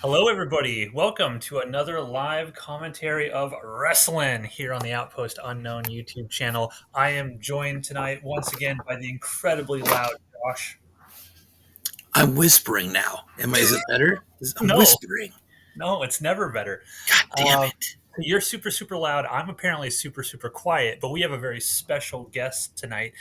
Hello, everybody. Welcome to another live commentary of wrestling here on the Outpost Unknown YouTube channel. I am joined tonight once again by the incredibly loud Josh. I'm whispering now. Is it better? I'm No, whispering. no, it's never better. God damn Um, it. you're super, super loud. I'm apparently super, super quiet, but we have a very special guest tonight.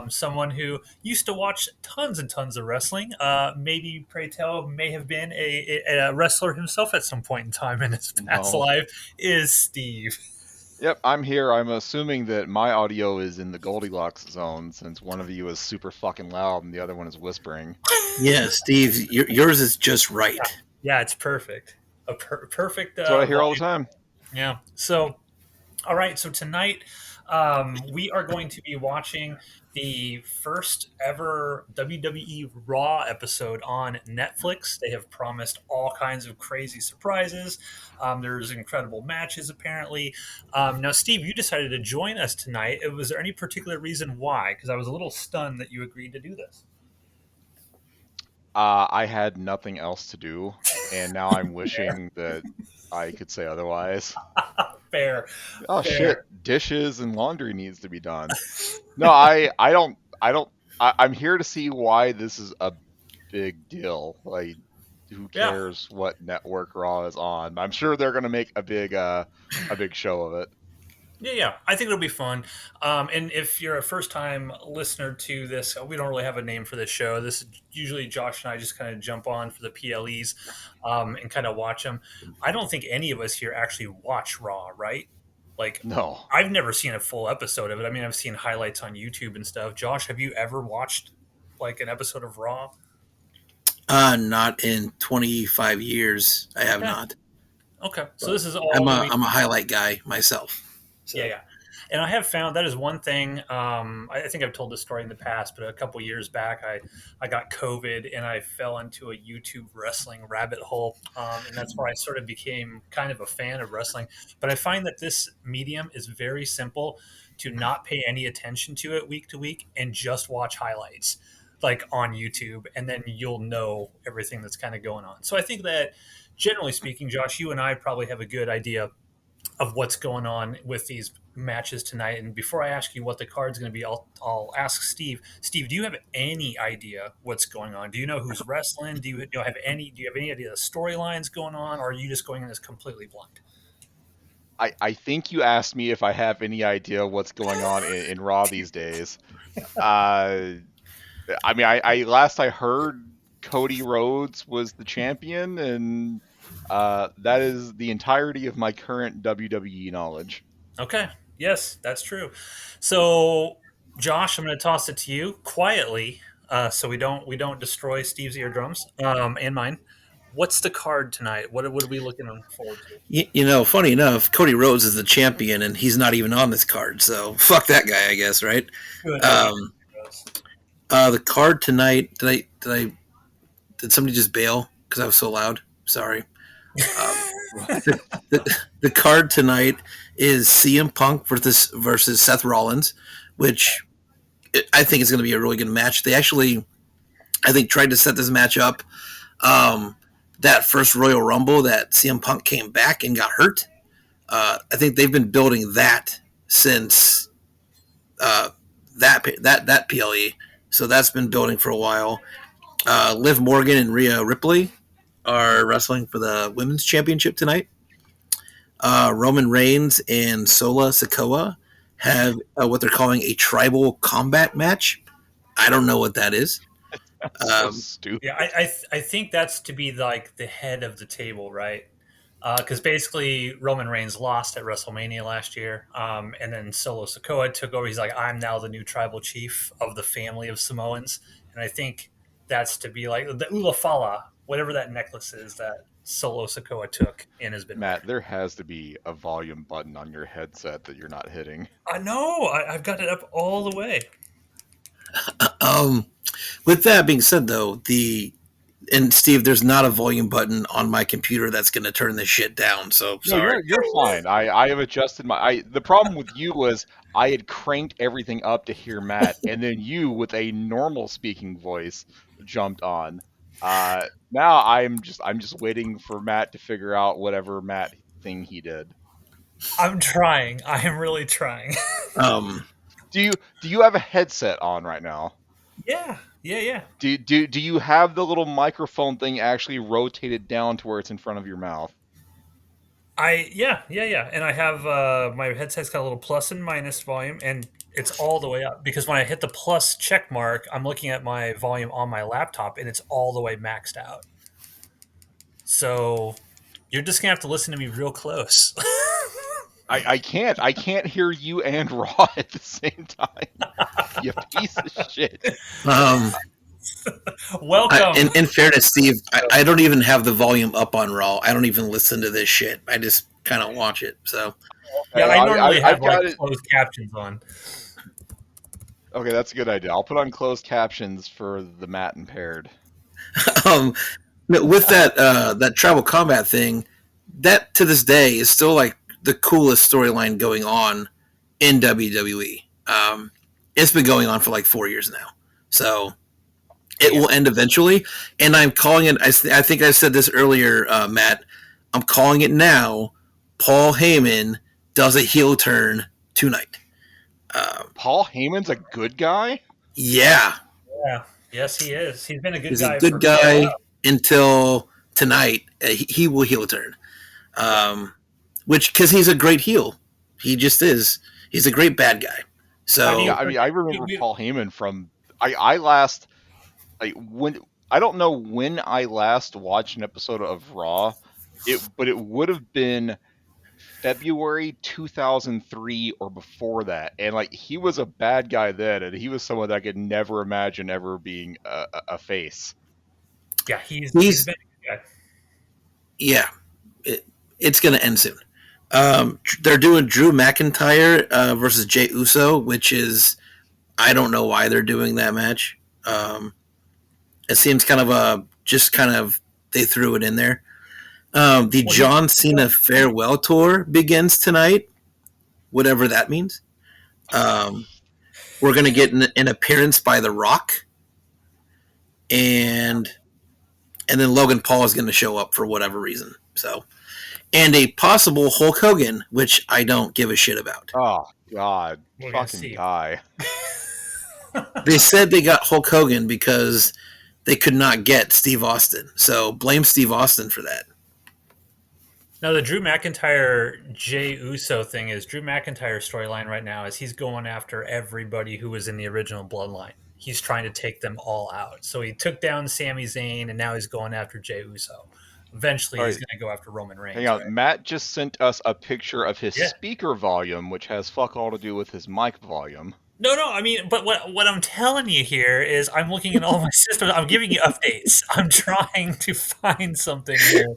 Someone who used to watch tons and tons of wrestling. Maybe, pray tell, may have been a wrestler himself at some point in time in his past No. life, is Steve. Yep, I'm here. I'm assuming that my audio is in the Goldilocks zone since one of you is super fucking loud and the other one is whispering. Yeah, Steve, yours is just right. Yeah, it's perfect. A perfect. That's what I hear all the volume. time. Yeah. So, all right. So tonight, we are going to be watching the first ever WWE Raw episode on Netflix. They have promised all kinds of crazy surprises. There's incredible matches, apparently. Now, Steve, you decided to join us tonight. Was there any particular reason why? Because I was a little stunned that you agreed to do this. I had nothing else to do, and now I'm wishing that I could say otherwise. Fair. Oh Fair. shit, dishes and laundry needs to be done. No, I'm here to see why this is a big deal. Like, who Yeah. cares what network Raw is on? I'm sure they're gonna make a big show of it. Yeah, I think it'll be fun. And if you're a first-time listener to this, we don't really have a name for this show. This is usually Josh and I just kind of jump on for the PLEs and kind of watch them. I don't think any of us here actually watch Raw, right? Like, No. I've never seen a full episode of it. I mean, I've seen highlights on YouTube and stuff. Josh, have you ever watched like an episode of Raw? Not in 25 years. I have not. Okay, so this is all. I'm a highlight guy myself. So. Yeah. And I have found that is one thing. I think I've told this story in the past, but a couple years back, I got COVID and I fell into a YouTube wrestling rabbit hole. And that's where I sort of became kind of a fan of wrestling. But I find that this medium is very simple to not pay any attention to it week to week and just watch highlights like on YouTube. And then you'll know everything that's kind of going on. So I think that generally speaking, Josh, you and I probably have a good idea of what's going on with these matches tonight. And before I ask you what the card's going to be, I'll ask Steve. Steve, do you have any idea what's going on? Do you know who's wrestling? Do you have any idea the storylines going on, or are you just going in as completely blind? I think you asked me if I have any idea what's going on in Raw these days. I mean, I last I heard Cody Rhodes was the champion, and that is the entirety of my current WWE knowledge. Okay. Yes, that's true. So, Josh, I'm going to toss it to you quietly, so we don't destroy Steve's eardrums and mine. What's the card tonight? What are we looking forward to? Funny enough, Cody Rhodes is the champion, and he's not even on this card. So fuck that guy, I guess, right? Good. The card tonight. Did somebody just bail because I was so loud? Sorry. The card tonight is CM Punk versus Seth Rollins, which I think is going to be a really good match. They actually, I think, tried to set this match up. That first Royal Rumble that CM Punk came back and got hurt. I think they've been building that since that PLE. So that's been building for a while. Liv Morgan and Rhea Ripley are wrestling for the women's championship tonight. Roman Reigns and Sola Sikoa have what they're calling a tribal combat match. I don't know what that is. So stupid. Yeah, I think that's to be like the head of the table, right? Because basically Roman Reigns lost at WrestleMania last year, and then Solo Sikoa took over. He's like, I'm now the new tribal chief of the family of Samoans, and I think that's to be like the Ulafala, whatever that necklace is that Solo Sikoa took and has been. Matt, there has to be a volume button on your headset that you're not hitting. I know. I've got it up all the way. With that being said, though, and Steve, there's not a volume button on my computer that's going to turn this shit down. So sorry. No, you're fine. I have adjusted the problem with you was I had cranked everything up to hear Matt, and then you, with a normal speaking voice, jumped on. Now I'm just waiting for Matt to figure out whatever Matt thing he did. I'm trying. I am really trying. Um, Do you have a headset on right now? Yeah, yeah, yeah. Do you have the little microphone thing actually rotated down to where it's in front of your mouth? Yeah, yeah, yeah. And I have my headset's got a little plus and minus volume, and it's all the way up because when I hit the plus check mark, I'm looking at my volume on my laptop, and it's all the way maxed out. So you're just gonna have to listen to me real close. I can't hear you and Raw at the same time. You piece of shit. um, Welcome. in fairness, Steve, I don't even have the volume up on Raw. I don't even listen to this shit. I just kind of watch it. So, Yeah, Okay, I normally I've have like got it. closed captions on. Okay, that's a good idea. I'll put on closed captions for the Matt impaired. um, with that tribal combat thing, that to this day is still like the coolest storyline going on in WWE. It's been going on for like 4 years now, so it Yeah. will end eventually. And I'm calling it. I think I said this earlier, Matt. I'm calling it now. Paul Heyman does a heel turn tonight. Paul Heyman's a good guy? Yeah, Yeah. Yes, he is. He's been a good he's a guy good for quite a guy while. until tonight. He will heel turn. Yeah. Which because he's a great heel, he just is. He's a great bad guy. How do Yeah, you? So I mean, I remember Paul Heyman from I last like when I don't know when I last watched an episode of Raw. But it would have been February 2003 or before that, and like he was a bad guy then, and he was someone that I could never imagine ever being a face. Yeah, he's he's been a good guy. yeah, it's gonna end soon. They're doing Drew McIntyre versus Jey Uso, which is I don't know why they're doing that match. It seems kind of just kind of they threw it in there. The Well, he John Cena farewell tour begins tonight, whatever that means. Um, we're gonna get an appearance by The Rock, and then Logan Paul is gonna show up for whatever reason. So, and a possible Hulk Hogan, which I don't give a shit about. Oh God, we're gonna fucking see. guy. They said they got Hulk Hogan because they could not get Steve Austin. So blame Steve Austin for that. Now the Drew McIntyre Jey Uso thing is Drew McIntyre's storyline right now is he's going after everybody who was in the original Bloodline. He's trying to take them all out. So he took down Sami Zayn, and now he's going after Jey Uso. Eventually, All he's right, going to go after Roman hang Reigns, on. right? Matt just sent us a picture of his Yeah. speaker volume, which has fuck all to do with his mic volume. No, no. I mean, but what I'm telling you here is I'm looking at all my systems. I'm giving you updates. I'm trying to find something here.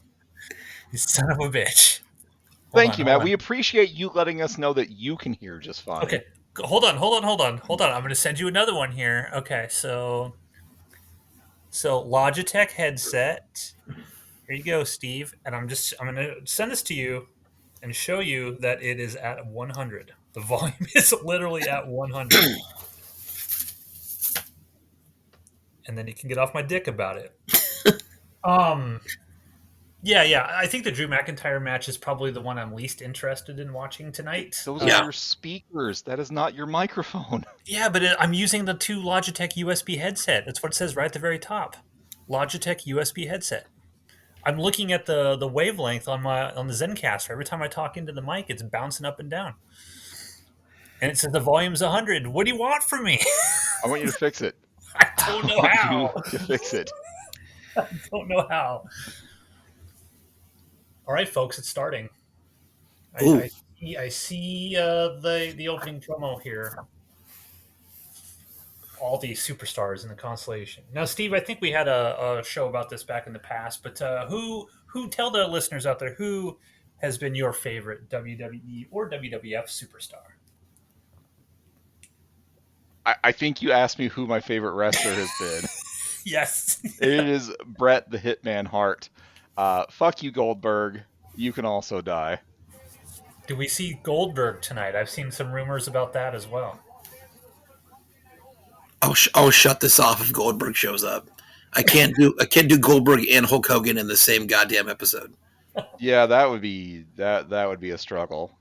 You son of a bitch. Hold Thank on, you, hold Matt. on. We appreciate you letting us know that you can hear just fine. Okay, hold on, hold on, hold on, hold on. I'm going to send you another one here. Okay, so Logitech headset. Here you go, Steve. And I'm going to send this to you and show you that it is at 100. The volume is literally at 100. And then you can get off my dick about it. Um, yeah, yeah. I think the Drew McIntyre match is probably the one I'm least interested in watching tonight. Those are Yeah. your speakers. That is not your microphone. Yeah, but I'm using the two Logitech USB headset. That's what it says right at the very top. Logitech USB headset. I'm looking at the wavelength on the Zencaster. Every time I talk into the mic, it's bouncing up and down. And it says the volume's 100. What do you want from me? I want you to fix it. I don't I know want how. you to fix it. Don't know how. All right, folks, it's starting. Ooh, I see the opening promo here. All these superstars in the constellation. Now, Steve, I think we had a show about this back in the past, but who tell the listeners out there who has been your favorite WWE or WWF superstar? I think you asked me who my favorite wrestler has been. Yes. It is Bret the Hitman Hart. Fuck you, Goldberg. You can also die. Do we see Goldberg tonight? I've seen some rumors about that as well. I'll shut this off if Goldberg shows up. I can't do Goldberg and Hulk Hogan in the same goddamn episode. Yeah, that would be a struggle.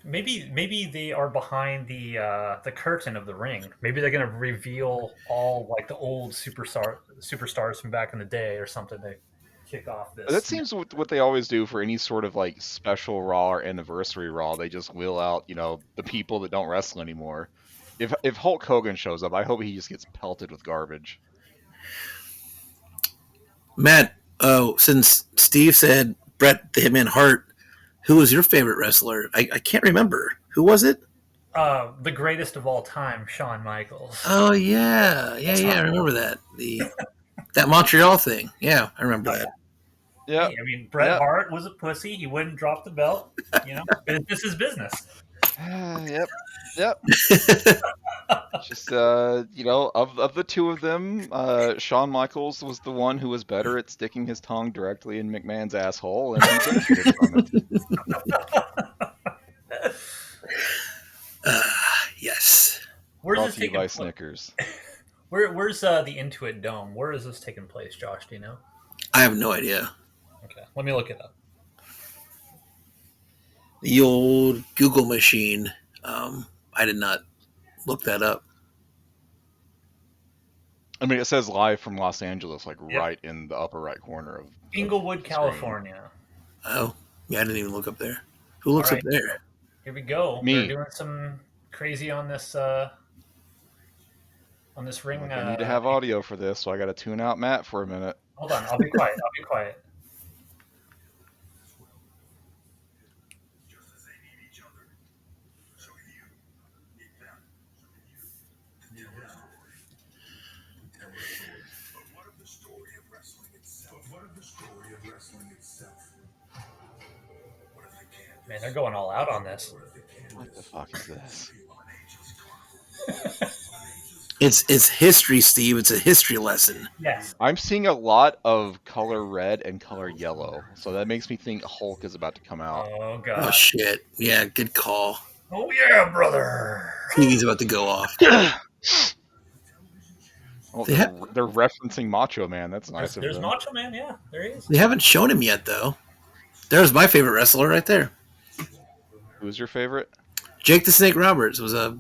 Maybe they are behind the curtain of the ring. Maybe they're gonna reveal all like the old superstars from back in the day or something to kick off That this. seems what they always do for any sort of like special Raw or anniversary Raw. They just wheel out, the people that don't wrestle anymore. If Hulk Hogan shows up, I hope he just gets pelted with garbage. Matt, since Steve said Bret the Hitman Hart, who was your favorite wrestler? I can't remember. Who was it? The greatest of all time, Shawn Michaels. Oh yeah. I remember that. That Montreal thing. Yeah, I remember that. Yeah. Hey, I mean, Bret Hart was a pussy. He wouldn't drop the belt. Business is business. Yep. Just of the two of them, Shawn Michaels was the one who was better at sticking his tongue directly in McMahon's asshole, and he benefited from it. Yes. Where's Brought this to you taking by place? Snickers. Where's the Intuit Dome? Where is this taking place, Josh? Do you know? I have no idea. Okay, let me look it up. The old Google machine. I did not look that up. I mean, it says live from Los Angeles, like Yep. right in the upper right corner of Inglewood, the California. Oh, yeah, I didn't even look up there. Who looks up there? Here we go. Me. They're doing some crazy on this ring. Like, I need to have audio for this, so I got to tune out Matt for a minute. Hold on, I'll be quiet. Man, they're going all out on this. What the fuck is this? It's history, Steve. It's a history lesson. Yes. I'm seeing a lot of color red and color yellow, so that makes me think Hulk is about to come out. Oh god. Oh shit. Yeah, good call. Oh yeah, brother. TV's about to go off. Oh, they're referencing Macho Man. That's nice of There's them. Macho Man, yeah. There he is. They haven't shown him yet, though. There's my favorite wrestler right there. Who's your favorite? Jake the Snake Roberts was a.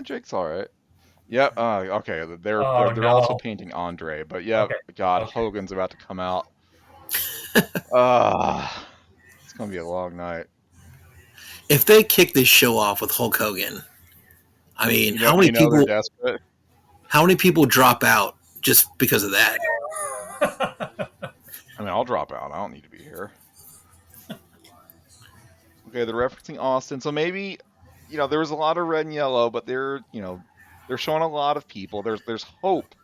Jake's all right. Yep. Okay. They're no. also painting Andre, but yeah. Okay. God, Okay. Hogan's about to come out. It's gonna be a long night. If they kick this show off with Hulk Hogan, I mean, how many they're people? desperate. How many people drop out just because of that? I mean, I'll drop out. I don't need to be here. Okay, they're referencing Austin, so maybe, there was a lot of red and yellow, but they're showing a lot of people. There's hope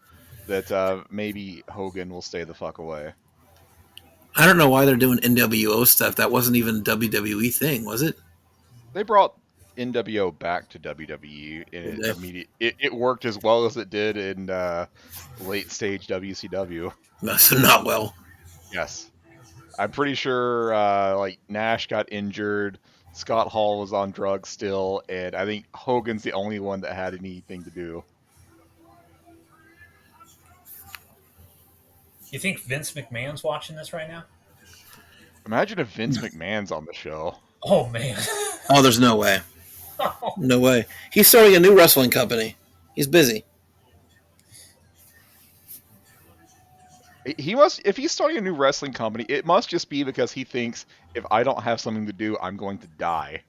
that maybe Hogan will stay the fuck away. I don't know why they're doing NWO stuff. That wasn't even a WWE thing, was it? They brought NWO back to WWE, and it worked as well as it did in late stage WCW. No, so not well. Yes. I'm pretty sure like Nash got injured, Scott Hall was on drugs still, and I think Hogan's the only one that had anything to do. You think Vince McMahon's watching this right now? Imagine if Vince McMahon's on the show. Oh man. Oh, there's no way. No way. He's starting a new wrestling company. He's busy. He must. If he's starting a new wrestling company, it must just be because he thinks if I don't have something to do, I'm going to die.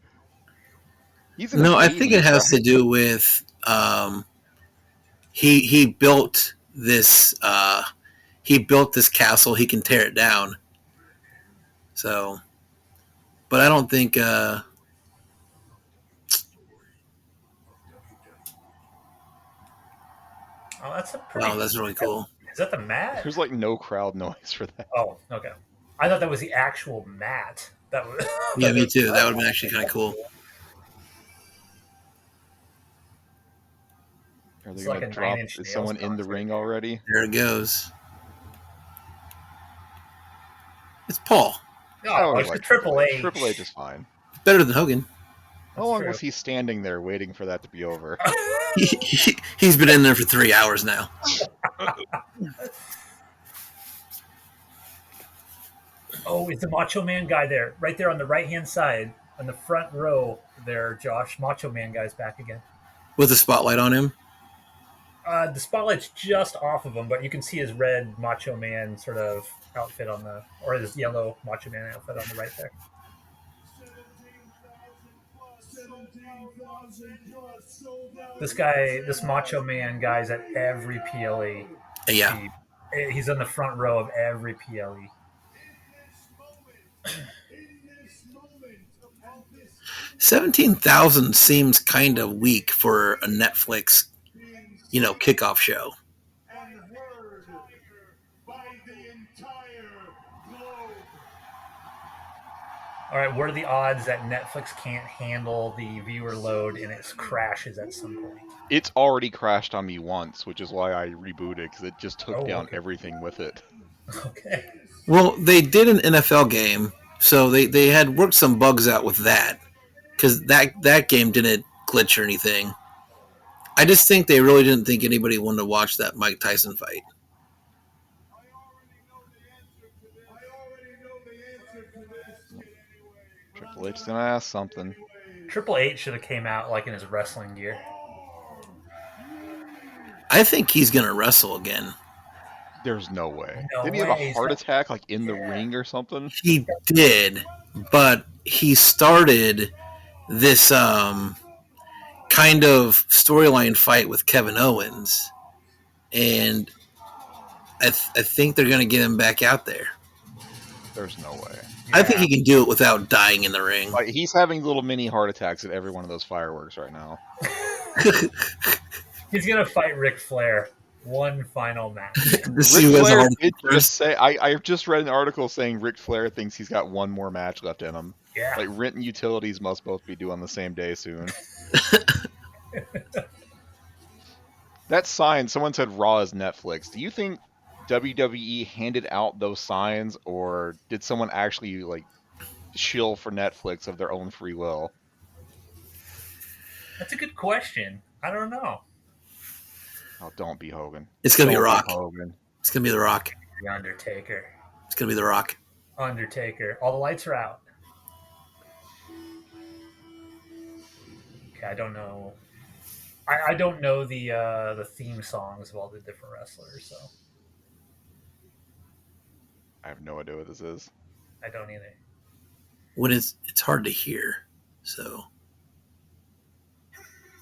No, I think it has to do with he built this castle. He can tear it down. So, but I don't think. Oh, that's a pretty. Wow, that's really cool. Is that the mat? There's like no crowd noise for that. Oh, okay. I thought that was the actual mat. That was. Yeah, me too. That would have been actually kind of cool. Are they It's going like to a drop? 9-inch Is someone nails in the box ring right already? There it goes. It's Paul. Oh, it's like Triple H. Triple H is fine. Better than Hogan. How long true. was he standing there waiting for that to be over? He's been in there for 3 hours now. Oh, is the Macho Man guy there? Right there on the right hand side, on the front row there, Josh. Macho Man guy's back again. with a spotlight on him. The spotlight's just off of him, but you can see his red Macho Man sort of outfit on the, or his yellow Macho Man outfit on the right there. This guy, this Macho Man guy's at every PLE. Yeah, He's in the front row of every PLE. 17,000 seems kind of weak for a Netflix, kickoff show. All right, what are the odds that Netflix can't handle the viewer load and it crashes at some point? It's already crashed on me once, which is why I rebooted, because it just took Oh, down okay. everything with it. Okay. Well, they did an NFL game, so they had worked some bugs out with that because that game didn't glitch or anything. I just think they really didn't think anybody wanted to watch that Mike Tyson fight. Triple H's gonna ask something. Triple H should have came out like in his wrestling gear. I think he's gonna wrestle again. There's no way. No Didn't he have a way. heart attack like in the ring or something? He did, but he started this kind of storyline fight with Kevin Owens, and I think they're gonna get him back out there. There's no way. I think he can do it without dying in the ring. Like, he's having little mini heart attacks at every one of those fireworks right now. He's gonna fight Ric Flair. One final match. Ric Flair did just say, I just read an article saying Ric Flair thinks he's got one more match left in him. Yeah. Like, rent and utilities must both be due on the same day soon. That sign, someone said Raw is Netflix. Do you think WWE handed out those signs, or did someone actually like shill for Netflix of their own free will? That's a good question. I don't know. Oh, don't be Hogan. It's gonna Don't be Rock. Hogan. It's gonna be The Rock. The Undertaker. It's gonna be The Rock. Undertaker. All the lights are out. Okay, I don't know. I don't know the theme songs of all the different wrestlers, so I have no idea what this is. I don't either. When it's hard to hear, so.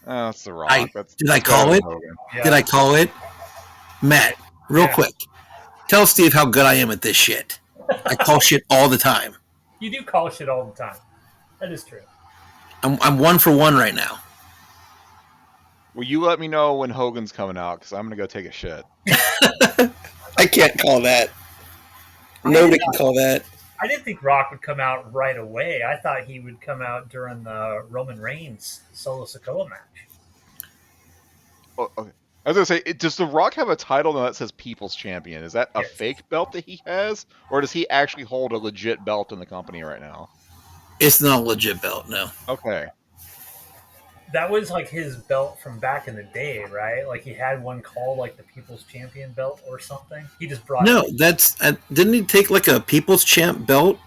Oh, it's The Rock. Did I call it? Yeah. Did I call it? Matt, real Yeah. quick. Tell Steve how good I am at this shit. I call shit all the time. You do call shit all the time. That is true. I'm 1 for 1 right now. Will you let me know when Hogan's coming out? Because I'm going to go take a shit. I can't call that. Nobody can call that. I didn't think Rock would come out right away. I thought he would come out during the Roman Reigns Solo Sikoa match. Oh, okay. I was going to say, does The Rock have a title that says People's Champion? Is that a Yes. fake belt that he has? Or does he actually hold a legit belt in the company right now? It's not a legit belt, no. Okay. That was like his belt from back in the day, right? Like he had one called like the People's Champion belt or something. He just brought No, it. that's didn't he take like a People's Champ belt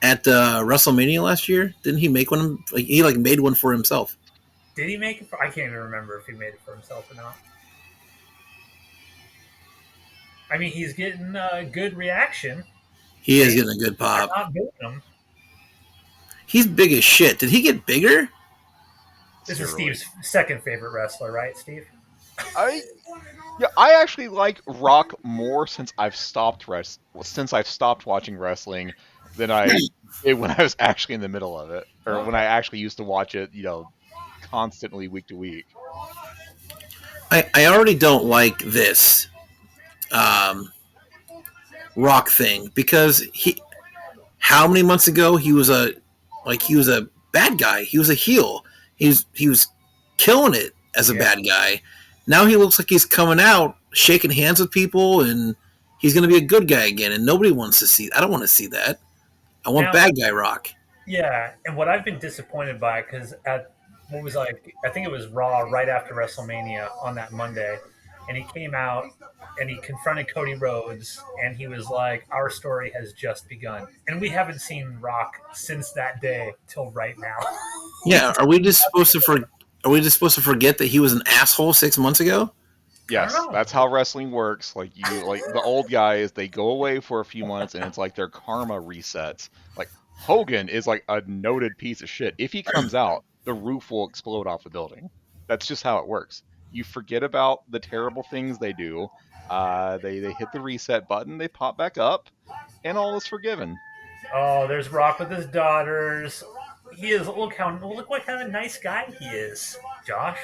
at WrestleMania last year? Didn't he make one? He made one for himself. Did he make it? I can't even remember if he made it for himself or not. I mean, he's getting a good reaction. He is getting a good I'm pop. not booing him. He's big as shit. Did he get bigger? This is Steroids. Steve's second favorite wrestler, right, Steve? I actually like Rock more since I've stopped watching wrestling than I did when I was actually in the middle of it, or when I actually used to watch it, constantly week to week. I already don't like this Rock thing because how many months ago he was a bad guy. He was a heel. He was killing it as a bad guy. Now he looks like he's coming out, shaking hands with people, and he's going to be a good guy again. And nobody wants to see. I don't want to see that. I want bad guy Rock. Yeah, and what I've been disappointed by, because I think it was Raw right after WrestleMania on that Monday, and he came out and he confronted Cody Rhodes, and he was like, "Our story has just begun," and we haven't seen Rock since that day till right now. Yeah, are we just supposed to forget that he was an asshole 6 months ago? I don't Yes, know. that's how wrestling works. Like the old guys, they go away for a few months, and it's like their karma resets. Like Hogan is like a noted piece of shit. If he comes out, the roof will explode off the building. That's just how it works. You forget about the terrible things they do. They hit the reset button, they pop back up, and all is forgiven. Oh, there's Rock with his daughters. He is look what kind of nice guy he is, Josh.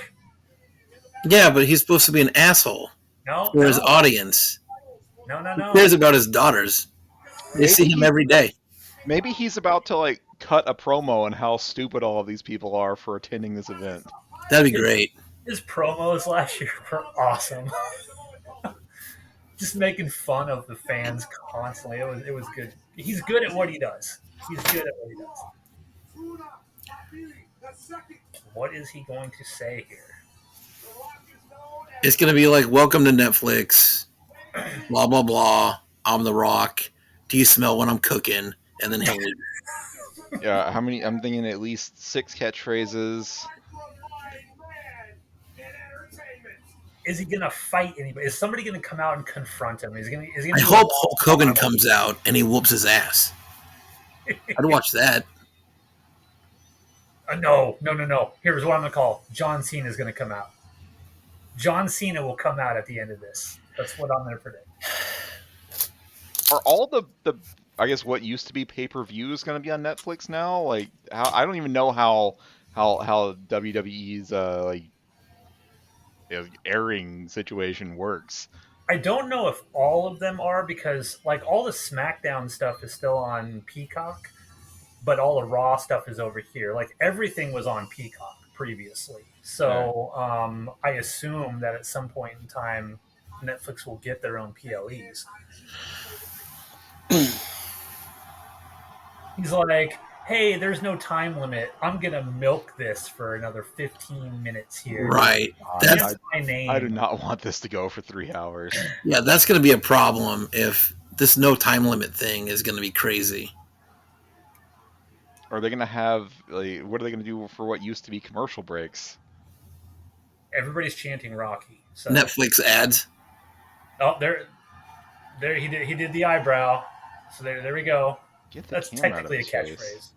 Yeah, but he's supposed to be an asshole No, for his no, audience. no, no, Who no. cares about his daughters? They Maybe see him he every day. maybe he's about to like cut a promo on how stupid all of these people are for attending this event. That'd be His, great. his promos last year were awesome. Just making fun of the fans constantly. It was good. He's good at what he does. He's good at what he does. What is he going to say here? It's gonna be like, "Welcome to Netflix." Blah blah blah. I'm the Rock. Do you smell what I'm cooking? And then he'll leave. Yeah, how many? I'm thinking at least 6 catchphrases. Is he gonna fight anybody? Is somebody gonna come out and confront him? Is he I gonna do a hope wall Hulk Hogan bomb? comes out and he whoops his ass. I'd watch that. No, no, no, no. Here's what I'm gonna call. John Cena is gonna come out. John Cena will come out at the end of this. That's what I'm gonna predict. Are all the I guess what used to be pay-per-views going to be on Netflix now? Like how I don't even know how WWE's like airing situation works. I don't know if all of them are because like all the SmackDown stuff is still on Peacock, but all the Raw stuff is over here. Like everything was on Peacock previously. Okay. So I assume that at some point in time, Netflix will get their own PLEs. He's like, hey, there's no time limit. I'm going to milk this for another 15 minutes here. Right. That's That's my I do name. not want this to go for 3 hours. yeah. That's gonna be a problem if this no time limit thing is gonna be crazy. Are they going to have like what are they going to do for what used to be commercial breaks? Everybody's chanting Rocky. So, Netflix ads. oh, there he did the eyebrow. So there we go. Get the That's camera out of technically a his face. catchphrase.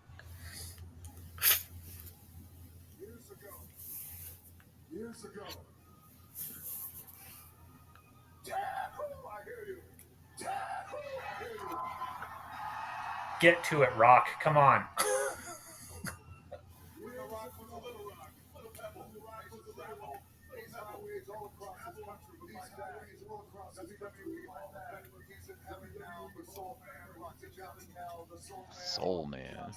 Years ago. Dad, I hear you. Dad, I hear you. Get to it, Rock. Come on. When the rock was a little rock, the pebble, the rock was a rebel. These highways all across this country, these highways all across this country, all that. He's in heaven now, the soul man, rocks in heaven now, the soul man. Soul Man.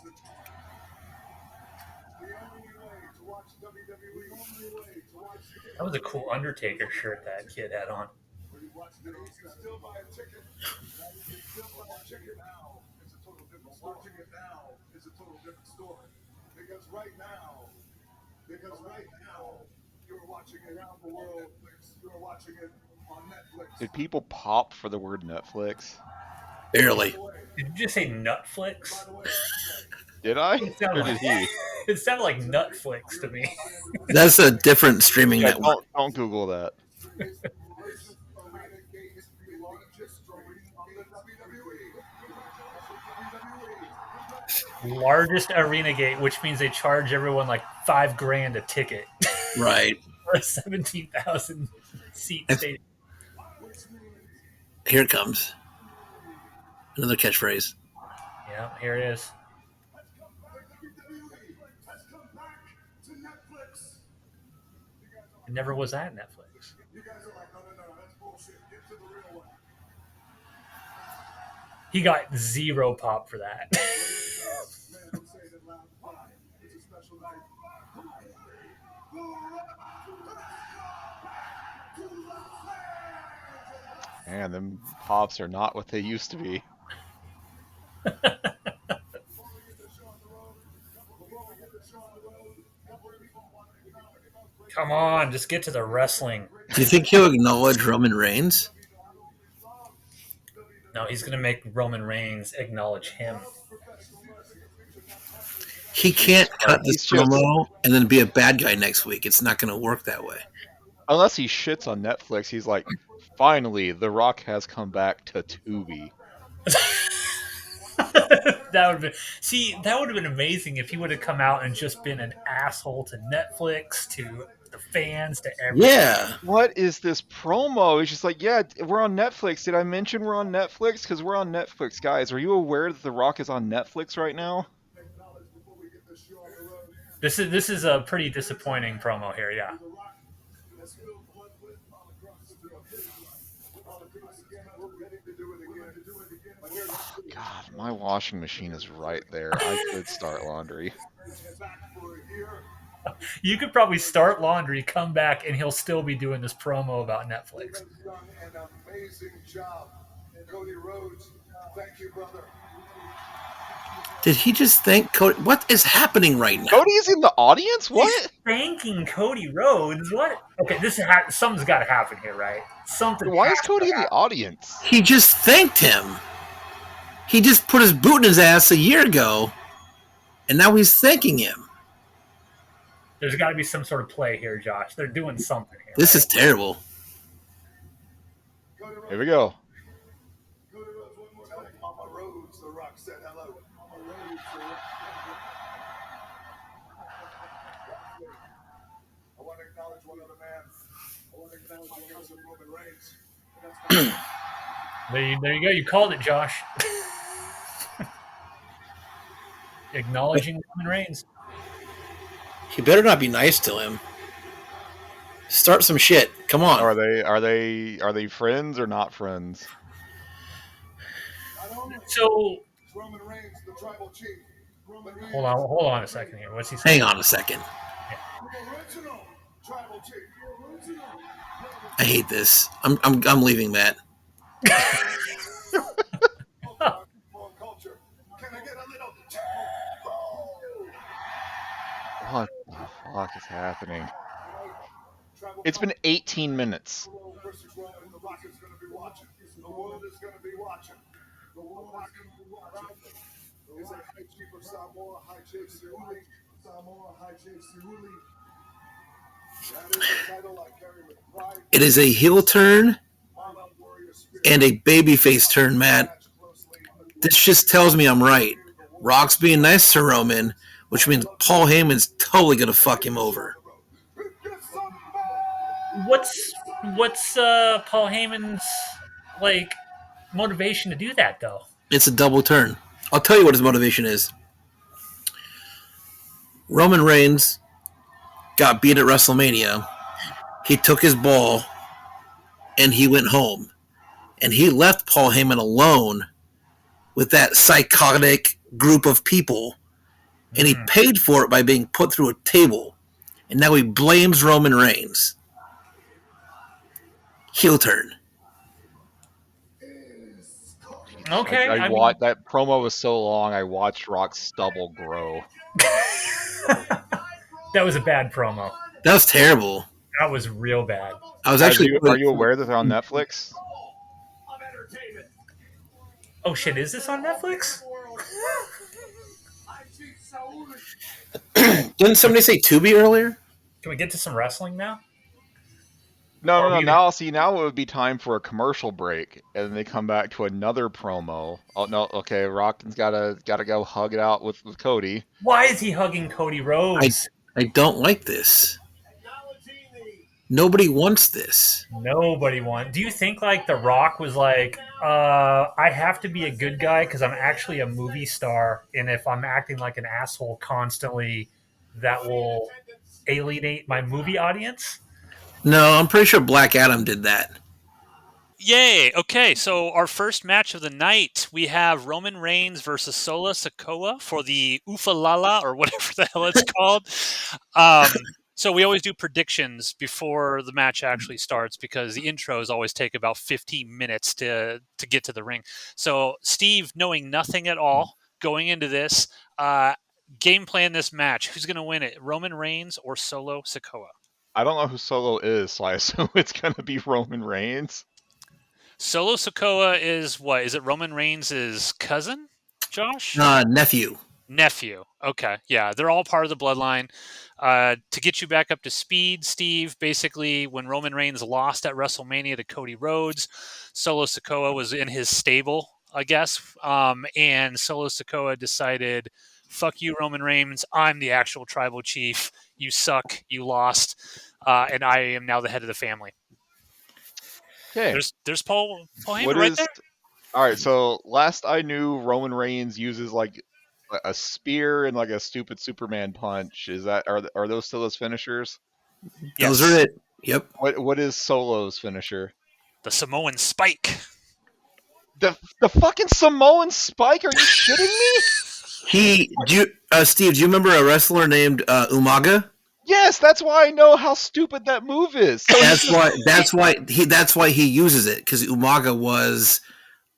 The only way to watch WWE, the only way to watch That was a cool Undertaker shirt that kid had on. when you watch the you can still buy a ticket. You can still buy a ticket now. It's a total different story. Watching it now is a total different story. Because right now, you're watching it around the world. You're watching it on Netflix. Did people pop for the word Netflix? Barely. Did you just say Nutflix? Did I? It sounded Or did like, he? it sounded like Nutflix to me. That's a different streaming Yeah, network. don't Google that. Largest arena gate, which means they charge everyone like $5,000 a ticket Right. for a 17,000 seat stadium. Here it comes. Another catchphrase. Yeah, here it is. It never was at Netflix. You guys are like, no, that's bullshit. Get to the real one. He got zero pop for that. Man, I'm saying it loud. Why? It's a special night. Man, them pops are not what they used to be. Come on, just get to the wrestling. Do you think he'll acknowledge Roman Reigns? No, he's going to make Roman Reigns acknowledge him. He Jesus can't cut Christ. this He's just, promo and then be a bad guy next week. It's not going to work that way. unless he shits on Netflix, he's like, finally, The Rock has come back to Tubi. That would have been amazing if he would have come out and just been an asshole to Netflix, to the fans, to everything. Yeah. What is this promo? He's just like, yeah, we're on Netflix. Did I mention we're on Netflix? Because we're on Netflix, guys. Are you aware that The Rock is on Netflix right now? This is a pretty disappointing promo here. Yeah. God, my washing machine is right there. I could start laundry. You could probably start laundry, come back, and he'll still be doing this promo about Netflix. Done an amazing job. Cody Rhodes, thank you, brother. Did he just thank Cody? What is happening right now? Cody's in the audience? What? He's thanking Cody Rhodes. What? Okay, something's got to happen here, right? Something. Why is Cody in the audience? He just thanked him. He just put his boot in his ass a year ago, and now he's thanking him. There's got to be some sort of play here, Josh. They're doing something here. This is terrible. Here we go. Mama Rhodes, The Rock said hello. I want to acknowledge one other man. I want to acknowledge my cousin Roman Reigns. There you go. You called it, Josh. Acknowledging Roman Reigns. He better not be nice to him. Start some shit. Come on. Are they friends or not friends? So Roman Reigns, the tribal chief. hold on a second here. What's he saying? Hang on a second. Original tribal chief. I hate this. I'm leaving, Matt. Culture. Can I get a little? What the fuck is happening? It's been 18 minutes. Versus Roman, the Rock is going to be watching. The world is going to be watching. The world is going to be watching. Is a high chief of Samoa, High Chief SUUUUUUUCKED. Samoa, High Chief SUUUUUUUCKED. That is the title I carry with pride. It is a heel turn and a babyface turn, Matt. This just tells me I'm right. Rock's being nice to Roman, which means Paul Heyman's totally going to fuck him over. What's Paul Heyman's motivation to do that though? It's a double turn. I'll tell you what his motivation is. Roman Reigns got beat at WrestleMania. He took his ball and he went home. And he left Paul Heyman alone with that psychotic group of people. And he paid for it by being put through a table. And now he blames Roman Reigns. Heel turn. Okay. I watched that promo was so long. I watched Rock's stubble grow. That was a bad promo. That was terrible. That was real bad. I was actually. Are you aware that they're on Netflix? Oh shit! Is this on Netflix? Didn't somebody say Tubi earlier? Can we get to some wrestling now? No. Now it would be time for a commercial break, and then they come back to another promo. Oh no, okay, Rockton's gotta go hug it out with Cody. Why is he hugging Cody Rhodes? I don't like this. Nobody wants this. Nobody wants. Do you think The Rock was like, I have to be a good guy because I'm actually a movie star, and if I'm acting like an asshole constantly, that will alienate my movie audience? No, I'm pretty sure Black Adam did that. Yay! Okay, so our first match of the night, we have Roman Reigns versus Solo Sikoa for the Ufalala, or whatever the hell it's called. So we always do predictions before the match actually starts because the intros always take about 15 minutes to get to the ring. So Steve, knowing nothing at all going into this, game plan this match. Who's going to win it, Roman Reigns or Solo Sikoa? I don't know who Solo is, so I assume it's going to be Roman Reigns. Solo Sokoa is what? Is it Roman Reigns' cousin, Josh? Nephew. Nephew. Okay. Yeah, they're all part of the bloodline. To get you back up to speed, Steve, basically, when Roman Reigns lost at WrestleMania to Cody Rhodes, Solo Sikoa was in his stable, I guess. And Solo Sikoa decided, fuck you, Roman Reigns. I'm the actual tribal chief. You suck. You lost. And I am now the head of the family. Okay. There's Paul Heyman What right is there. all right? So last I knew, Roman Reigns uses like a spear and like a stupid Superman punch. Is that are those still his finishers? Those Yes. are it. Yep. What is Solo's finisher? The Samoan Spike. The fucking Samoan Spike? Are you shitting me? Steve, do you remember a wrestler named Umaga? Yes, that's why I know how stupid that move is. So That's why he uses it, because Umaga was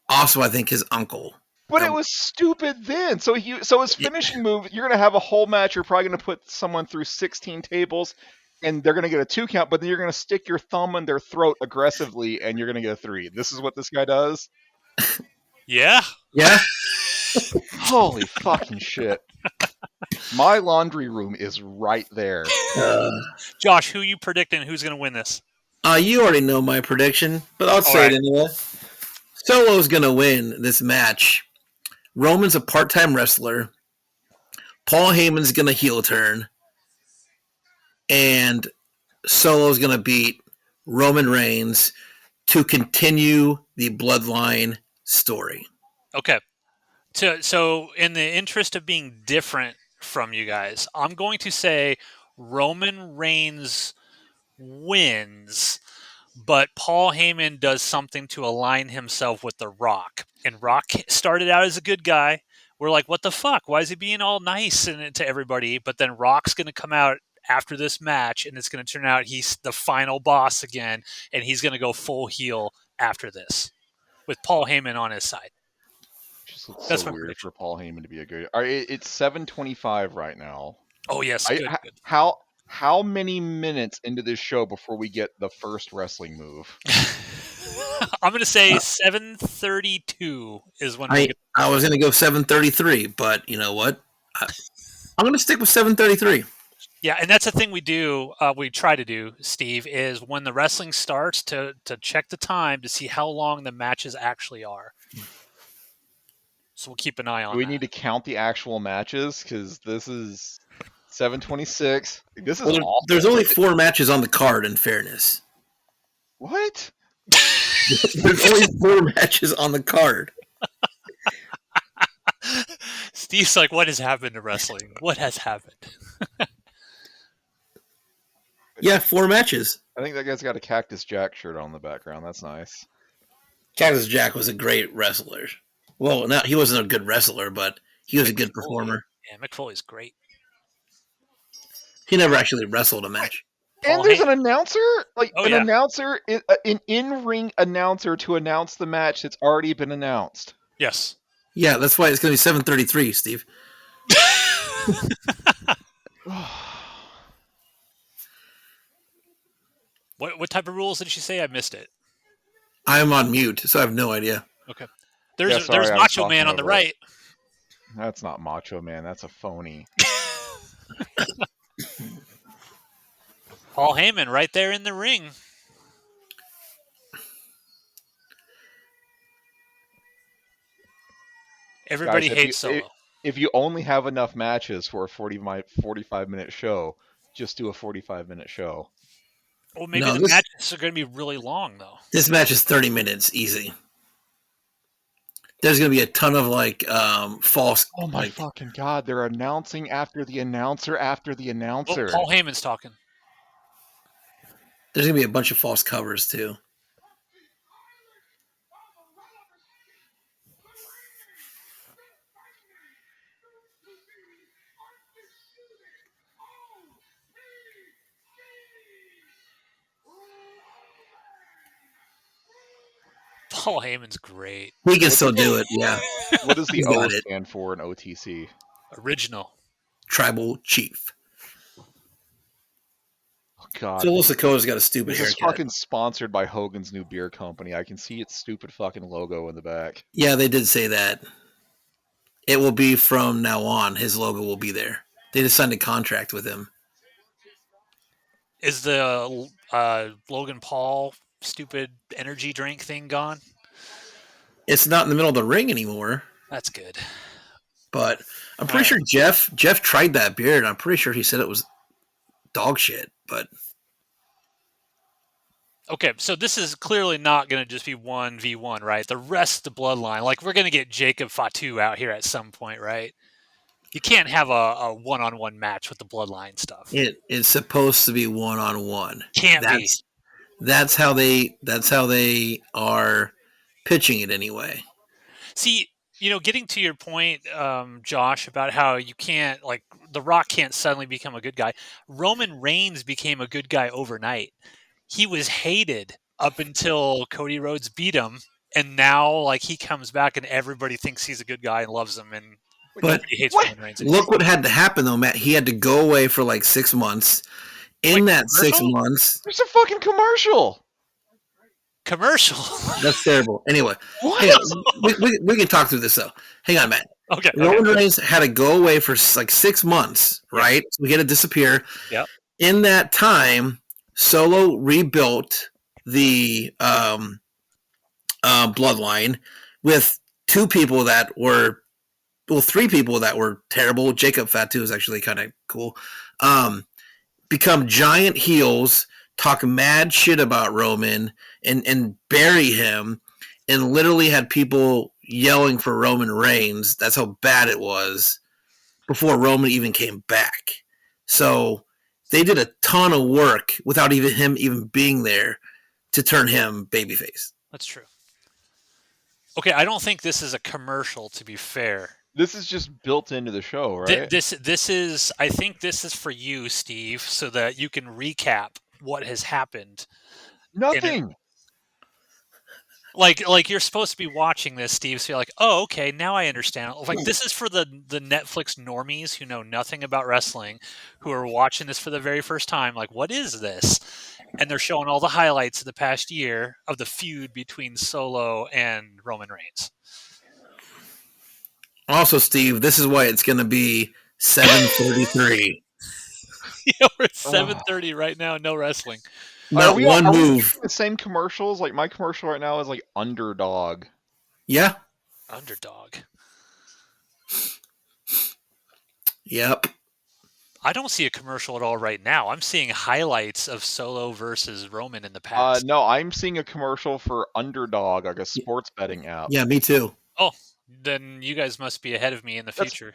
also, I think, his uncle. But it was stupid then. So his finishing move, you're gonna have a whole match. You're probably gonna put someone through 16 tables, and they're gonna get a 2 count. But then you're gonna stick your thumb in their throat aggressively, and you're gonna get a 3. This is what this guy does. Yeah. Yeah. Holy fucking shit! My laundry room is right there. Josh, who you predicting? Who's going to win this? You already know my prediction, but I'll say it anyway. Solo's gonna win this match. Roman's a part-time wrestler. Paul Heyman's gonna heel turn, and Solo's gonna beat Roman Reigns to continue the bloodline story. Okay. So, in the interest of being different from you guys, I'm going to say Roman Reigns wins, but Paul Heyman does something to align himself with The Rock. And Rock started out as a good guy. We're like, what the fuck? Why is he being all nice to everybody? But then Rock's going to come out after this match, and it's going to turn out he's the final boss again, and he's going to go full heel after this with Paul Heyman on his side. Just looks That's so my weird prediction. for Paul Heyman to be a good. All right, it's 7:25 right now. Oh, yes. Good. How many minutes into this show before we get the first wrestling move? I'm going to say 7:32 is when we get. I was gonna go 7:33, but you know what? I'm gonna stick with 7:33. Yeah, and that's the thing we do. We try to do, Steve, is when the wrestling starts to check the time to see how long the matches actually are. So we'll keep an eye on Do we that. need to count the actual matches? Because this is 7:26. This is awful. There's only 4 matches on the card, in fairness. What? There's only 4 matches on the card. Steve's like, what has happened to wrestling? What has happened? Yeah, 4 matches. I think that guy's got a Cactus Jack shirt on in the background. That's nice. Cactus Jack was a great wrestler. Well, no, he wasn't a good wrestler, but he was a good performer. Yeah, Mick Foley's great. He never actually wrestled a match. And there's an announcer, announcer, an in-ring announcer to announce the match that's already been announced. Yes. Yeah, that's why it's going to be 7:33, Steve. What type of rules did she say? I missed it. I'm on mute, so I have no idea. Okay. There's I was Macho Man on the talking over right. it. That's not Macho Man. That's a phony. Paul Heyman right there in the ring. Everybody Guys, hates Solo. If you only have enough matches for a 45-minute show, just do a 45-minute show. Well, maybe the matches are going to be really long, though. This match is 30 minutes, easy. There's going to be a ton of false. Oh my fucking god! They're announcing after the announcer after the announcer. Well, Paul Heyman's talking. There's going to be a bunch of false covers too. Paul Heyman's great. We can still do it, yeah. What does the O stand for in OTC? Original. Tribal Chief. Oh, God. Solo Sikoa's got a stupid This is haircut. fucking sponsored by Hogan's New Beer Company. I can see its stupid fucking logo in the back. Yeah, they did say that. It will be from now on. His logo will be there. They just signed a contract with him. Is the Logan Paul stupid energy drink thing gone? It's not in the middle of the ring anymore. That's good. But I'm pretty sure Jeff tried that beer, and I'm pretty sure he said it was dog shit. But okay, so this is clearly not going to just be 1v1, right? The rest of the bloodline, like we're going to get Jacob Fatu out here at some point, right? You can't have a one-on-one match with the bloodline stuff. it is supposed to be 1-on-1. Can't be. That's how they are pitching it anyway. See, getting to your point, Josh, about how you can't, like, The Rock can't suddenly become a good guy. Roman Reigns became a good guy overnight. He was hated up until Cody Rhodes beat him, and now, like, he comes back and everybody thinks he's a good guy and loves him, and nobody hates Roman Reigns anymore. Look what had to happen, though, Matt. He had to go away for like 6 months. In that 6 months... There's a fucking commercial! That's terrible. Anyway, what? Hang on. We can talk through this, though. Hang on, Matt. Okay. Roman Reigns had to go away for like 6 months, right? So he had to disappear. Yep. In that time, Solo rebuilt the bloodline with 2 people that were, 3 people that were terrible. Jacob Fatu is actually kind of cool. Become giant heels, talk mad shit about Roman, and bury him, and literally had people yelling for Roman Reigns. That's how bad it was before Roman even came back. So they did a ton of work without him even being there to turn him babyface. That's true. Okay, I don't think this is a commercial, to be fair. This is just built into the show, right? This is, I think this is for you, Steve, so that you can recap what has happened. Nothing. Like you're supposed to be watching this, Steve, so you're like, oh, okay, now I understand. Like, this is for the Netflix normies who know nothing about wrestling, who are watching this for the very first time. Like, what is this? And they're showing all the highlights of the past year of the feud between Solo and Roman Reigns. Also, Steve, this is why it's going to be 7:33. We're at 7:30 right now, no wrestling. Not one move. The same commercials? Like, my commercial right now is like Underdog. Yeah. Underdog. Yep. I don't see a commercial at all right now. I'm seeing highlights of Solo versus Roman in the past. No, I'm seeing a commercial for Underdog, like a sports betting app. Yeah, me too. Oh, then you guys must be ahead of me in the future.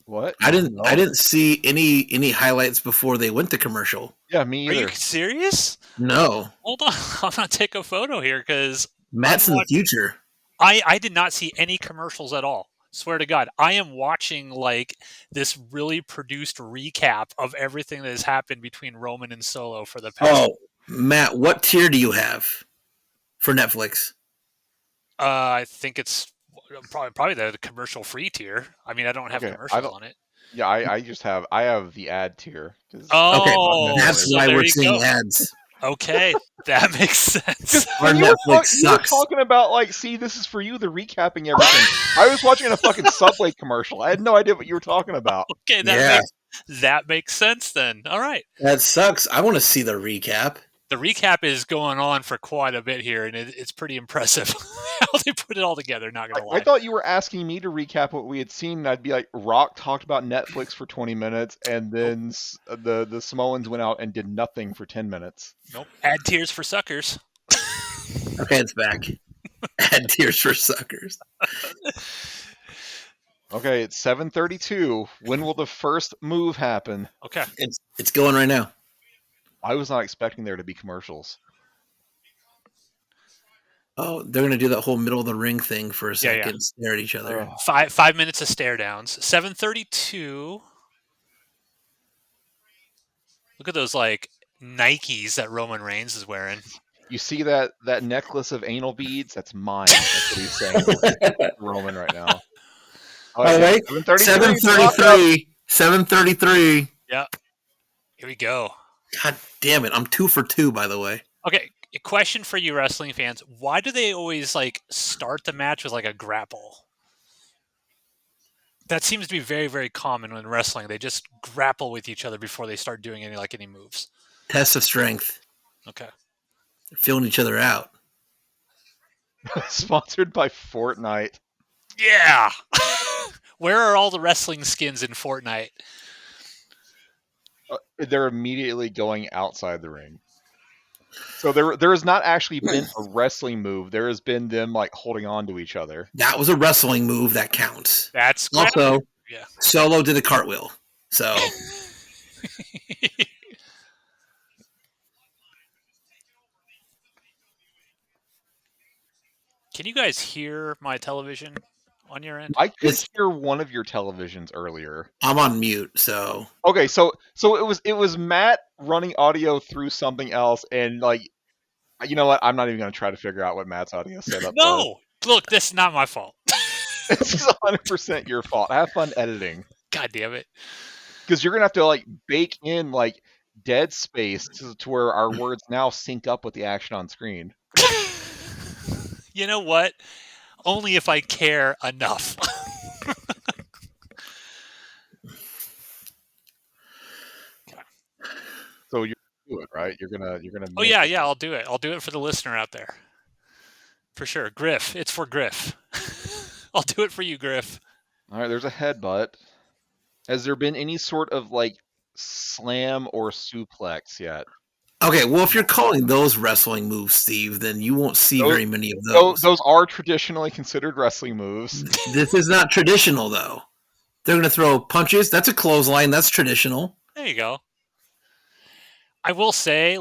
What? I didn't see any highlights before they went to commercial. Yeah, me either. Are you serious? No. Hold on, I'm gonna take a photo here because Matt's in the future. I did not see any commercials at all. Swear to God, I am watching like this really produced recap of everything that has happened between Roman and Solo for the past. Oh, Matt, what tier do you have for Netflix? I think it's probably the commercial free tier. I mean, I don't have commercials on it. Yeah, I have the ad tier. Oh, okay. That's so why we're you seeing go. ads. Okay, that makes sense. Our Netflix sucks. You were talking about, like, see, this is for you, the recapping everything. I was watching a fucking Subway commercial. I had no idea what you were talking about. Okay, that makes sense then. All right. That sucks. I want to see the recap. The recap is going on for quite a bit here, and it's pretty impressive how they put it all together, not going to lie. I thought you were asking me to recap what we had seen, and I'd be like, Rock talked about Netflix for 20 minutes, and then the Samoans went out and did nothing for 10 minutes. Nope. Add tears for suckers. Okay, it's back. Add tears for suckers. Okay, it's 7:32. When will the first move happen? Okay. It's going right now. I was not expecting there to be commercials. Oh, they're going to do that whole middle of the ring thing for a second, yeah. Stare at each other. 5 minutes of stare downs. 7:32. Look at those like Nikes that Roman Reigns is wearing. You see that necklace of anal beads? That's mine. That's what he's saying to Roman right now. All right, 7:33. 7:33. Yeah. Here we go. God damn it! I'm 2 for 2, by the way. Okay, a question for you wrestling fans. Why do they always start the match with a grapple? That seems to be very, very common when wrestling. They just grapple with each other before they start doing any moves. Test of strength. Okay. They're feeling each other out. Sponsored by Fortnite. Yeah. Where are all the wrestling skins in Fortnite? They're immediately going outside the ring. So there has not actually been a wrestling move. There has been them holding on to each other. That was a wrestling move that counts. That's Also, yeah. Solo did a cartwheel. So Can you guys hear my television on your end? I could hear one of your televisions earlier. I'm on mute, so okay. So it was Matt running audio through something else, and you know what? I'm not even going to try to figure out what Matt's audio setup was. No, look, this is not my fault. This is 100% your fault. Have fun editing. God damn it! Because you're gonna have to bake in dead space to where our words now sync up with the action on screen. You know what? Only if I care enough. So you're gonna do it, right? You're gonna. Oh yeah, I'll do it. I'll do it for the listener out there. For sure. Griff. It's for Griff. I'll do it for you, Griff. All right, there's a headbutt. Has there been any sort of slam or suplex yet? Okay, well, if you're calling those wrestling moves, Steve, then you won't see very many of those. Those are traditionally considered wrestling moves. This is not traditional, though. They're going to throw punches. That's a clothesline. That's traditional. There you go. I will say,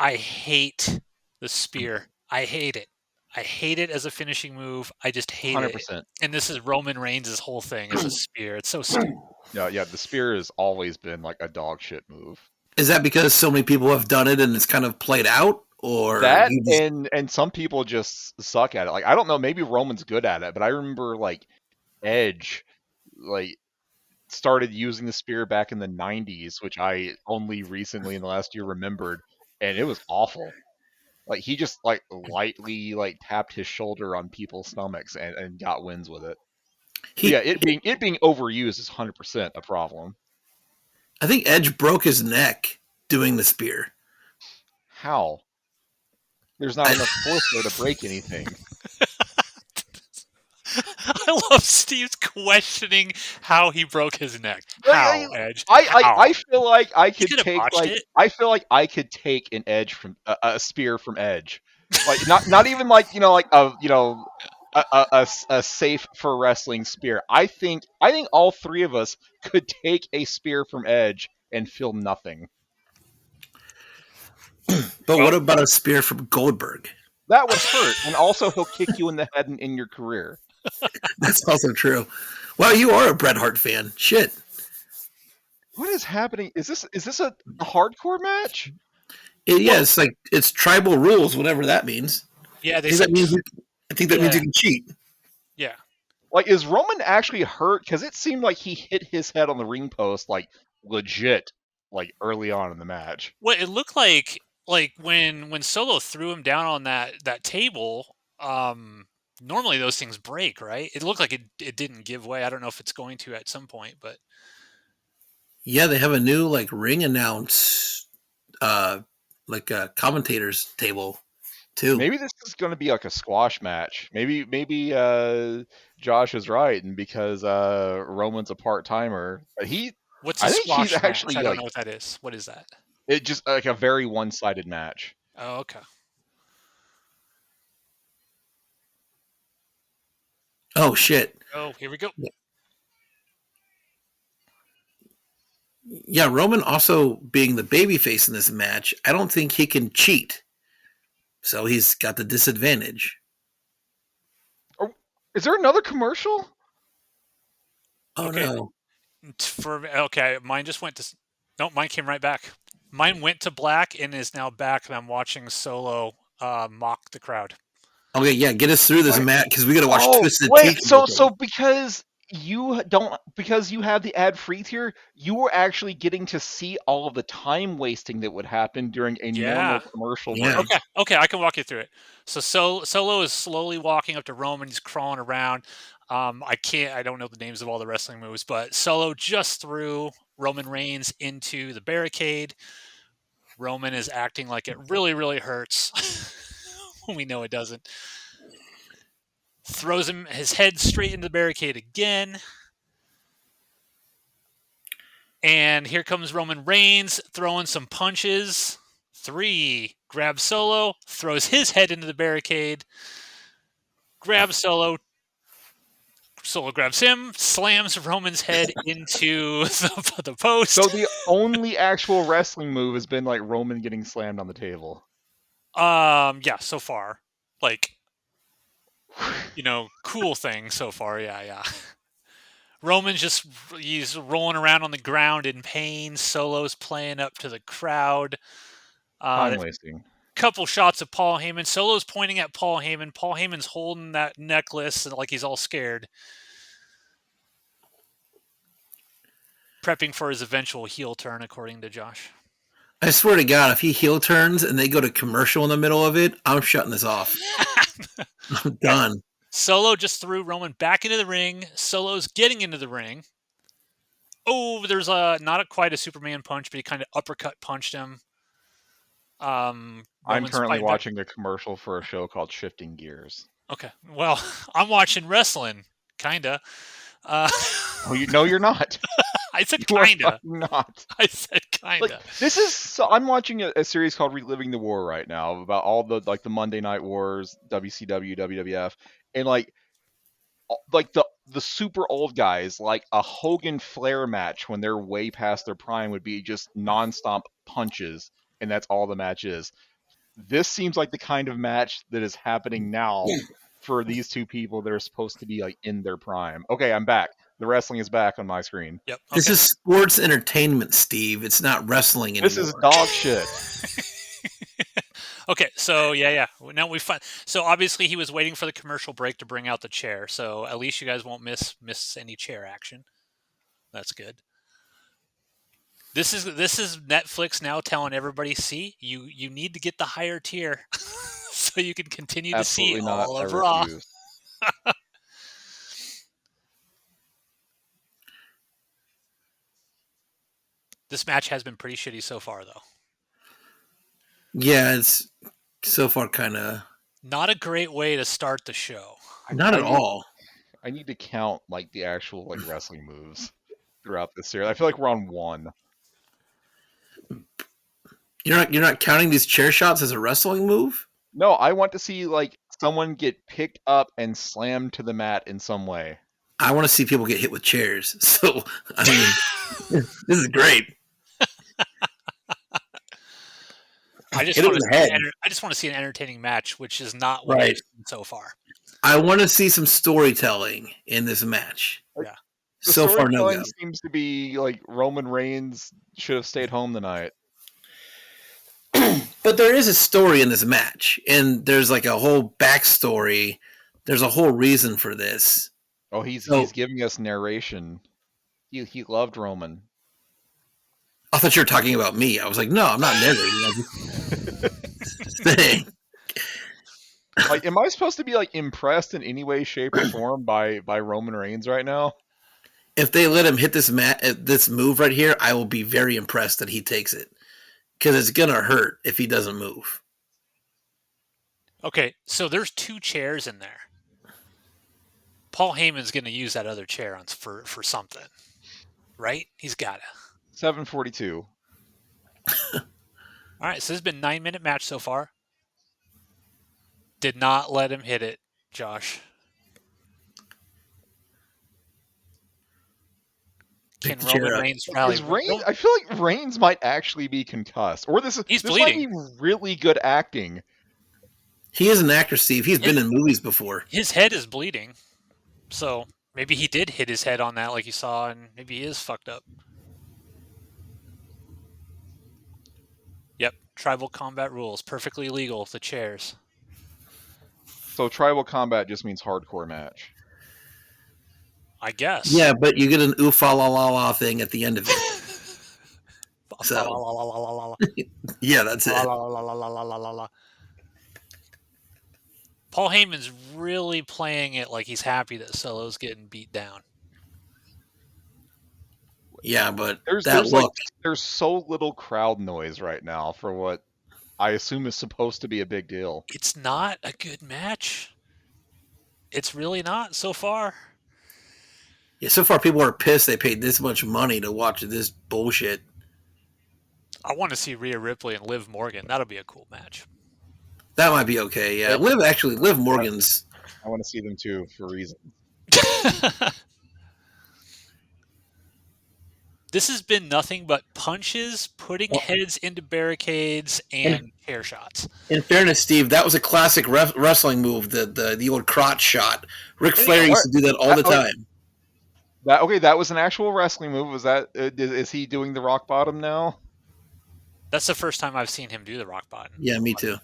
I hate the spear. I hate it. I hate it as a finishing move. I just hate 100%. it. And this is Roman Reigns' whole thing is a spear. It's so stupid. Yeah, the spear has always been a dog shit move. Is that because so many people have done it and it's kind of played out? Or that and some people just suck at it. I don't know, maybe Roman's good at it, but I remember Edge started using the spear back in the 90s, which I only recently in the last year remembered, and it was awful. He just lightly tapped his shoulder on people's stomachs and got wins with it. It being overused is 100% a problem. I think Edge broke his neck doing the spear. How? There's not enough force there to break anything. I love Steve's questioning how he broke his neck. How, Edge? I feel like I could take it? I feel like I could take an Edge from a spear from Edge. Not even a safe for wrestling spear. I think all three of us could take a spear from Edge and feel nothing. But what about a spear from Goldberg? That would hurt, and also he'll kick you in the head and in your career. That's also true. Wow, you are a Bret Hart fan. Shit. What is happening? Is this a hardcore match? Yes, it's tribal rules, whatever that means. Yeah, I think that means you can cheat. Yeah. Is Roman actually hurt? Because it seemed like he hit his head on the ring post legit early on in the match. Well, it looked like when Solo threw him down on that table, normally those things break, right? It looked like it didn't give way. I don't know if it's going to at some point, but yeah, they have a new ring announce a commentator's table too. Maybe this is going to be a squash match. Maybe Josh is right, and because Roman's a part timer, what's a squash match? Actually, I don't know what that is. What is that? It just a very one-sided match. Oh, okay. Oh shit! Oh, here we go. Yeah, Roman also being the babyface in this match, I don't think he can cheat. So he's got the disadvantage. Is there another commercial? Oh no! Okay, mine just went to. No, mine came right back. Mine went to black and is now back, and I'm watching Solo mock the crowd. Okay, yeah, get us through this match because we got to watch Twisted Wait, Teeth. so because you don't, because you have the ad free tier, you were actually getting to see all of the time wasting that would happen during a Yeah. normal commercial Yeah. break. Okay, I can walk you through it. So Solo is slowly walking up to Roman. He's crawling around. I don't know the names of all the wrestling moves, but Solo just threw Roman Reigns into the barricade. Roman is acting like it really, really hurts. We know it doesn't. Throws his head straight into the barricade again. And here comes Roman Reigns throwing some punches. 3, grabs Solo, throws his head into the barricade, grabs Solo, Solo grabs him, slams Roman's head into the post. So the only actual wrestling move has been like Roman getting slammed on the table. Yeah, so far. Like, cool thing so far, yeah. Roman's he's rolling around on the ground in pain. Solo's playing up to the crowd. Time wasting. Couple shots of Paul Heyman. Solo's pointing at Paul Heyman. Paul Heyman's holding that necklace like he's all scared. Prepping for his eventual heel turn, according to Josh. I swear to God, if he heel turns and they go to commercial in the middle of it, I'm shutting this off. I'm done. Solo just threw Roman back into the ring. Solo's getting into the ring. Oh, there's not quite a Superman punch, but he kind of uppercut punched him. I'm currently watching a commercial for a show called Shifting Gears. Okay, well, I'm watching wrestling, kinda. No, you're not. I said You are kinda. not. I said kinda. Like, this is so. I'm watching a series called Reliving the War right now about all the the Monday Night Wars, WCW, WWF, and like the super old guys, like a Hogan Flair match when they're way past their prime would be just nonstop punches, and that's all the match is. This seems like the kind of match that is happening now for these two people that are supposed to be like in their prime. Okay, I'm back. The wrestling is back on my screen. Yep. Okay. This is sports entertainment, Steve. It's not wrestling anymore. This is dog shit. Okay, so yeah. Now we find. So obviously he was waiting for the commercial break to bring out the chair. So at least you guys won't miss any chair action. That's good. This is Netflix now telling everybody, see, you need to get the higher tier so you can continue Absolutely to see not. all I of Raw. refuse. This match has been pretty shitty so far, though. Yeah, it's so far kind of not a great way to start the show. Not at all. I need to count like the actual like wrestling moves throughout this series. I feel like we're on 1. You're not counting these chair shots as a wrestling move? No, I want to see like someone get picked up and slammed to the mat in some way. I want to see people get hit with chairs. So, I mean, this is great. I just want to see an entertaining match, which is not what I've seen so far. I want to see some storytelling in this match. Yeah. So far, no go. Seems to be like Roman Reigns should have stayed home tonight. But there is a story in this match, and there's like a whole backstory. There's a whole reason for this. Oh, he's giving us narration. He loved Roman. I thought you were talking about me. I was like, no, I'm not narrating. Thing. Like, am I supposed to be like impressed in any way, shape, or form by Roman Reigns right now? If they let him hit this move right here, I will be very impressed that he takes it, because it's gonna hurt if he doesn't move. Okay, so there's 2 chairs in there. Paul Heyman's gonna use that other chair for something, right? He's gotta. 7:42. All right, so this has been a 9-minute match so far. Did not let him hit it, Josh. Can Roman Reigns rally? I feel like Reigns might actually be concussed, or this might be really good acting. He is an actor, Steve. He's been in movies before. His head is bleeding, so maybe he did hit his head on that, like you saw, and maybe he is fucked up. Yep, tribal combat rules, perfectly legal. The chairs. So tribal combat just means hardcore match. I guess. Yeah, but you get an oofa la la la thing at the end of it. So yeah, that's it. Paul Heyman's really playing it like he's happy that Solo's getting beat down. Yeah, but There's that there's like look. there's so little crowd noise right now for what I assume is supposed to be a big deal. It's not a good match. It's really not so far. Yeah, so far people are pissed they paid this much money to watch this bullshit. I want to see Rhea Ripley and Liv Morgan. That'll be a cool match. That might be okay. Yeah, Liv Morgan's. I want to see them too for reasons. This has been nothing but punches, putting heads into barricades, and chair shots. In fairness, Steve, that was a classic wrestling move, the old crotch shot. Ric Flair used to do that all the time. That was an actual wrestling move. Was that is he doing the rock bottom now? That's the first time I've seen him do the rock bottom. Yeah, me too.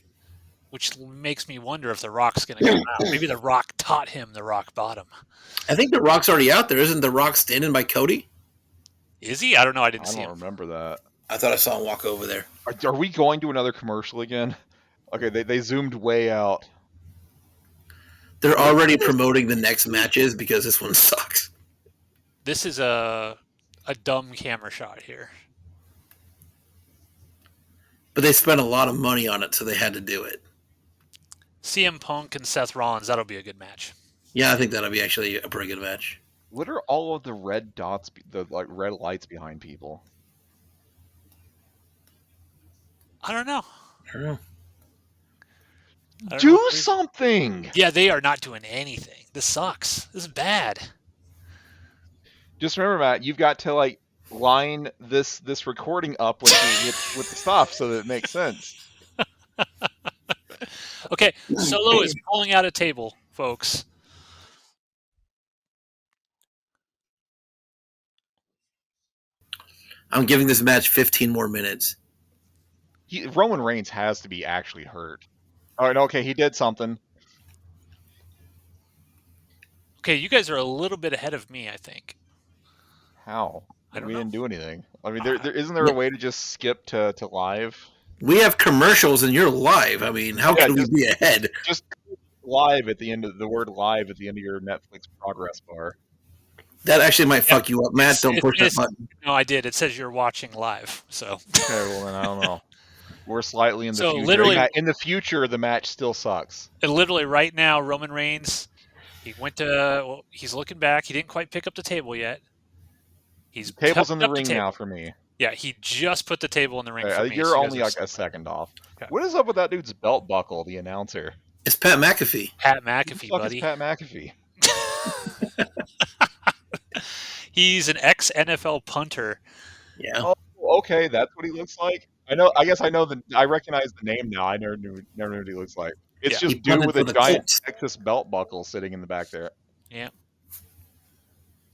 Which makes me wonder if the Rock's going to come out. Maybe the Rock taught him the rock bottom. I think the Rock's already out there. Isn't the Rock standing by Cody? Is he? I don't know. I didn't see him. I don't remember that. I thought I saw him walk over there. Are we going to another commercial again? Okay, they zoomed way out. They're already promoting the next matches because this one sucks. This is a dumb camera shot here. But they spent a lot of money on it, so they had to do it. CM Punk and Seth Rollins, that'll be a good match. Yeah, I think that'll be actually a pretty good match. What are all of the red dots, the red lights behind people? I don't know. Do something! Yeah, they are not doing anything. This sucks. This is bad. Just remember, Matt, you've got to line this recording up with the stuff so that it makes sense. Okay, Solo is pulling out a table, folks. I'm giving this match 15 more minutes. Roman Reigns has to be actually hurt. All right, okay, he did something. Okay, you guys are a little bit ahead of me, I think. How? I don't we know. didn't do anything. I mean, isn't there a way to just skip to live? We have commercials and you're live. I mean, how can we be ahead? Just live at the end of the word live at the end of your Netflix progress bar. That actually might fuck you up, Matt. Don't push that button. No, I did. It says you're watching live. So. Okay, well then I don't know. We're slightly in the future. Literally, in the future, the match still sucks. And literally, right now, Roman Reigns, he went to. Well, he's looking back. He didn't quite pick up the table yet. The table's in the ring now for me. Yeah, he just put the table in the ring for me. You're only like a second off. Okay. What is up with that dude's belt buckle? The announcer. It's Pat McAfee. Pat McAfee, buddy. Is Pat McAfee. He's an ex-NFL punter. Yeah. Oh, okay, that's what he looks like. I know. I guess I know I recognize the name now. I never knew what he looks like. It's just dude with a giant Texas belt buckle sitting in the back there. Yeah.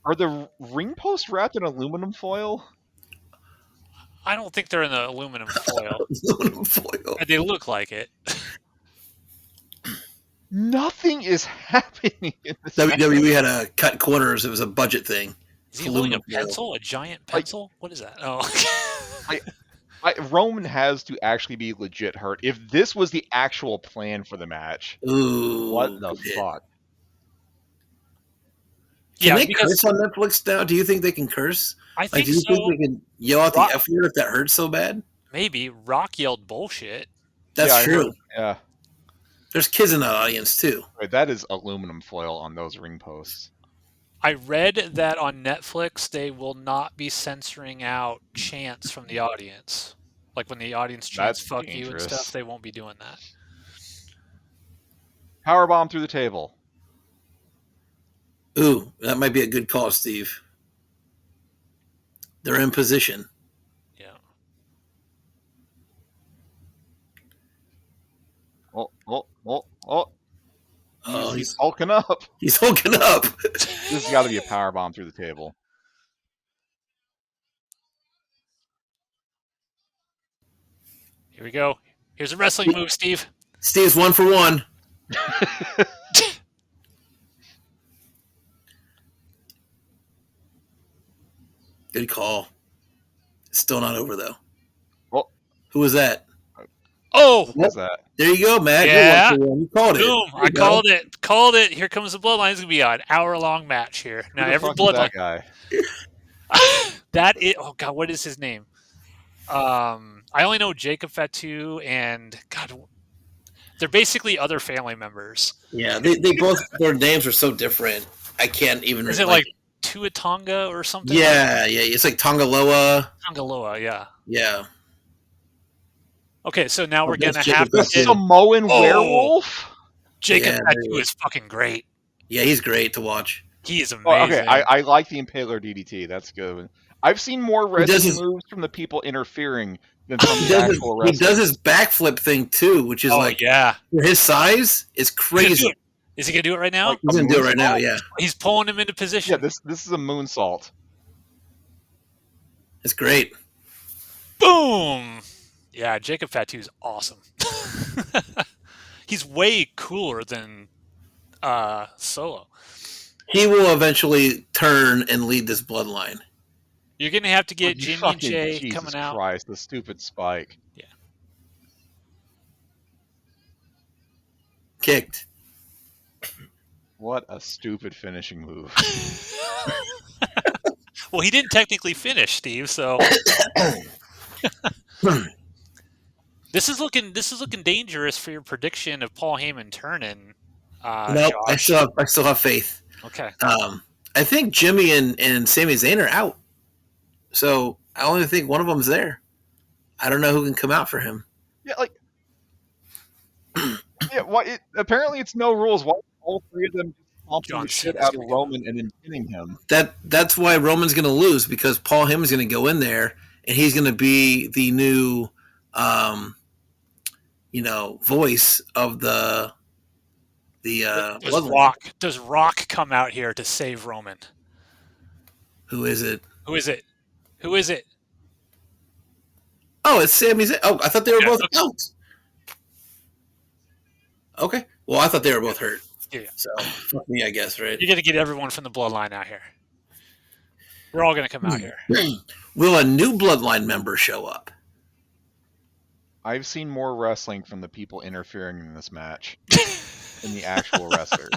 Are the ring posts wrapped in aluminum foil? I don't think they're in the aluminum foil. Aluminum foil. They look like it. Nothing is happening in this. WWE had to cut corners. It was a budget thing. Is he holding a pencil? A giant pencil? What is that? Oh. Roman has to actually be legit hurt. If this was the actual plan for the match, what the fuck? Can they curse on Netflix now? Do you think they can curse? I think do you think they can yell out the F word if that hurts so bad? Maybe. Rock yelled bullshit. That's true. Yeah. There's kids in the audience, too. Right, that is aluminum foil on those ring posts. I read that on Netflix they will not be censoring out chants from the audience. Like when the audience chants "fuck you" and stuff, they won't be doing that. Powerbomb through the table. Ooh, that might be a good call, Steve. They're in position. Yeah. Oh. He's hulking up. He's hulking up. This has got to be a powerbomb through the table. Here we go. Here's a wrestling move, Steve. Steve's 1 for 1. Good call. Still not over though. Well, Who was that? Oh, what was that? There you go, Matt. Yeah. You're 1-for-1. You called it. boom! There you I go. called it. Called it. Here comes the bloodline. It's gonna be an hour-long match here. Now Who the every fuck is bloodline. that guy? That is. Oh God, what is his name? I only know Jacob Fatu and God. They're basically other family members. Yeah, they both their names are so different. I can't even. Is it like Tuatonga or something? Yeah, yeah. It's like Tongaloa. Tongaloa, yeah. Yeah. Okay, so now we're that's gonna Jacob have The to. Samoan Oh. werewolf? Jacob Yeah, Fatu is fucking great. Yeah, he's great to watch. He is amazing. Oh, okay, I like the Impaler DDT. That's good. I've seen more does wrestling his- moves from the people interfering than from He the does, actual he wrestlers. does his backflip thing too, which is oh like yeah. for his size is He's gonna do crazy. it. Is he gonna do it right now? Like- He's gonna do it right now. Yeah, He's pulling him into Yeah, position. this is a moonsault. it's great. Boom! Yeah, Jacob Fatu's awesome. He's way cooler than Solo. He will eventually turn and lead this bloodline. You're gonna have to get You Jimmy and fucking Jay Jesus coming out. Christ, the stupid spike. Kicked. What a stupid finishing move. Well, he didn't technically finish, Steve. So this is looking dangerous for your prediction of Paul Heyman turning. Nope, I Josh. still have faith. Okay. I think Jimmy and Sami Zayn are out, so I only think one of them's there. I don't know who can come out for him. Yeah, like, yeah. Why? Apparently, it's no rules. Why are all three of them just stomping John the shit Cena's out of gonna go. Roman and then pinning him? That's why Roman's going to lose, because Paul Heyman's going to go in there and he's going to be the new, voice of the bloodline. Does Rock come out here to save Roman? Who is it? Who is it? Who is it? Oh, it's Sami Zayn. Oh, I thought they were Yeah, both okay. out. Okay. Well, I thought they were both hurt. Yeah. So, fuck me, I guess, right? You're gonna get everyone from the bloodline out here. We're all gonna come out here. Will a new bloodline member show up? I've seen more wrestling from the people interfering in this match than the actual wrestlers.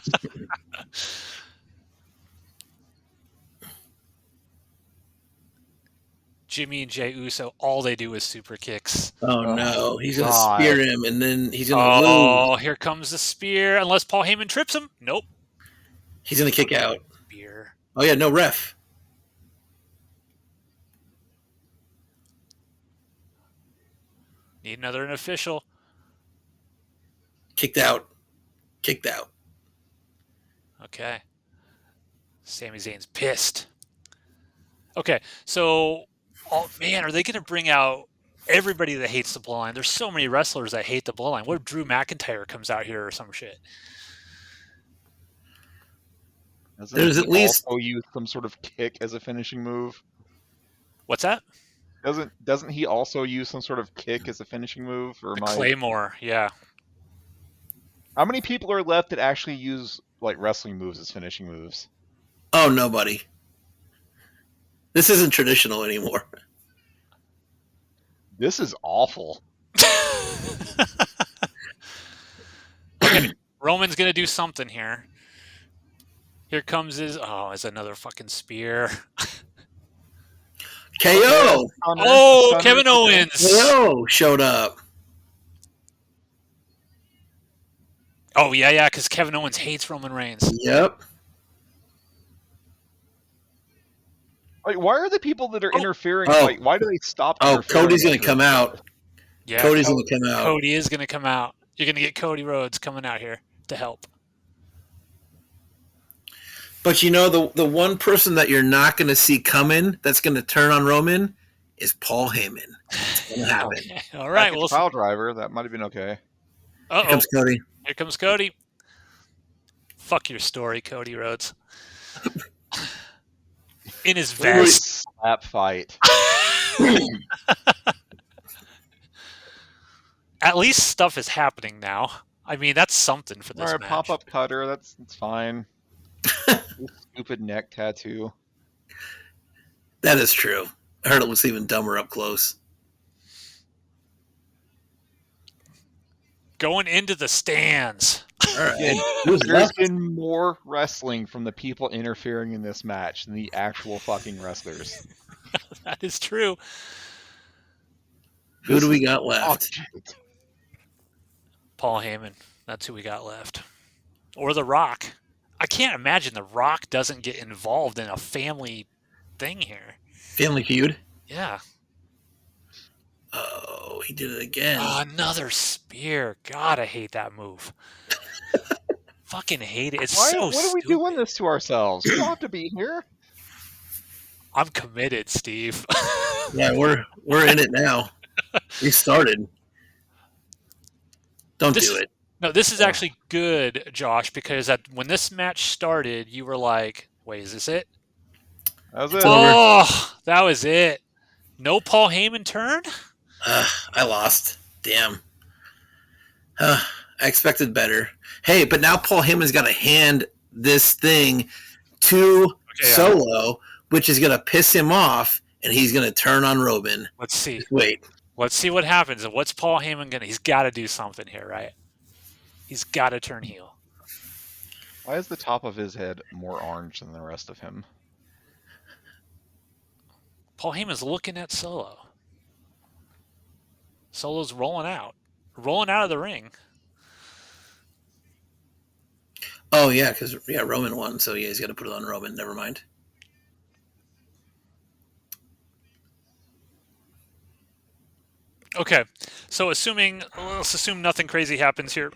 Jimmy and Jay Uso, all they do is super kicks. Oh, no. He's going to God. spear him and then he's going to lose. Oh, here comes the spear. Unless Paul Heyman trips him. Nope. He's going to kick out. Spear. Oh, yeah, no ref. Need another official. Kicked out. Kicked out. Okay. Sami Zayn's pissed. Okay, so, oh man, are they going to bring out everybody that hates the bloodline? There's so many wrestlers that hate the bloodline. What if Drew McIntyre comes out here or some shit? Doesn't There's he at least- also use some sort of kick as a finishing move? What's that? Doesn't he also use some sort of kick as a finishing move? Or The am I- Claymore, yeah. How many people are left that actually use like wrestling moves as finishing moves? Oh, nobody. This isn't traditional anymore. This is awful. Okay, Roman's going to do something here. Here comes his... Oh, it's another fucking spear. KO! Oh, Kevin Owens! KO showed up. Oh, yeah, because Kevin Owens hates Roman Reigns. Yep. Like, why are the people that are interfering? Oh. Like, why do they stop? Oh, interfering Cody's going to after come this? out. Yeah, Cody's going to come out. Cody is going to come out. You're going to get Cody Rhodes coming out here to help. But you know, the one person that you're not going to see coming that's going to turn on Roman is Paul Heyman. It's going to happen. Okay. All right, Package well, pile driver. That might have been okay. Here uh-oh. comes Cody. Here comes Cody. Fuck your story, Cody Rhodes. In his vest. Slap fight. At least stuff is happening now. I mean, that's something for All this right, match. pop up cutter. That's fine. Stupid neck tattoo. That is true. I heard it looks even dumber up close. Going into the stands. All right. Again, Who's there's left? been more wrestling from the people interfering in this match than the actual fucking wrestlers. That is true. Who do we got left? Paul Heyman. That's who we got left. Or The Rock. I can't imagine The Rock doesn't get involved in a family thing here. Family Feud. Yeah. Oh, he did it again. Oh, another spear. God, I hate that move. Fucking hate it. It's so What are we stupid. doing this to ourselves? We don't have to be here. I'm committed, Steve. Yeah, we're in it now. We started. Don't This do is- it. No, this is actually good, Josh, because when this match started, you were like, wait, is this it? That was it. Oh, that was it. No Paul Heyman turn? I lost. Damn. I expected better. Hey, but now Paul Heyman's got to hand this thing to Solo, which is going to piss him off, and he's going to turn on Robin. Let's see. Just wait. Let's see what happens. And what's Paul Heyman going to... He's got to do something here, right? He's got to turn heel. Why is the top of his head more orange than the rest of him? Paul Heyman's looking at Solo. Solo's rolling out of the ring. Oh, yeah, because Roman won, so yeah, he's got to put it on Roman. Never mind. Okay, so let's assume nothing crazy happens here.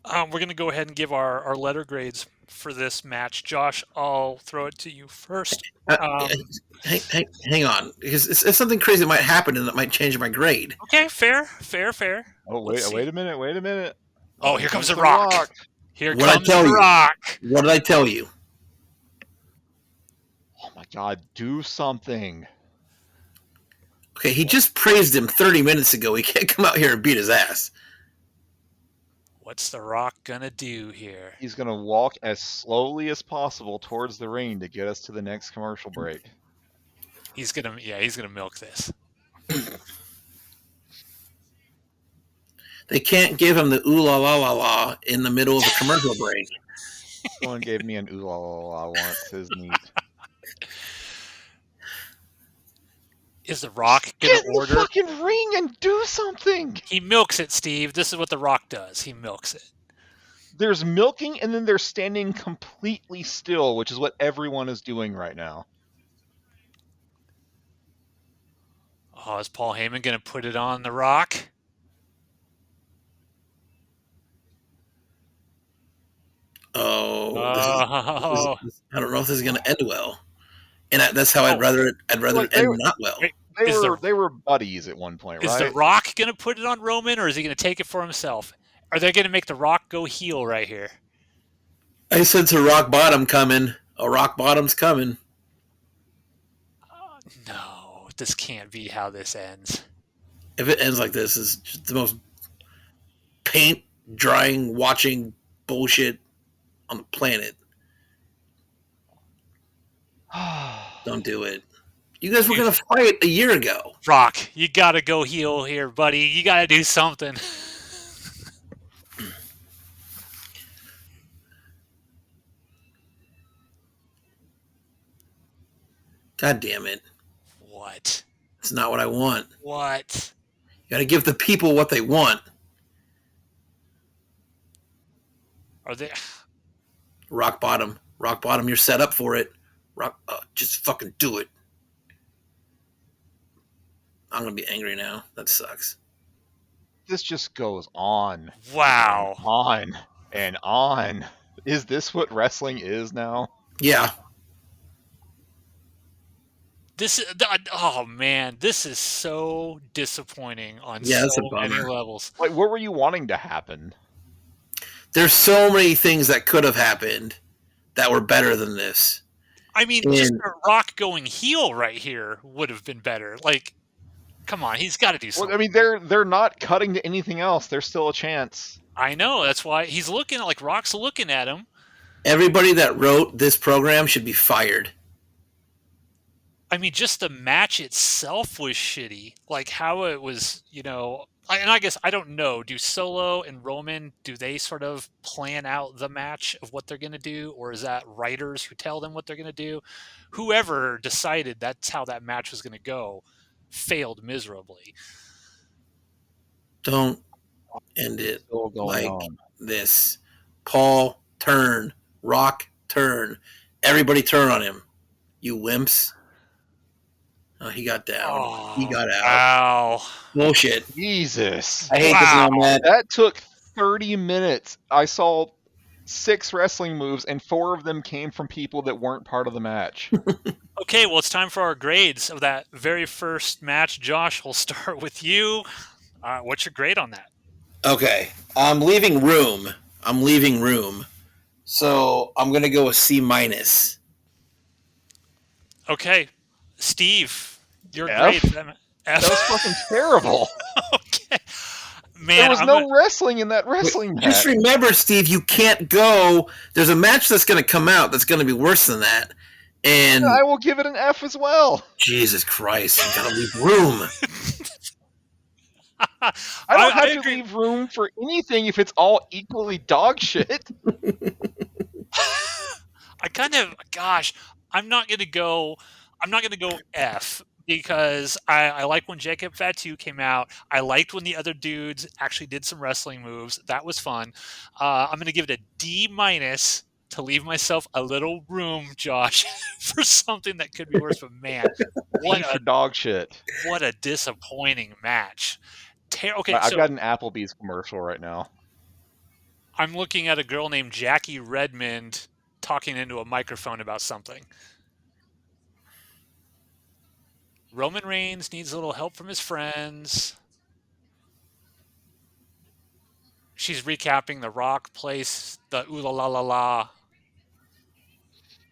We're going to go ahead and give our letter grades for this match. Josh, I'll throw it to you first. Hang on, because if something crazy might happen, and that might change my grade. Okay, fair. Oh, wait a minute. Oh, here comes The Rock. Here comes The Rock. What did I tell you? Oh my God, do something. Okay, he just praised him 30 minutes ago. He can't come out here and beat his ass. What's The Rock gonna do here? He's going to walk as slowly as possible towards the ring to get us to the next commercial break. He's gonna milk this. They can't give him the ooh la la la la in the middle of a commercial break. Someone gave me an ooh la la la once. His neat. Is The Rock gonna Get in the fucking ring and do something. He milks it, Steve. This is what The Rock does. He milks it. There's milking, and then there's standing completely still, which is what everyone is doing right now. Oh, is Paul Heyman gonna put it on The Rock? Oh, I don't know if this is going to end well, and that's how I'd rather it end not well. They were buddies at one point, right? Is The Rock going to put it on Roman, or is he going to take it for himself? Are they going to make The Rock go heel right here? I sense a rock bottom coming. A rock bottom's coming. No, this can't be how this ends. If it ends like this, it's just the most paint drying, watching bullshit on the planet. Don't do it. You guys were going to fight a year ago. Rock, you got to go heel here, buddy. You got to do something. God damn it. What? It's not what I want. What? You got to give the people what they want. Are they... Rock bottom. Rock bottom, you're set up for it. Just fucking do it. I'm going to be angry now. That sucks. This just goes on. Wow. And on and on. Is this what wrestling is now? Yeah. Oh man, this is so disappointing on so many levels. Like, what were you wanting to happen? There's so many things that could have happened that were better than this. I mean, just The Rock going heel right here would have been better. Like, come on, he's got to do something. Well, I mean, they're not cutting to anything else. There's still a chance. I know. That's why he's looking like Rock's looking at him. Everybody that wrote this program should be fired. I mean, just the match itself was shitty. Like how it was, and I guess I don't know. Do Solo and Roman, do they sort of plan out the match of what they're going to do, or is that writers who tell them what they're going to do? Whoever decided that's how that match was going to go failed miserably. Don't end it Still going like on. this. Paul, turn. Rock, turn. Everybody turn on him. You wimps. Oh, he got down. He got out. Wow. Bullshit. Jesus. I hate this Wow. little man. That took 30 minutes. I saw 6 wrestling moves, and 4 of them came from people that weren't part of the match. Okay, well, it's time for our grades of that very first match. Josh, we'll start with you. What's your grade on that? Okay. I'm leaving room. So I'm going to go with C minus. Okay, Steve, your F? grade. For that That was fucking terrible. Okay, man. There was no wrestling in that wrestling match. Just remember, Steve, you can't go. There's a match that's going to come out that's going to be worse than that. And I will give it an F as well. Jesus Christ, you got to leave room. I don't have to leave room for anything if it's all equally dog shit. I'm not gonna go F because I like when Jacob Fatu came out. I liked when the other dudes actually did some wrestling moves. That was fun. I'm gonna give it a D minus to leave myself a little room, Josh, for something that could be worse. But man, What for dog shit. What a disappointing match. Okay, I've so got an Applebee's commercial right now. I'm looking at a girl named Jackie Redmond talking into a microphone about something. Roman Reigns needs a little help from his friends. She's recapping The Rock plays the ooh la la la la.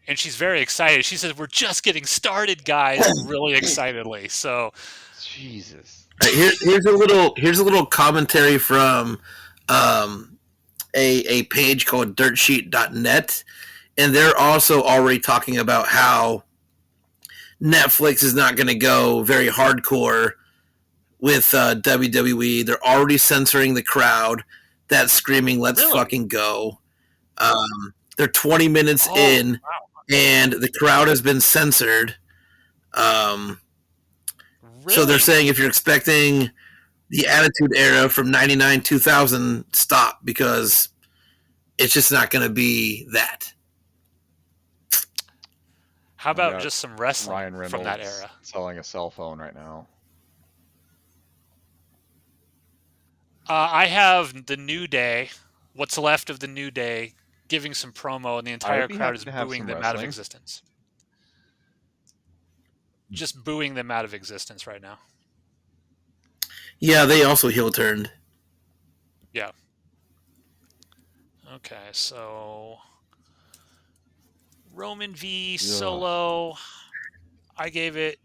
And she's very excited. She says, "We're just getting started, guys," really excitedly. So, Jesus. Here's a little commentary from a page called dirtsheet.net, and they're also already talking about how Netflix is not going to go very hardcore with WWE. They're already censoring the crowd that's screaming, "Let's fucking go." They're 20 minutes in, and the crowd has been censored. So they're saying if you're expecting the Attitude Era from 99, 2000, stop, because it's just not going to be that. How about just some wrestling Ryan Reynolds from that era? Selling a cell phone right now. I have the New Day, what's left of the New Day, giving some promo, and the entire crowd is booing them out of existence. Just booing them out of existence right now. Yeah, they also heel turned. Yeah. Okay, so Roman v Solo, I gave it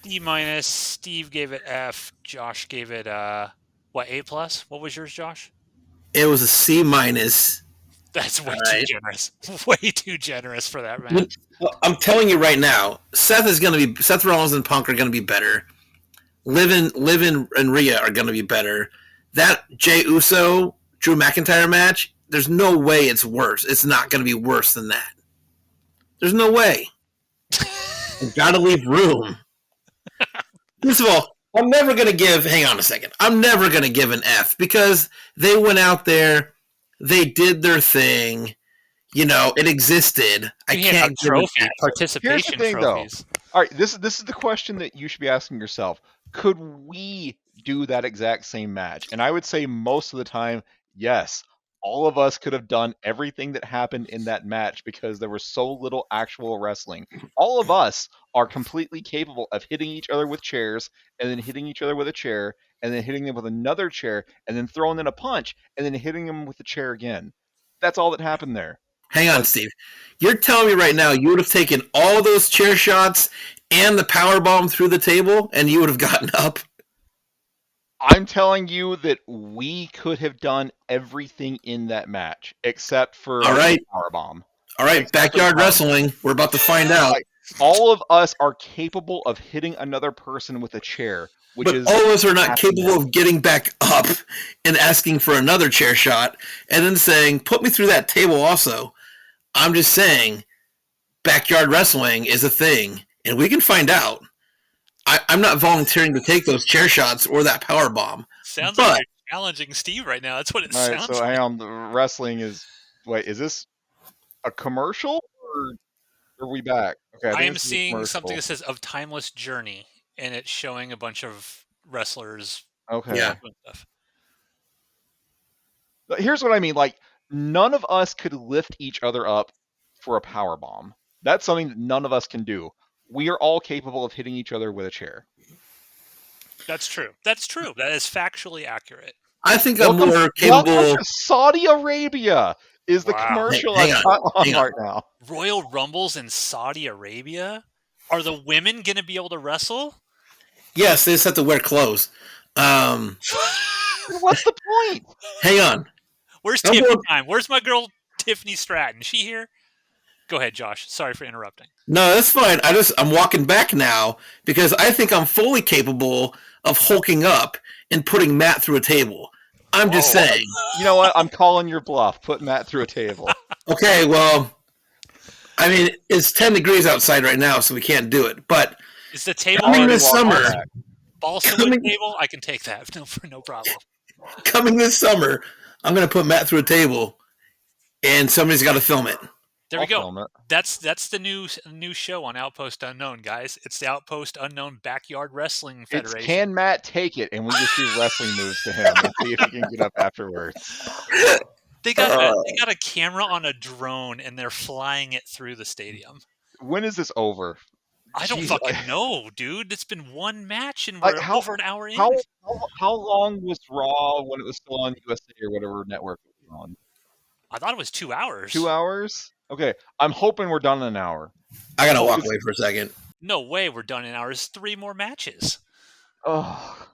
D minus. Steve gave it F. Josh gave it A+? What was yours, Josh? It was a C minus. That's way too generous. Way too generous for that match. I'm telling you right now, Seth Rollins and Punk are going to be better. Liv and Rhea are going to be better. That Jey Uso Drew McIntyre match, there's no way it's worse. It's not going to be worse than that. There's no way. You got to leave room. First of all, I'm never going to give an F because they went out there, they did their thing, it existed. I can't give it F. Participation Here's the thing, trophies. Though. All right, this is the question that you should be asking yourself. Could we do that exact same match? And I would say most of the time, yes. All of us could have done everything that happened in that match because there was so little actual wrestling. All of us are completely capable of hitting each other with chairs and then hitting each other with a chair and then hitting them with another chair and then throwing in a punch and then hitting them with a chair again. That's all that happened there. Hang on, Steve. You're telling me right now you would have taken all those chair shots and the power bomb through the table and you would have gotten up? I'm telling you that we could have done everything in that match except for the power bomb. All right, backyard wrestling. We're about to find out. all of us are capable of hitting another person with a chair, which But is all of us are not happening. capable of getting back up and asking for another chair shot and then saying, put me through that table also. I'm just saying, backyard wrestling is a thing, and we can find out. I'm not volunteering to take those chair shots or that power bomb. Sounds But like you're challenging Steve right now. That's what it All right, sounds so like. hang on. The wrestling is. Wait, is this a commercial or are we back? Okay, I I think am this is a seeing something commercial. that says "of timeless journey," and it's showing a bunch of wrestlers Okay. Yeah. doing stuff. But here's what I mean. Like, none of us could lift each other up for a power bomb. That's something that none of us can do. We are all capable of hitting each other with a chair. That's true. That's true. That is factually accurate. I think I'm Welcome, more welcome capable. to Saudi Arabia is the Wow. commercial Hang I've on, got on hang on. right now. Royal Rumbles in Saudi Arabia? Are the women going to be able to wrestle? Yes, they just have to wear clothes. What's the point? Hang on. Where's I'm Tiffany more- time? Where's my girl Tiffany Stratton? Is she here? Go ahead, Josh. Sorry for interrupting. No, that's fine. I'm walking back now because I think I'm fully capable of hulking up and putting Matt through a table. I'm just Whoa. saying. You know what? I'm calling your bluff. Put Matt through a table. Okay, well, I mean, it's 10 degrees outside right now, so we can't do it. But Is the table coming Already this walked summer, back. balsa wood coming- table? I can take that. No problem. coming this summer, I'm going to put Matt through a table, and somebody's got to film it. There I'll we go. film it. That's the new show on Outpost Unknown, guys. It's the Outpost Unknown Backyard Wrestling It's Federation. can Matt take it, and we just do wrestling moves to him and see if he can get up afterwards. They got a camera on a drone and they're flying it through the stadium. When is this over? I don't Jeez, fucking know, dude. It's been one match and Like, we're how- over an hour in. How long was Raw when it was still on USA or whatever network it was on? I thought it was 2 hours. 2 hours? Okay, I'm hoping we're done in an hour. I got to walk away for a second. No way we're done in an hour. It's 3 more matches. Oh,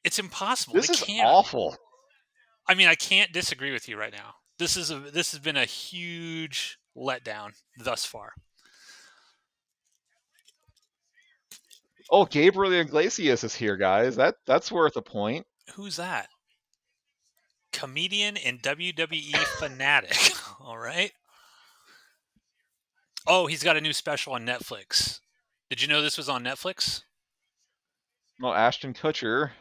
It's impossible. this We is can't. awful. I mean, I can't disagree with you right now. This has been a huge letdown thus far. Oh, Gabriel Iglesias is here, guys. That's worth a point. Who's that? Comedian and WWE fanatic. All right. Oh, he's got a new special on Netflix. Did you know this was on Netflix? Oh, Ashton Kutcher.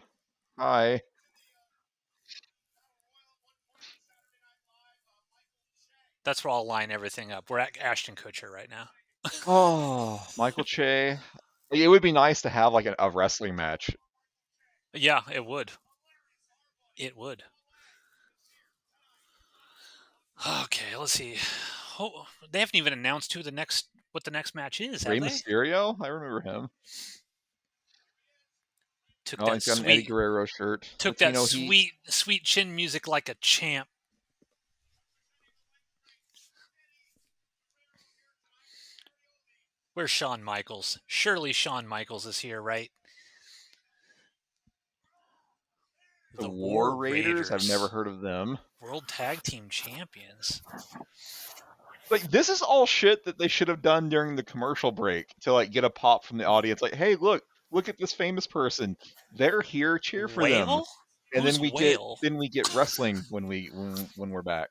Hi. That's where I'll line everything up. We're at Ashton Kutcher right now. Oh, Michael Che. It would be nice to have like a wrestling match. Yeah, it would. It would. Okay, let's see. Oh, they haven't even announced what the next match is, have Rey they? Mysterio? I remember him. Took Oh, that he's got an Eddie sweet, Guerrero shirt. took But, you that know, sweet chin music like a champ. Where's Shawn Michaels? Surely Shawn Michaels is here, right? The War Raiders? I've never heard of them. World Tag Team Champions. Like, this is all shit that they should have done during the commercial break to like get a pop from the audience. Like, hey, look at this famous person. They're here. Cheer for them. Whale? And Who's then we Whale? get wrestling when we're back.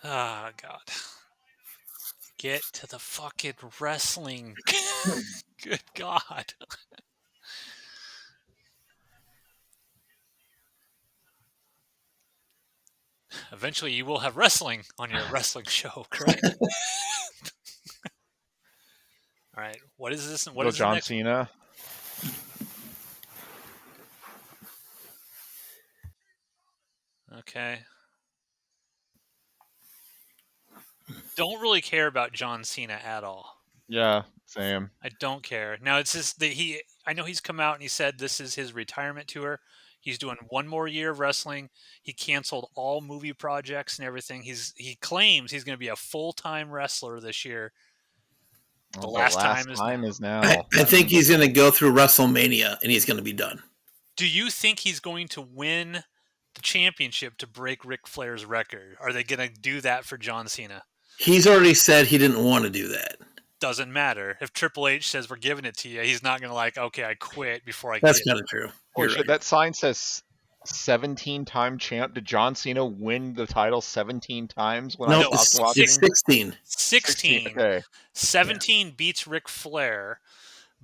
Ah, God. Get to the fucking wrestling. Good God. Eventually, you will have wrestling on your wrestling show, correct? All right. What is this? What Go is the John next? Cena. Okay. Don't really care about John Cena at all. Yeah, same. I don't care. Now it's just that I know he's come out and he said this is his retirement tour. He's doing one more year of wrestling. He canceled all movie projects and everything. He claims he's going to be a full-time wrestler this year. The last time is now. I think he's going to go through WrestleMania and he's going to be done. Do you think he's going to win the championship to break Ric Flair's record? Are they going to do that for John Cena? He's already said he didn't want to do that. Doesn't matter. If Triple H says we're giving it to you, he's not going to like, okay, I quit before I That's get it. kind of true. Holy You're shit, right. that sign says 17-time champ. Did John Cena win the title 17 times when I No, stopped it's, watching? it's 16. 16. Okay. 17 beats Ric Flair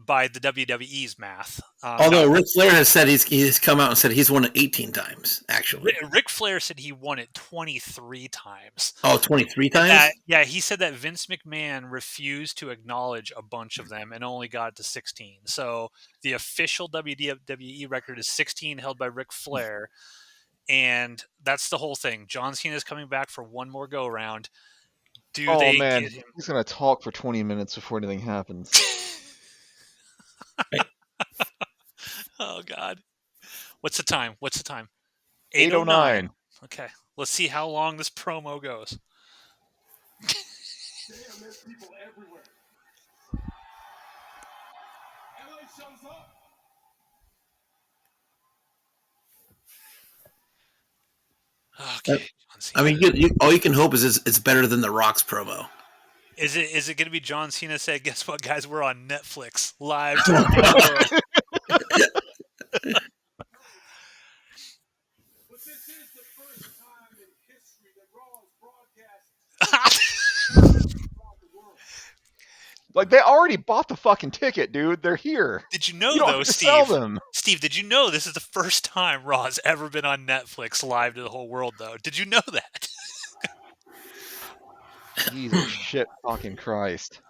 by the WWE's math. Although Ric Flair has said he's come out and said he's won it 18 times, actually. Ric Flair said he won it 23 times. Oh, 23 times? Yeah, he said that Vince McMahon refused to acknowledge a bunch of them and only got it to 16. So the official WWE record is 16, held by Ric Flair. And that's the whole thing. John Cena is coming back for one more go round. Do they man, get him? he's gonna talk for 20 minutes before anything happens. Oh God. What's the time? 8:09. Okay. Let's see how long this promo goes. Damn, there's people everywhere. LA shows up. Okay. John Cena. I mean, all you can hope is it's better than The Rock's promo. Is it going to be John Cena said, guess what, guys? We're on Netflix live to the world. But this is the first time in history that Raw is broadcast throughout the world. Like, they already bought the fucking ticket, dude. They're here. Did you know, You don't though, have to sell them. Steve, did you know this is the first time Raw has ever been on Netflix live to the whole world, though? Did you know that? Jesus shit fucking Christ.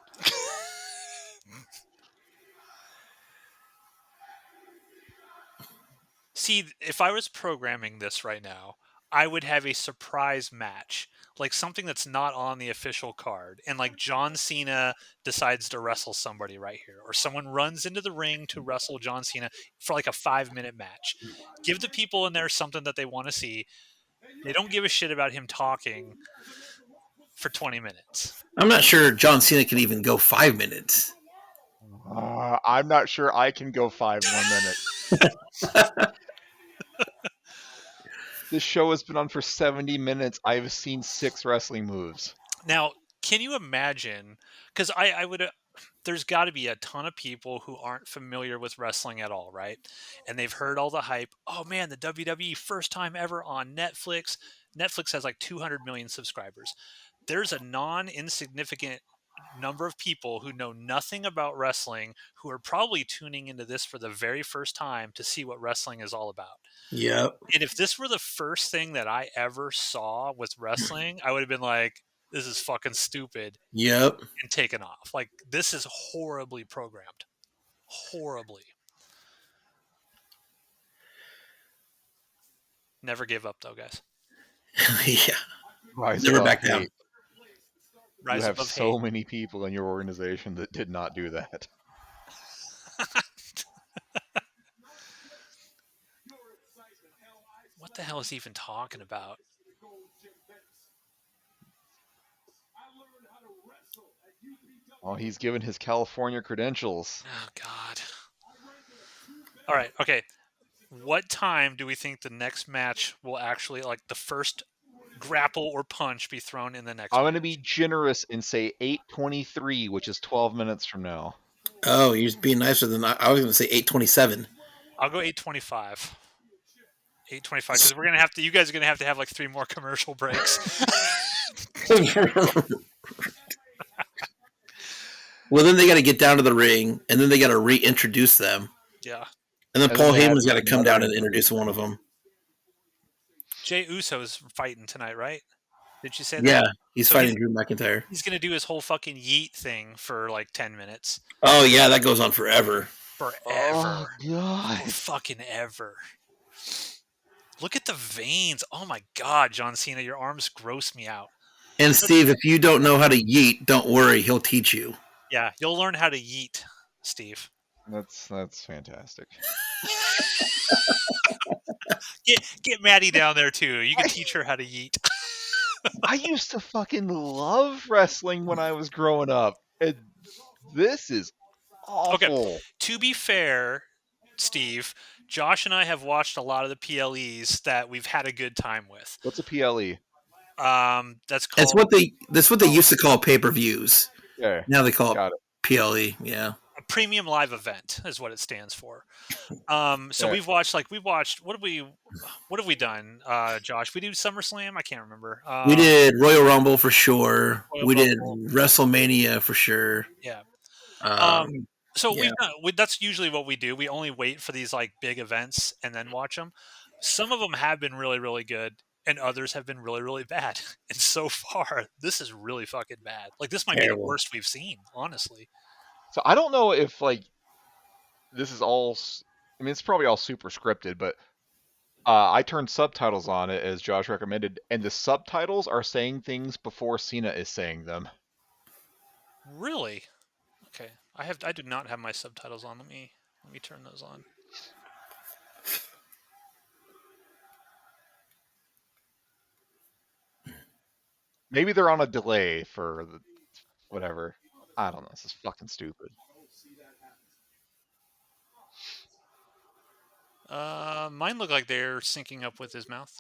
See, if I was programming this right now, I would have a surprise match, like something that's not on the official card. And like John Cena decides to wrestle somebody right here, or someone runs into the ring to wrestle John Cena for like a 5-minute match. Give the people in there something that they want to see. They don't give a shit about him talking for 20 minutes. I'm not sure John Cena can even go 5 minutes. I'm not sure I can go 5 more minutes. This show has been on for 70 minutes. I've seen 6 wrestling moves. Now, can you imagine? Because I would. There's got to be a ton of people who aren't familiar with wrestling at all, right? And they've heard all the hype. Oh man, the WWE first time ever on Netflix. Netflix has like 200 million subscribers. There's a non-insignificant number of people who know nothing about wrestling who are probably tuning into this for the very first time to see what wrestling is all about. Yep. And if this were the first thing that I ever saw with wrestling, I would have been like, this is fucking stupid. Yep. And taken off. Like, this is horribly programmed. Horribly. Never gave up, though, guys. Yeah. Rise Never above back down. hate. Rise You have above so hate. many people in your organization that did not do that. What the hell is he even talking about? Oh, he's given his California credentials. Oh, God. All right, okay. What time do we think the next match will actually, like, the first grapple or punch be thrown in the next I'm match? going to be generous and say 8:23, which is 12 minutes from now. Oh, you're being nicer than I was going to say 8:27. I'll go 8:25. 8:25, because we're gonna have to. You guys are gonna have like 3 more commercial breaks. Well, then they got to get down to the ring, and then they got to reintroduce them. Yeah. And then And Paul then they Heyman's have got to come another down and introduce one of them. Jey Uso's fighting tonight, right? Did you say that? Yeah, he's So fighting Drew McIntyre. He's gonna do his whole fucking yeet thing for like 10 minutes. Oh, yeah, that goes on forever. Forever. Oh, God. Fucking ever. Look at the veins. Oh my God, John Cena, your arms gross me out. And Steve, if you don't know how to yeet, don't worry, he'll teach you. Yeah, you'll learn how to yeet, Steve. That's fantastic. Get Maddie down there too. You can teach her how to yeet. I used to fucking love wrestling when I was growing up. And this is awful. To be fair, Steve, Josh and I have watched a lot of the PLEs that we've had a good time with. What's a PLE? That's It's called what they used to call pay-per-views. Yeah, Now they call it got it. PLE. Yeah. a premium live event is what it stands for. So Yeah. we've watched what have we done, Josh? We do SummerSlam. I can't remember. We did Royal Rumble for sure. Royal We did Rumble. WrestleMania for sure. Yeah. Um, So yeah. that's usually what we do. We only wait for these like big events and then watch them. Some of them have been really, really good, and others have been really, really bad. And so far, this is really fucking bad. Like this might be the Terrible. worst we've seen, honestly. So I don't know if like this is all. I mean, it's probably all super scripted, but I turned subtitles on it as Josh recommended, and the subtitles are saying things before Cena is saying them. Really? Okay. I do not have my subtitles on. Let me turn those on. Maybe they're on a delay for the, whatever. I don't know. This is fucking stupid. Mine look like they're syncing up with his mouth.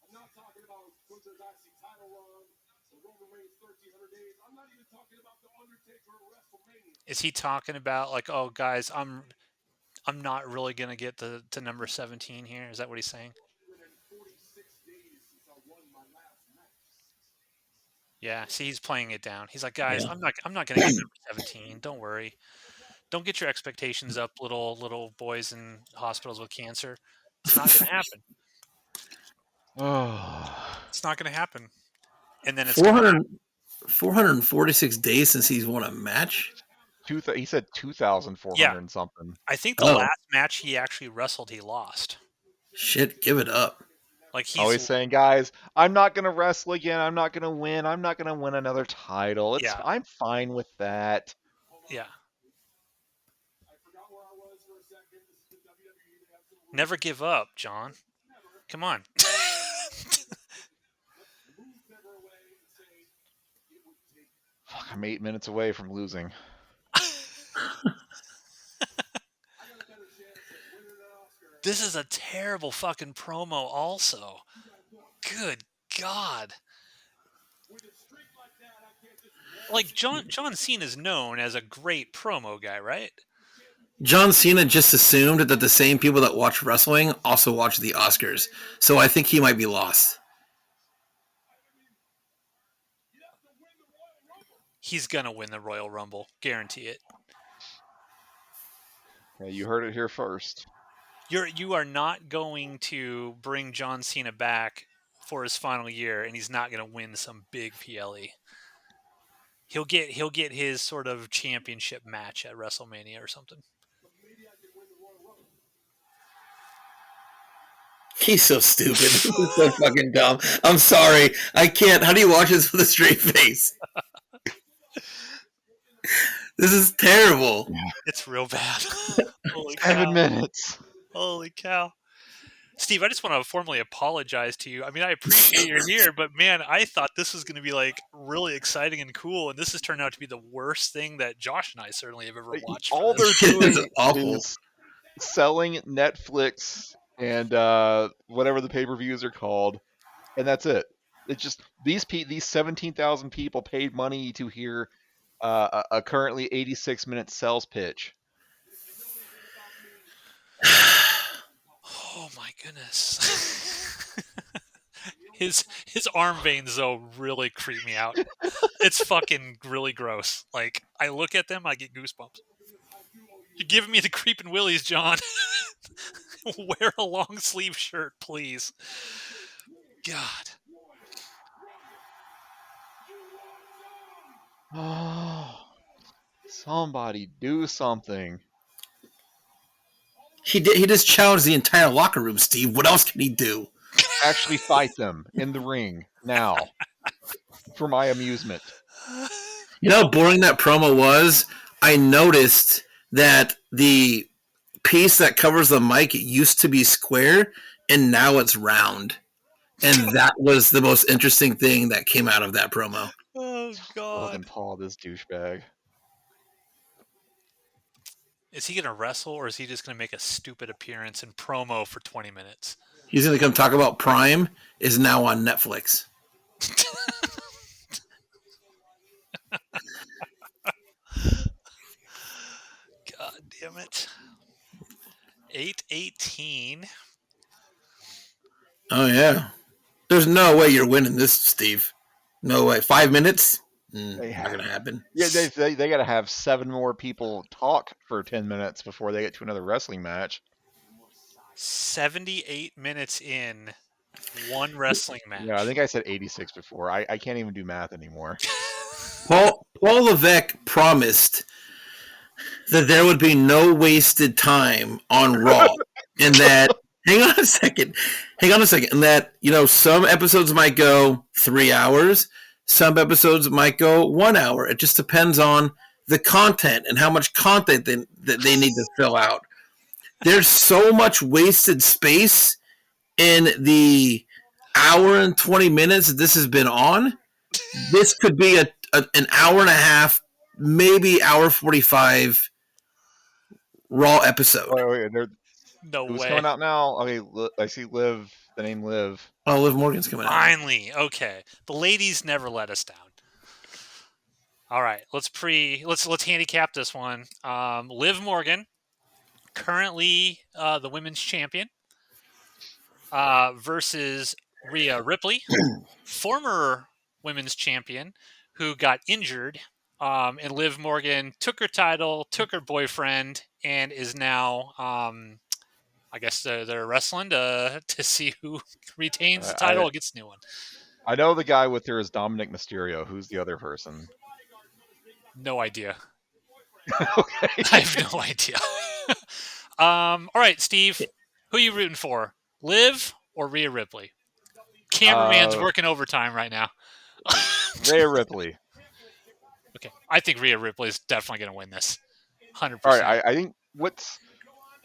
I'm not talking about Gunther's IC title run, the Roman Reigns 1,300 days. I'm not even talking about the Undertaker at WrestleMania. Is he talking about like, oh guys, I'm not really gonna get to number 17 here? Is that what he's saying? 146 days since I won my last match. Yeah. See, he's playing it down. He's like, guys, I'm not gonna get number 17. Don't worry. Don't get your expectations up, little boys in hospitals with cancer. It's not gonna happen. Oh, It's not gonna happen. And then it's 446 days since he's won a match. he said 2,400 Yeah. and something. I think the Oh. last match he actually wrestled, he lost. Shit, give it up. Like he's Always saying, guys, I'm not gonna wrestle again. I'm not gonna win. I'm not gonna win another title. Yeah. I'm fine with that. yeah. I forgot where I was for a second. This is the WWE. They have some Never give up, John. Come on. move never away and say it would take. Fuck, I'm 8 minutes away from losing. I got a better chance at winning an Oscar. This is a terrible fucking promo also. Good God. With a streak like that, I can't just. Like John Cena is known as a great promo guy, right? John Cena just assumed that the same people that watch wrestling also watch the Oscars. So I think he might be lost. He's gonna win the Royal Rumble. Guarantee it. Yeah, you heard it here first. You are not going to bring John Cena back for his final year, and he's not going to win some big PLE. He'll get his sort of championship match at WrestleMania or something. He's so stupid. This is so fucking dumb. I'm sorry. I can't. How do you watch this with a straight face? This is terrible. It's real bad. Holy 7 cow. minutes. Holy cow. Steve, I just want to formally apologize to you. I mean, I appreciate you're here, but man, I thought this was going to be like really exciting and cool, and this has turned out to be the worst thing that Josh and I certainly have ever watched. for All this. they're It's doing awful. is selling Netflix and whatever the pay-per-views are called, and that's it. It's just these 17,000 people paid money to hear a currently 86-minute sales pitch. Oh my goodness. his arm veins though really creep me out. It's fucking really gross. Like I look at them, I get goosebumps. You're giving me the creeping willies, John. Wear a long sleeve shirt, please. God. Oh, somebody do something. He just challenged the entire locker room, Steve. What else can he do? Actually fight them in the ring now for my amusement. You know how boring that promo was? I noticed that the piece that covers the mic used to be square, and now it's round. And that was the most interesting thing that came out of that promo. Oh Logan God. Paul, this douchebag. Is he going to wrestle, or is he just going to make a stupid appearance and promo for 20 minutes? He's going to come talk about Prime is now on Netflix. God damn it. 8:18. Oh, yeah. There's no way you're winning this, Steve. No way. 5 minutes? They Not going to happen. Yeah, they got to have 7 more people talk for 10 minutes before they get to another wrestling match. 78 minutes in, one wrestling match. Yeah, I think I said 86 before. I can't even do math anymore. Paul Levesque promised that there would be no wasted time on Raw, and that hang on a second, and that some episodes might go 3 hours, some episodes might go 1 hour. It just depends on the content and how much content that they need to fill out. There's so much wasted space in the hour and 20 minutes that this has been on. This could be an hour and a half, maybe hour 45 Raw episode. Wait, No who's way. coming out now? Okay, I see Liv. The name Liv. Oh, Liv Morgan's coming out. Finally. Okay. The ladies never let us down. All right. Let's handicap this one. Liv Morgan, currently the women's champion, versus Rhea Ripley, former women's champion, who got injured. And Liv Morgan took her title, took her boyfriend, and is now, I guess they're wrestling to see who retains the title or gets a new one. I know the guy with her is Dominic Mysterio. Who's the other person? No idea. Okay. I have no idea. All right, Steve, who are you rooting for? Liv or Rhea Ripley? Cameraman's working overtime right now. Rhea Ripley. Okay, I think Rhea Ripley is definitely going to win this. 100%. All right, I think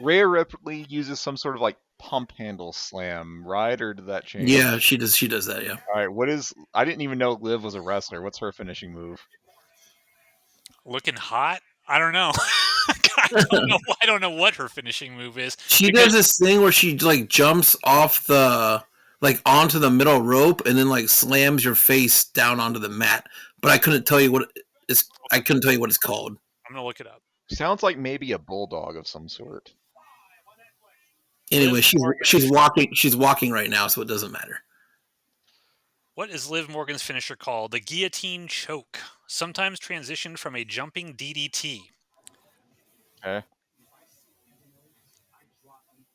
Rhea Ripley uses some sort of like pump handle slam, right? Or did that change? Yeah, she does that, yeah. All right, I didn't even know Liv was a wrestler. What's her finishing move? Looking hot? I don't know. I don't know what her finishing move is. She does this thing where she like jumps off onto the middle rope and then like slams your face down onto the mat. But I couldn't tell you what it's called. I'm gonna look it up. Sounds like maybe a bulldog of some sort. Anyway, she's walking right now, so it doesn't matter. What is Liv Morgan's finisher called? The guillotine choke, sometimes transitioned from a jumping DDT. Okay.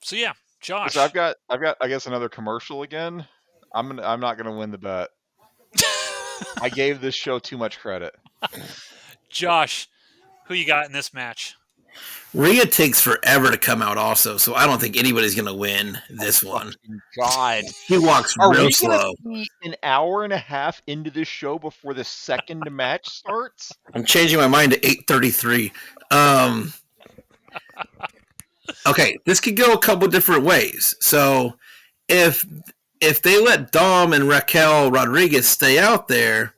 So yeah, Josh. So I've got I guess another commercial again. I'm not gonna win the bet. I gave this show too much credit. Josh, who you got in this match? Rhea takes forever to come out also, so I don't think anybody's going to win this one. God. He walks real slow. Be an hour and a half into this show before the second match starts? I'm changing my mind to 8:33. Okay, this could go a couple different ways. So if they let Dom and Raquel Rodriguez stay out there,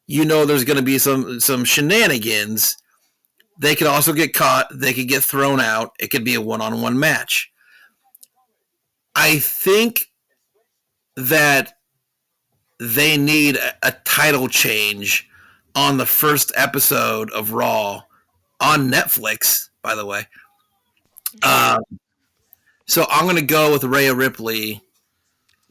there's going to be some shenanigans. They could also get caught. They could get thrown out. It could be a one-on-one match. I think that they need a title change on the first episode of Raw on Netflix, by the way. So I'm going to go with Rhea Ripley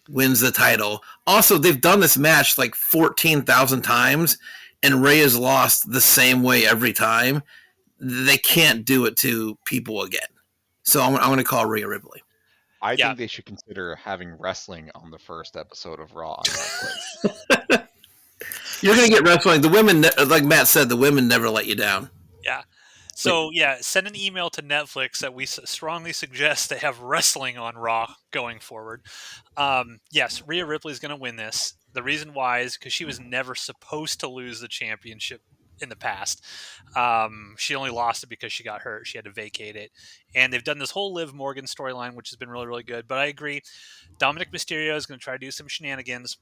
wins the title. Also, they've done this match like 14,000 times, and Rhea's lost the same way every time. They can't do it to people again. So I'm going to call Rhea Ripley. I think they should consider having wrestling on the first episode of Raw on Netflix. You're going to get wrestling. The women, like Matt said, the women never let you down. Yeah. So, send an email to Netflix that we strongly suggest they have wrestling on Raw going forward. Yes, Rhea Ripley is going to win this. The reason why is because she was never supposed to lose the championship in the past. She only lost it because she got hurt. She had to vacate it. And they've done this whole Liv Morgan storyline, which has been really, really good. But I agree. Dominic Mysterio is going to try to do some shenanigans.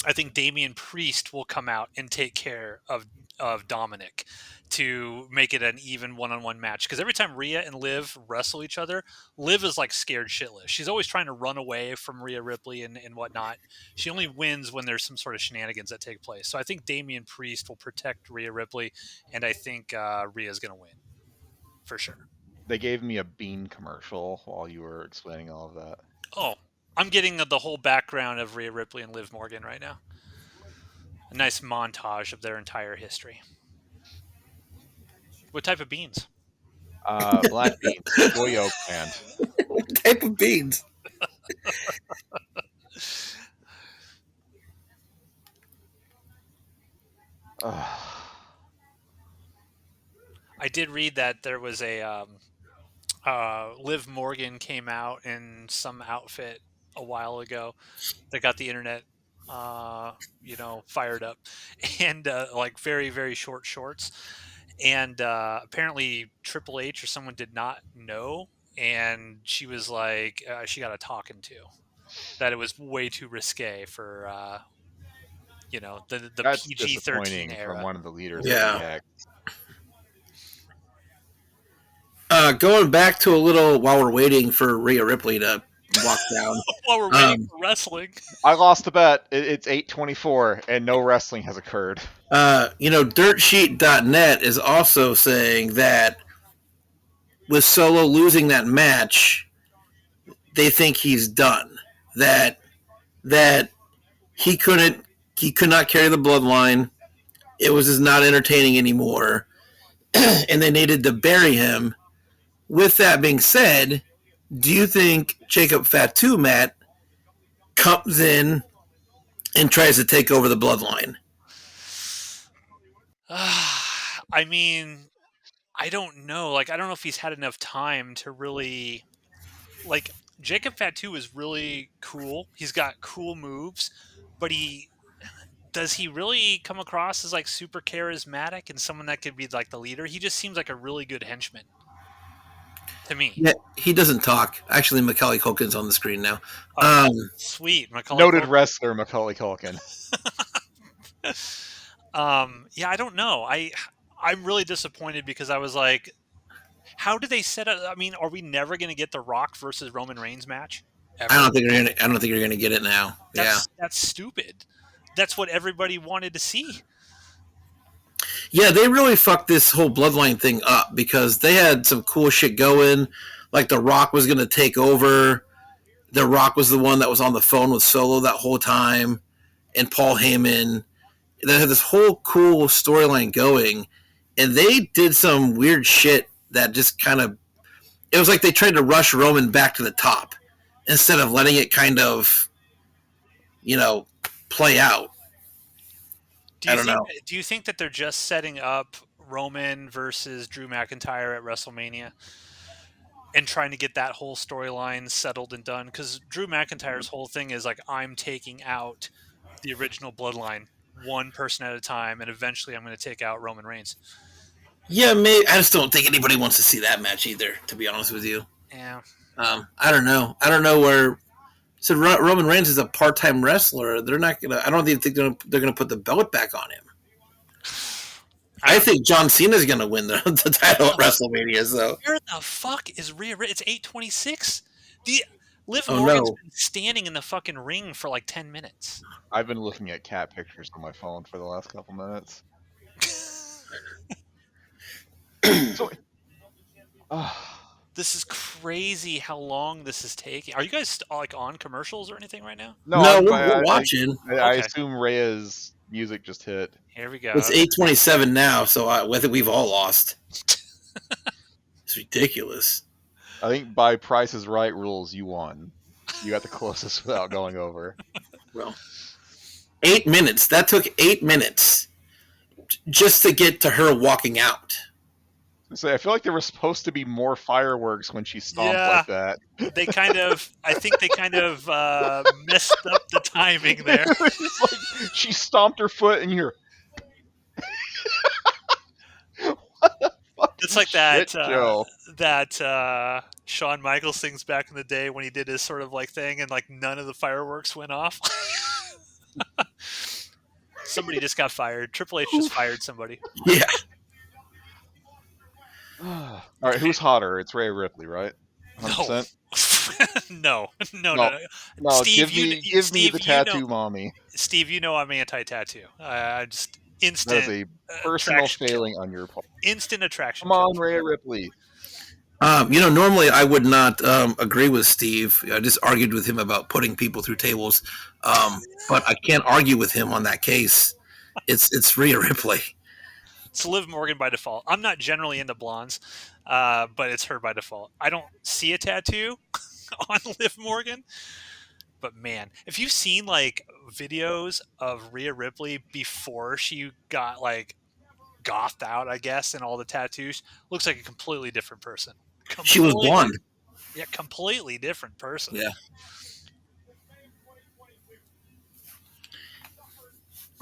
I think Damian Priest will come out and take care of of Dominic to make it an even one-on-one match. Because every time Rhea and Liv wrestle each other, Liv is like scared shitless. She's always trying to run away from Rhea Ripley and whatnot. She only wins when there's some sort of shenanigans that take place. So I think Damian Priest will protect Rhea Ripley, and I think Rhea's going to win for sure. They gave me a bean commercial while you were explaining all of that. Oh, I'm getting the whole background of Rhea Ripley and Liv Morgan right now. A nice montage of their entire history. What type of beans? Black beans, Goyo plant. What type of beans? I did read that there was a Liv Morgan came out in some outfit a while ago that got the internet, fired up, and like very very short shorts, and apparently Triple H or someone did not know, and she was like, she got a talking to, that it was way too risque for the That's PG-13 disappointing era. from one of the leaders. Yeah. Of the X. Going back to a little while we're waiting for Rhea Ripley to walk down. While we're waiting for wrestling. I lost the bet. It's 8:24 and no wrestling has occurred. Dirtsheet.net is also saying that with Solo losing that match, they think he's done. That he could not carry the bloodline. It was just not entertaining anymore, and they needed to bury him. With that being said, do you think Jacob Fatu, Matt, comes in and tries to take over the bloodline? I mean, I don't know. Like, I don't know if he's had enough time to really... Like, Jacob Fatu is really cool. He's got cool moves, but does he really come across as, like, super charismatic and someone that could be, like, the leader? He just seems like a really good henchman to me. Yeah, he doesn't talk. Actually, Macaulay Culkin's on the screen now. Sweet. Macaulay Noted Culkin. wrestler Macaulay Culkin. Yeah, I don't know. I'm really disappointed because I was like, how do they set up? I mean, are we never going to get the Rock versus Roman Reigns match? Ever? I don't think you're gonna get it now. That's stupid. That's what everybody wanted to see. Yeah, they really fucked this whole bloodline thing up because they had some cool shit going. Like The Rock was gonna take over. The Rock was the one that was on the phone with Solo that whole time, and Paul Heyman. They had this whole cool storyline going, and they did some weird shit that just kind of... It was like they tried to rush Roman back to the top instead of letting it kind of, play out. I don't know. Do you think that they're just setting up Roman versus Drew McIntyre at WrestleMania and trying to get that whole storyline settled and done? Because Drew McIntyre's whole thing is like, I'm taking out the original bloodline one person at a time, and eventually I'm going to take out Roman Reigns. Yeah, maybe. I just don't think anybody wants to see that match either, to be honest with you. Yeah. I don't know. I don't know where... So Roman Reigns is a part-time wrestler. They're not gonna... I don't even think they're gonna put the belt back on him. I think John Cena's gonna win the title at WrestleMania. So where the fuck is Rhea? It's 8:26. Liv Morgan's been standing in the fucking ring for like 10 minutes. I've been looking at cat pictures on my phone for the last couple minutes. This is crazy how long this is taking. Are you guys like on commercials or anything right now? No, we're watching. I assume Rhea's music just hit. Here we go. It's 8:27 now, so I think we've all lost. It's ridiculous. I think by Price is Right rules, you won. You got the closest without going over. Well, 8 minutes. That took 8 minutes just to get to her walking out. So I feel like there was supposed to be more fireworks when she stomped like that. I think they kind of messed up the timing there. Like, she stomped her foot and you're... What the fuck? It's like that show? that Shawn Michaels things back in the day when he did his sort of like thing and like none of the fireworks went off. Somebody just got fired. Triple H just fired somebody. Yeah. All right, who's hotter? It's Rhea Ripley, right? No. 100%. no. No, Steve, give me the tattoo mommy. Steve, you know I'm anti-tattoo. I just That instant is a personal attraction kill. failing on your part. Instant attraction. Come on, kill. Rhea Ripley. Normally I would not agree with Steve. I just argued with him about putting people through tables, but I can't argue with him on that case. It's Rhea Ripley. It's Liv Morgan by default. I'm not generally into blondes, but it's her by default. I don't see a tattoo on Liv Morgan, but man, if you've seen like videos of Rhea Ripley before she got like gothed out, I guess, and all the tattoos, looks like a completely different person. She was blonde. Yeah, completely different person. Yeah.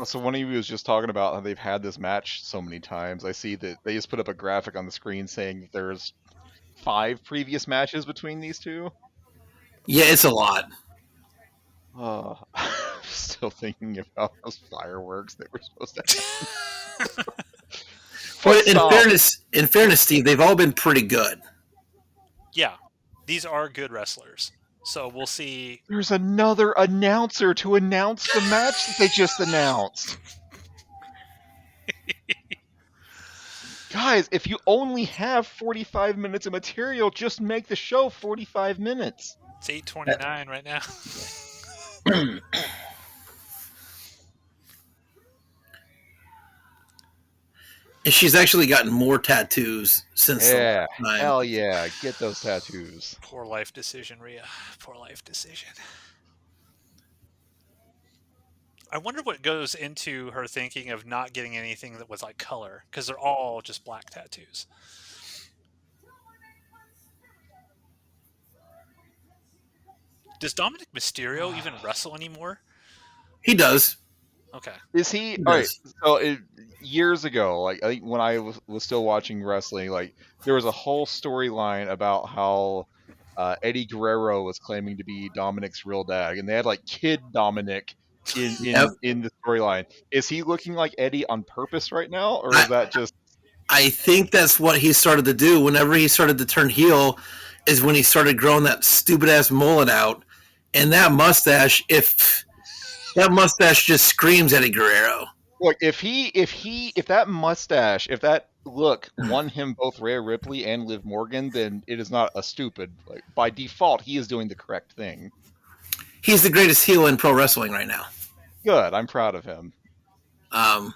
So one of you was just talking about how they've had this match so many times. I see that they just put up a graphic on the screen saying that there's 5 previous matches between these two. Yeah, it's a lot. I'm still thinking about those fireworks that were supposed to happen. But in fairness, Steve, they've all been pretty good. Yeah, these are good wrestlers. So we'll see. There's another announcer to announce the match that they just announced. Guys, if you only have 45 minutes of material, just make the show 45 minutes. It's 8:29 right now. And she's actually gotten more tattoos since the last time. Hell yeah, get those tattoos. Poor life decision, Rhea. Poor life decision. I wonder what goes into her thinking of not getting anything that was like color, because they're all just black tattoos. Does Dominic Mysterio even wrestle anymore? He does. Okay. Is he? All right. So years ago, like I think when I was still watching wrestling, like there was a whole storyline about how Eddie Guerrero was claiming to be Dominic's real dad, and they had like kid Dominic in the storyline. Is he looking like Eddie on purpose right now, or is that just? I think that's what he started to do. Whenever he started to turn heel, is when he started growing that stupid ass mullet out, and that mustache. That mustache just screams Eddie Guerrero. Look, if that mustache, if that look won him both Rhea Ripley and Liv Morgan, then it is not a stupid. Like by default, he is doing the correct thing. He's the greatest heel in pro wrestling right now. Good, I'm proud of him. Oh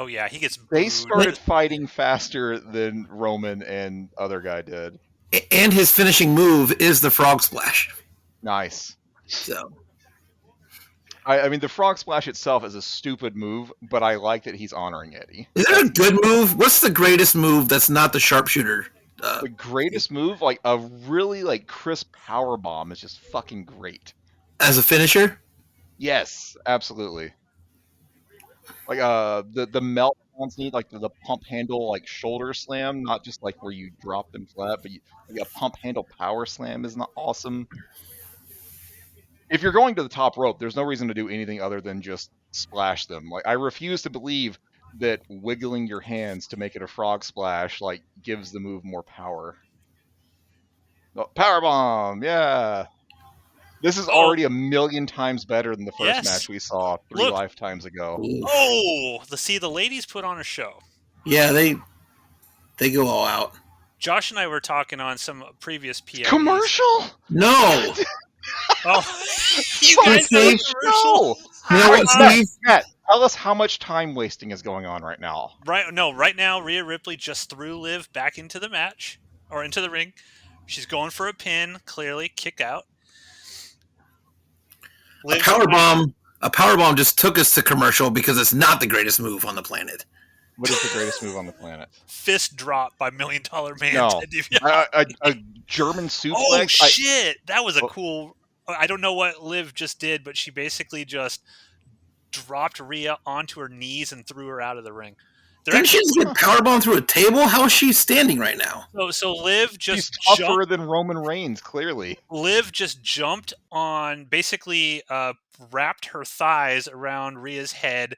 yeah, he gets. They started fighting faster than Roman and other guy did. And his finishing move is the frog splash. Nice. So. I mean, the frog splash itself is a stupid move, but I like that he's honoring Eddie. Is that a good move? What's the greatest move that's not the sharpshooter? The greatest move, like a really like crisp power bomb, is just fucking great. As a finisher? Yes, absolutely. Like the melt ones need like the pump handle like shoulder slam, not just like where you drop them flat, but like a pump handle power slam is not awesome. If you're going to the top rope, there's no reason to do anything other than just splash them. Like I refuse to believe that wiggling your hands to make it a frog splash like gives the move more power. Oh, power bomb, yeah. This is already a million times better than the first match we saw 3 lifetimes ago. Oh, the ladies put on a show. Yeah, they go all out. Josh and I were talking on some previous PMs. Commercial? No. Oh, you guys know commercial? You know what, Steve? Matt, tell us how much time wasting is going on right now. Right now, Rhea Ripley just threw Liv back into the match, or into the ring. She's going for a pin, clearly, kick out. A powerbomb just took us to commercial because it's not the greatest move on the planet. What is the greatest move on the planet? Fist drop by $1 Million Man. No. A German suplex. Oh, shit. That was a cool... I don't know what Liv just did, but she basically just dropped Rhea onto her knees and threw her out of the ring. Didn't she just get powerbombed through a table? How is she standing right now? So Liv just She's tougher than Roman Reigns, clearly. Liv just jumped on, basically wrapped her thighs around Rhea's head,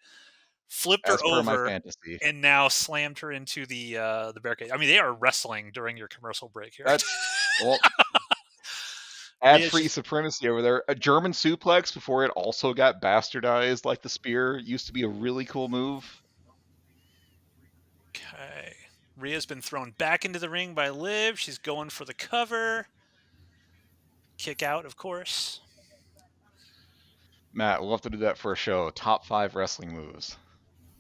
flipped her As per my over, fantasy. and now slammed her into the barricade. I mean, they are wrestling during your commercial break here. That's well, Rhea's ad-free just- supremacy over there. A German suplex before it also got bastardized like the spear used to be a really cool move. Okay. Rhea's been thrown back into the ring by Liv. She's going for the cover. Kick out, of course. Matt, we'll have to do that for a show. Top 5 wrestling moves.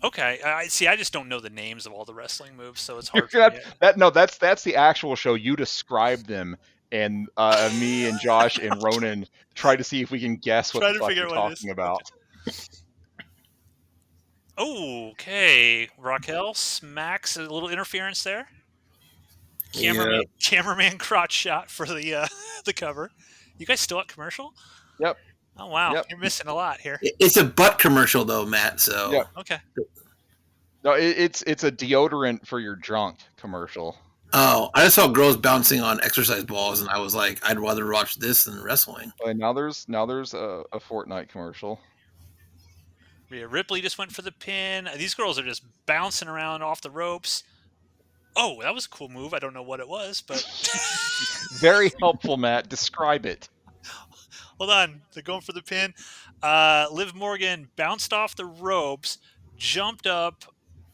Okay. I see. I just don't know the names of all the wrestling moves, so it's hard for me. That's the actual show. You describe them, and me and Josh and Ronan try to see if we can guess what Try the to fuck figure you're out what it is. talking about. Okay. Raquel smacks a little interference there. Cameraman crotch shot for the the cover. You guys still at commercial? Yep. Oh wow, Yep. you're missing a lot here. It's a butt commercial though, Matt. So Yeah. Okay. No, it's a deodorant for your junk commercial. Oh, I just saw girls bouncing on exercise balls, and I was like, I'd rather watch this than wrestling. And now there's a Fortnite commercial. Rhea Ripley just went for the pin. These girls are just bouncing around off the ropes. Oh, that was a cool move. I don't know what it was, but Very helpful, Matt. Describe it. hold on. They're going for the pin. Liv Morgan bounced off the ropes, jumped up,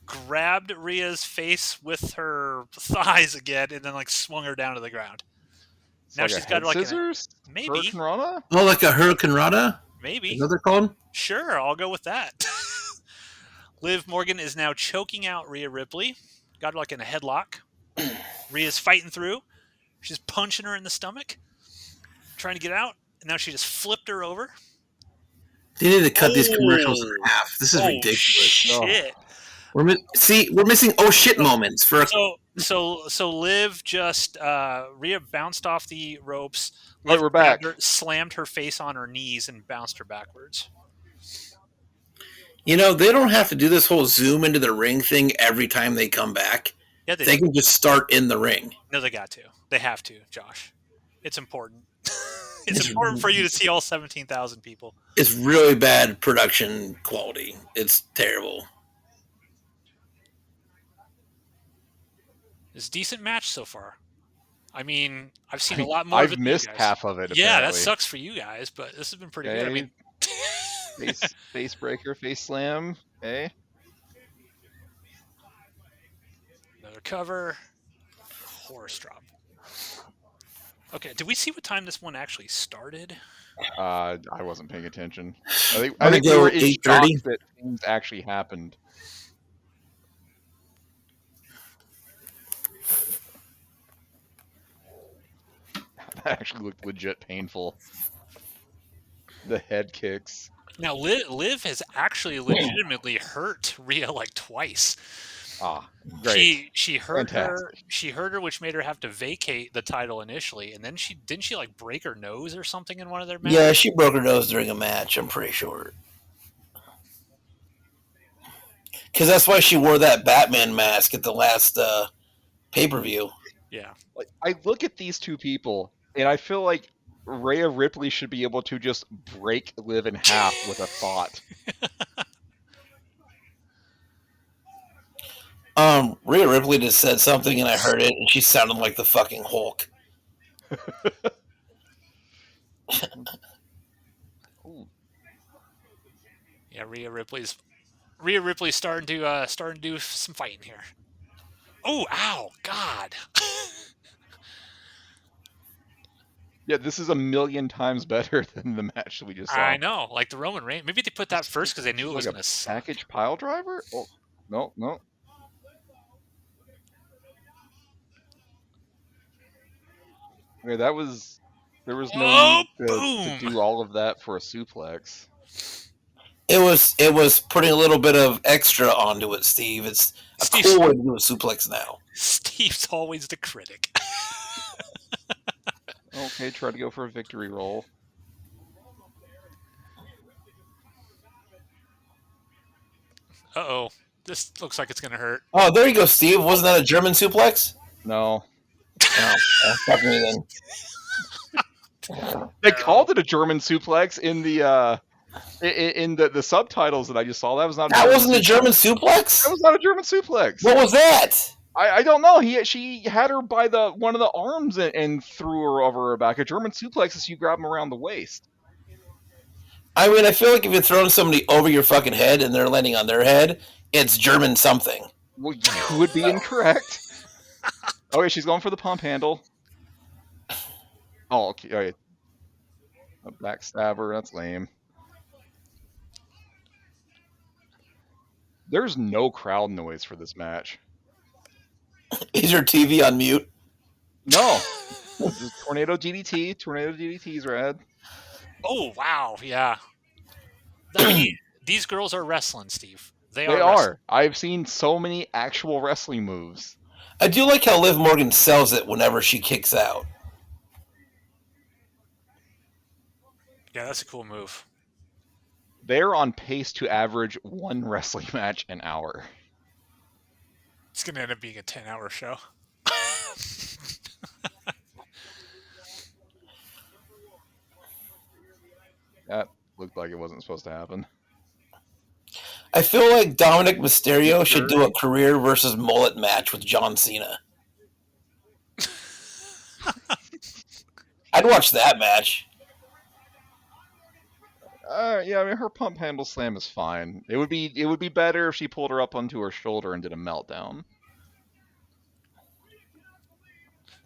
grabbed Rhea's face with her thighs again, and then like swung her down to the ground. It's Now like she's a got head like scissors. maybe. Hurricanrana? Oh, like a Hurricane Rana? Maybe. Is that what they're called? Sure, I'll go with that. Liv Morgan is now choking out Rhea Ripley. Got her like in a headlock. Rhea's fighting through. She's punching her in the stomach, trying to get out. And now she just flipped her over. They need to cut these commercials in half. This is ridiculous. Shit. We're missing oh shit moments for. So Liv just Rhea bounced off the ropes. Right, Liv we're back. slammed her face on her knees and bounced her backwards. You know, they don't have to do this whole zoom into the ring thing every time they come back. Yeah, They can just start in the ring. No, they got to. They have to, Josh. It's important. It's important for you to see all 17,000 people. It's really bad production quality. It's terrible. It's a decent match so far. I mean, I've seen a lot more. I've missed half of it. Yeah, apparently. that sucks for you guys, but this has been pretty good. I mean, face breaker, face slam. Okay. Another cover. Horse drop. Okay, did we see what time this one actually started? I wasn't paying attention. I Wanna think we go were in shock 8:30? that things actually happened. That actually looked legit painful. The head kicks. Now, Liv has actually legitimately hurt Rhea like twice. Ah, great. She hurt her. Fantastic. She hurt her, which made her have to vacate the title initially, and then she like break her nose or something in one of their matches. Yeah, she broke her nose during a match, I'm pretty sure. Because that's why she wore that Batman mask at the last pay-per-view. Yeah. Like, I look at these two people, and I feel like Rhea Ripley should be able to just break Liv in half with a thought. Rhea Ripley just said something and I heard it, and she sounded like the fucking Hulk. Yeah, Rhea Ripley's starting to do some fighting here. Oh, ow, God. Yeah, this is a million times better than the match that we just saw. I know, like the Roman Reigns. Maybe they put that first because they knew it was Like going a to suck. package pile driver? Oh, no. Okay, there was no need to do all of that for a suplex. It was putting a little bit of extra onto it, Steve. It's a cool way to do a suplex now. Steve's always the critic. Okay, try to go for a victory roll. Uh-oh. This looks like it's going to hurt. Oh, there you go, Steve. Wasn't that a German suplex? No. Oh, fuck me then. They called it a German suplex in the In the subtitles that I just saw, that was not. That wasn't a German suplex. That was not a German suplex. What was that? I don't know. She had her by one of the arms and threw her over her back. A German suplex is you grab them around the waist. I mean, I feel like if you're throwing somebody over your fucking head and they're landing on their head, it's German something. Well, you would be incorrect. Okay, she's going for the pump handle. Oh, okay. Right. A backstabber. That's lame. There's no crowd noise for this match. Is your TV on mute? No. Just Tornado DDT. Tornado DDT's rad. Oh wow, yeah. I mean, these girls are wrestling, Steve. They are. Wrestling. I've seen so many actual wrestling moves. I do like how Liv Morgan sells it whenever she kicks out. Yeah, that's a cool move. They're on pace to average one wrestling match an hour. It's going to end up being a 10-hour show. That looked like it wasn't supposed to happen. I feel like Dominic Mysterio should do a career versus mullet match with John Cena. I'd watch that match. Yeah, I mean, her pump handle slam is fine. It would be better if she pulled her up onto her shoulder and did a meltdown.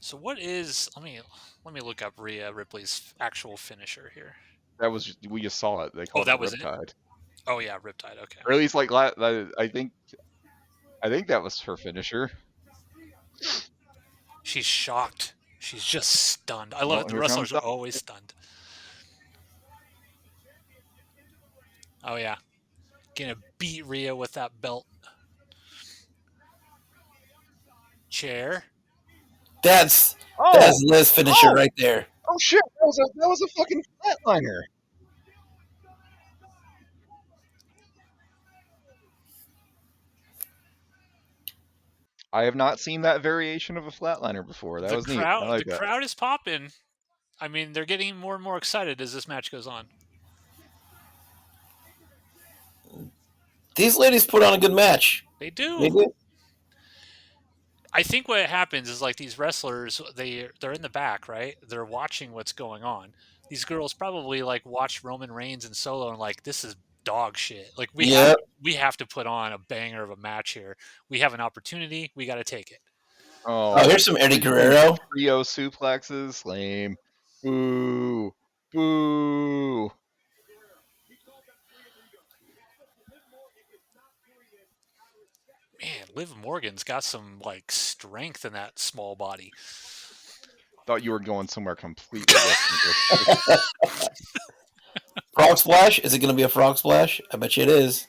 So what is? Let me look up Rhea Ripley's actual finisher here. We just saw it. They called that it was Riptide. it. Oh yeah, Riptide. Okay. Or at least like I think that was her finisher. She's shocked. She's just stunned. I love it. The wrestlers are always stunned. Oh yeah, gonna beat Rhea with that belt. Chair. That's Liz's finisher right there. Oh shit! That was a fucking flatliner. I have not seen that variation of a flatliner before. That was neat. I like the crowd is popping. I mean, they're getting more and more excited as this match goes on. These ladies put on a good match. They do. I think what happens is like these wrestlers, they're in the back, right? They're watching what's going on. These girls probably like watch Roman Reigns and Solo and like, this is dog shit. Like we have to put on a banger of a match here. We have an opportunity. We got to take it. Oh, here's some Eddie Guerrero. Trio suplexes. Lame. Boo. Boo. Man, Liv Morgan's got some like strength in that small body. Thought you were going somewhere completely different. Frog splash? Is it going to be a frog splash? I bet you it is.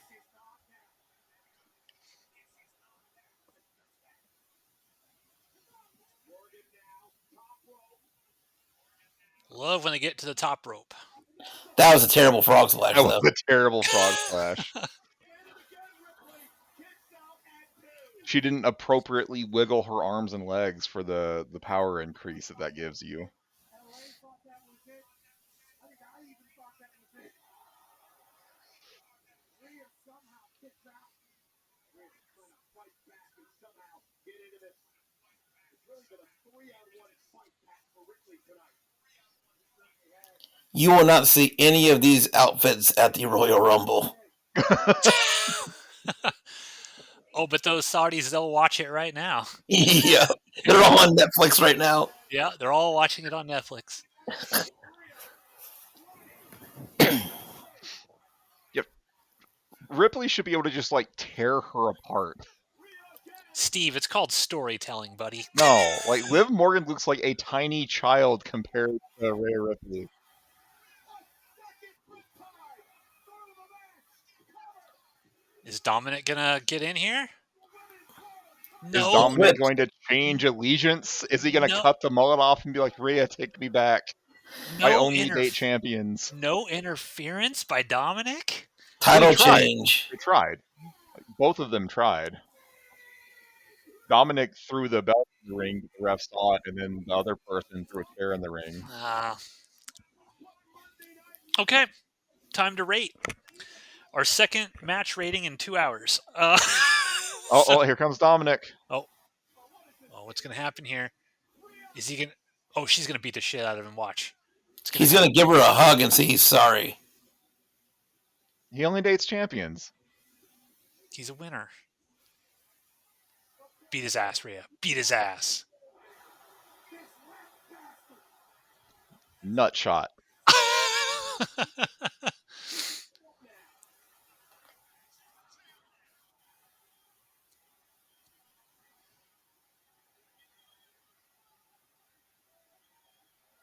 Love when they get to the top rope. That was a terrible frog splash. That was a terrible frog splash. She didn't appropriately wiggle her arms and legs for the power increase that gives you. You will not see any of these outfits at the Royal Rumble. Oh, but those Saudis, they'll watch it right now. Yeah, they're all on Netflix right now. Yeah, they're all watching it on Netflix. Yep. Ripley should be able to just like tear her apart. Steve, it's called storytelling, buddy. No, like Liv Morgan looks like a tiny child compared to Rhea Ripley. Is Dominic gonna get in here? No. Is Dominic going to change allegiance? Is he going to cut the mullet off and be like, Rhea, take me back? I only date champions. No interference by Dominic? Title change. They tried. Both of them tried. Dominic threw the belt in the ring, the ref saw it, and then the other person threw a chair in the ring. Okay. time to rate. Our second match rating in 2 hours. Here comes Dominic. Oh, what's going to happen here? Is he going to... Oh, she's going to beat the shit out of him. Watch. He's going to give her a hug and say he's sorry. He only dates champions. He's a winner. Beat his ass, Rhea. Beat his ass. Nut shot.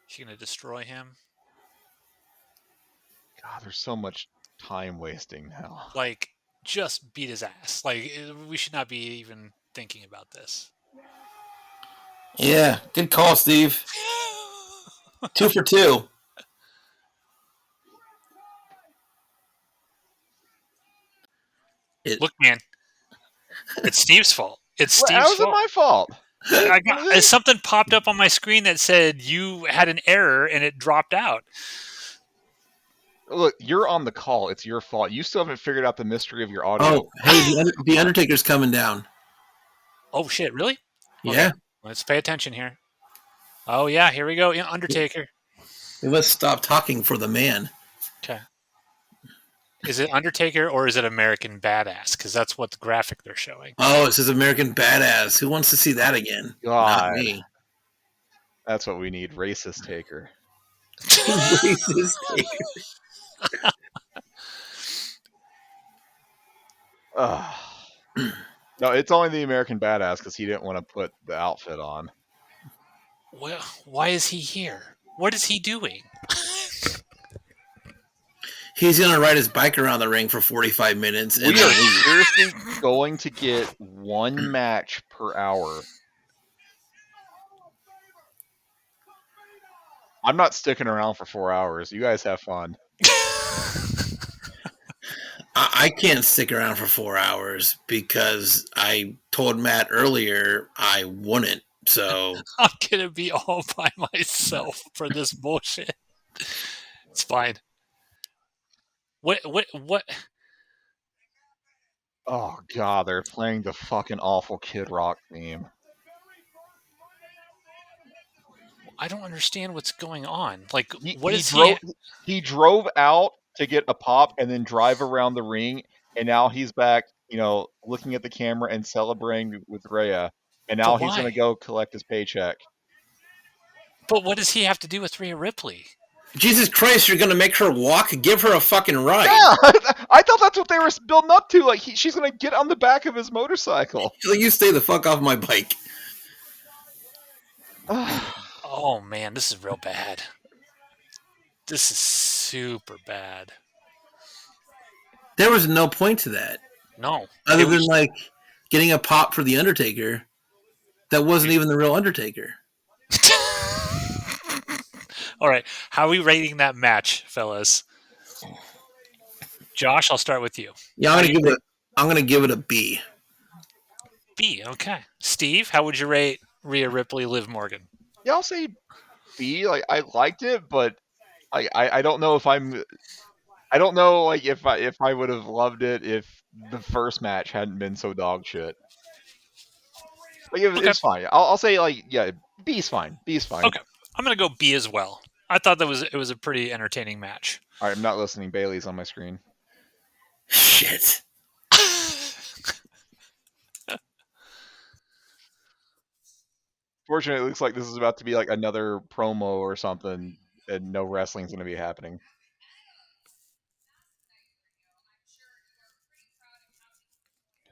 She's going to destroy him. God, there's so much time wasting now. Like, just beat his ass. Like, we should not be even thinking about this. Yeah, good call, Steve. 2 for 2. Look, man, it's Steve's fault. It's Steve's How is it fault. my fault? Something popped up on my screen that said you had an error and it dropped out. Look, you're on the call. It's your fault. You still haven't figured out the mystery of your audio. Oh, hey, the Undertaker's coming down. Oh, shit, really? Yeah. Okay, let's pay attention here. Oh, yeah, here we go. Yeah, Undertaker. We must stop talking for the man. Okay. Is it Undertaker or is it American Badass? Because that's what the graphic they're showing. Oh, it says American Badass. Who wants to see that again? God. Not me. That's what we need. Racist Taker. Racist Taker. No, it's only the American Badass because he didn't want to put the outfit on. Well, why is he here? What is he doing? He's going to ride his bike around the ring for 45 minutes. And We are seriously going to get one match per hour. I'm not sticking around for 4 hours. You guys have fun. I can't stick around for 4 hours because I told Matt earlier I wouldn't. So I'm going to be all by myself for this bullshit. It's fine. What? Oh, God, they're playing the fucking awful Kid Rock theme. I don't understand what's going on. Like, He drove out to get a pop and then drive around the ring, and now he's back, looking at the camera and celebrating with Rhea, and now he's going to go collect his paycheck. But what does he have to do with Rhea Ripley? Jesus Christ, you're going to make her walk? Give her a fucking ride. Yeah, I thought that's what they were building up to. Like, she's going to get on the back of his motorcycle. You stay the fuck off my bike. Oh, man, this is real bad. This is super bad. There was no point to that. No. Other than, getting a pop for The Undertaker that wasn't even the real Undertaker. All right. How are we rating that match, fellas? Josh, I'll start with you. Yeah, I'm gonna give it a B. B, okay. Steve, how would you rate Rhea Ripley, Liv Morgan? Yeah, I'll say B. Like, I liked it, but I don't know if I don't know if I would have loved it if the first match hadn't been so dog shit. It's fine. I'll say B's fine. B's fine. Okay, I'm gonna go B as well. I thought it was a pretty entertaining match. All right, I'm not listening. Bailey's on my screen. Shit. Fortunately, it looks like this is about to be another promo or something, and no wrestling's going to be happening.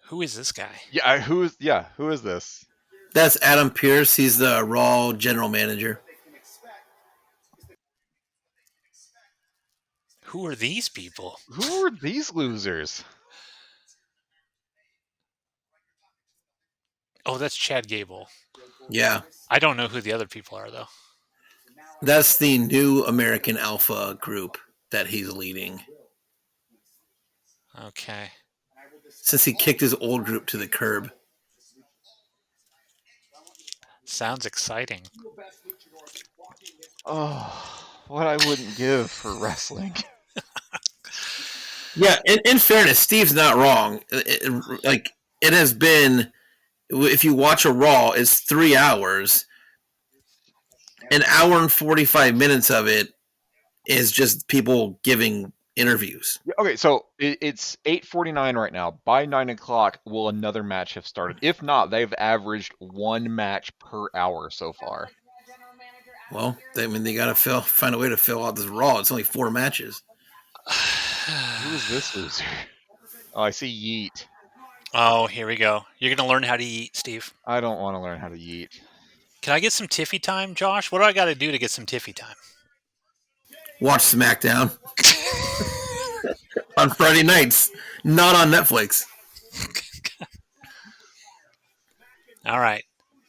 Who is this guy? Yeah, who is this? That's Adam Pearce. He's the Raw general manager. Who are these people? Who are these losers? Oh, that's Chad Gable. Yeah. I don't know who the other people are, though. That's the new American Alpha group that he's leading. Okay. Since he kicked his old group to the curb. Sounds exciting. Oh, what I wouldn't give for wrestling. Yeah, in fairness, Steve's not wrong. Like it has been, if you watch a Raw, it's 3 hours. An hour and 45 minutes of it is just people giving interviews. Okay, so it's 8:49 right now. By 9 o'clock, will another match have started? If not, they've averaged one match per hour so far. Well, they got to find a way to fill out this Raw. It's only 4 matches. Who is this loser? Oh, I see Yeet. Oh, here we go. You're going to learn how to eat, Steve. I don't want to learn how to Yeet. Can I get some Tiffy time, Josh? What do I got to do to get some Tiffy time? Watch SmackDown on Friday nights, not on Netflix. All right.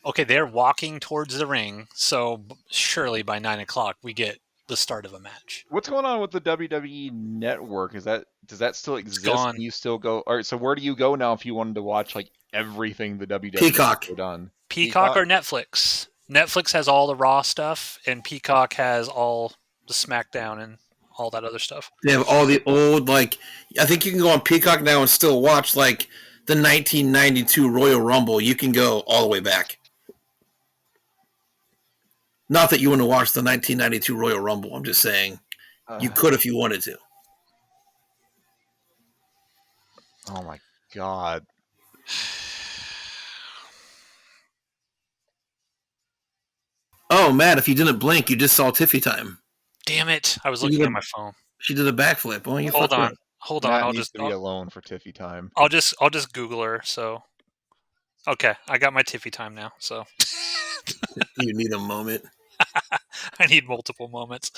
Okay, they're walking towards the ring, so surely by 9 o'clock we get the start of a match. What's going on with the WWE Network? Does that still exist? gone. Can you still go? All right, so where do you go now if you wanted to watch like everything the WWE Peacock. has done? Peacock or Netflix? Netflix has all the Raw stuff, and Peacock has all the SmackDown and all that other stuff. They have all the old, like, I think you can go on Peacock now and still watch, like, the 1992 Royal Rumble. You can go all the way back. Not that you want to watch the 1992 Royal Rumble. I'm just saying you could if you wanted to. Oh my god. Oh, Matt, if you didn't blink, you just saw Tiffy time. Damn it! I was looking at my phone. She did a backflip. Well, you Hold fucked on, up. hold on. Matt I'll needs just to be alone for Tiffy time. I'll just Google her. So, okay, I got my Tiffy time now. So You need a moment. I need multiple moments.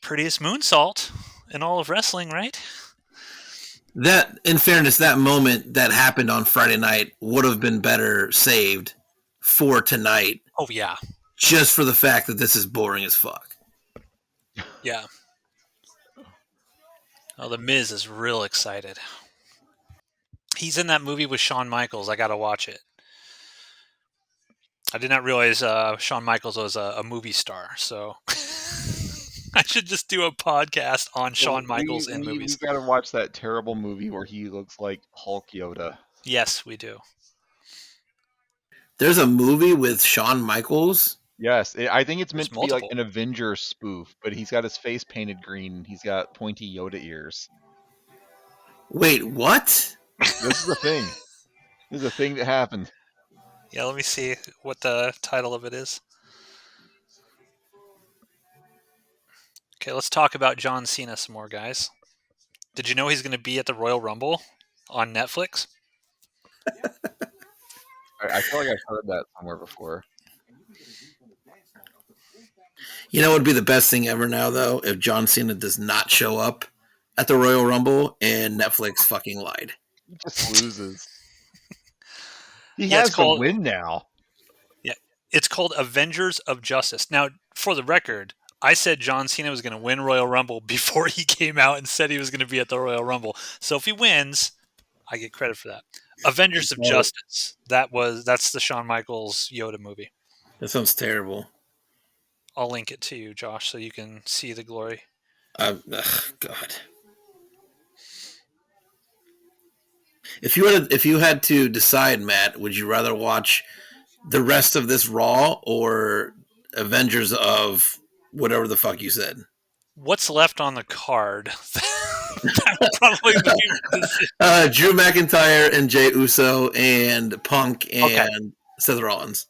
Prettiest moonsault in all of wrestling, right? That, in fairness, that moment that happened on Friday night would have been better saved for tonight, Oh yeah, just for the fact that this is boring as fuck. yeah. Oh, the Miz is real excited. He's in that movie with Shawn Michaels. I gotta watch it. I did not realize Shawn Michaels was a movie star, so I should just do a podcast on Shawn Michaels in movies. We gotta watch that terrible movie where he looks like Hulk Yoda. Yes, we do. There's a movie with Shawn Michaels. Yes, I think it's meant There's to be like multiple. an Avengers spoof, but he's got his face painted green. He's got pointy Yoda ears. Wait, what? This is the thing. This is a thing that happened. Yeah, let me see what the title of it is. Okay, let's talk about John Cena some more, guys. Did you know he's going to be at the Royal Rumble on Netflix? I feel like I've heard that somewhere before. You know what would be the best thing ever now, though? If John Cena does not show up at the Royal Rumble and Netflix fucking lied. He just loses. He Yeah, has it's called- to win now. It's called Avengers of Justice. Now, for the record, I said John Cena was going to win Royal Rumble before he came out and said he was going to be at the Royal Rumble. So if he wins, I get credit for that. Avengers of Justice. That's the Shawn Michaels Yoda movie. That sounds terrible. I'll link it to you, Josh, so you can see the glory. God. If you had to decide, Matt, would you rather watch the rest of this Raw or Avengers of whatever the fuck you said? What's left on the card? That would probably be Drew McIntyre and Jey Uso and Punk and Seth Rollins.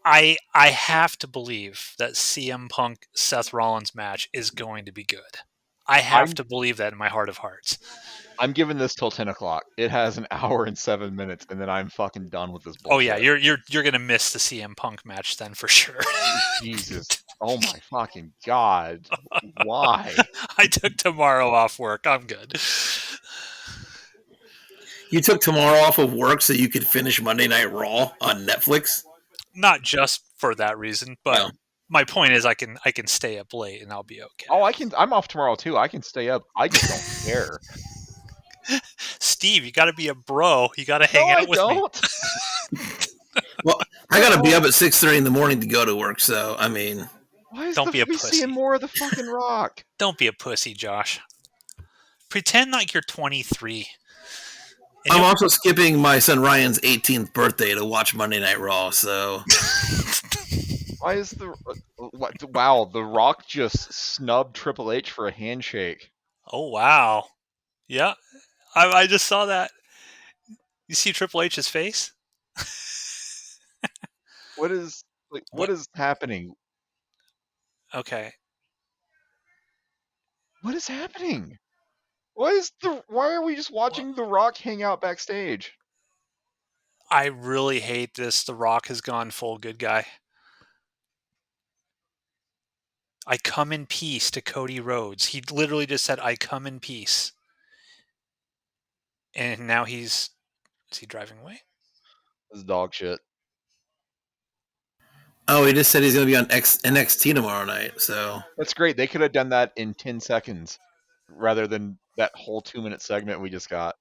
I have to believe that CM Punk Seth Rollins match is going to be good. I have to believe that in my heart of hearts. I'm giving this till 10 o'clock. It has an hour and 7 minutes, and then I'm fucking done with this bullshit. Oh yeah, you're gonna miss the CM Punk match then for sure. Jesus. Oh my fucking god. Why? I took tomorrow off work. I'm good. You took tomorrow off of work so you could finish Monday Night Raw on Netflix? Not just for that reason, but my point is I can stay up late and I'll be okay. Oh, I'm off tomorrow too. I can stay up. I just don't care. Steve, you got to be a bro. You got to hang out with me. Well, I got to be up at 6:30 in the morning to go to work, so, I mean... Why is Don't be a pussy. seeing more of the fucking Rock? Don't be a pussy, Josh. Pretend like you're 23. I'm also skipping my son Ryan's 18th birthday to watch Monday Night Raw. So Why is the what? Wow, The Rock just snubbed Triple H for a handshake. Oh wow. Yeah, I just saw that. You see Triple H's face? What is what is happening? Okay. What is happening? Why are we just watching The Rock hang out backstage? I really hate this. The Rock has gone full good guy. I come in peace to Cody Rhodes. He literally just said, I come in peace. And now is he driving away? This is dog shit. oh, he just said he's going to be on NXT tomorrow night. So That's great. They could have done that in 10 seconds rather than that whole 2-minute segment we just got.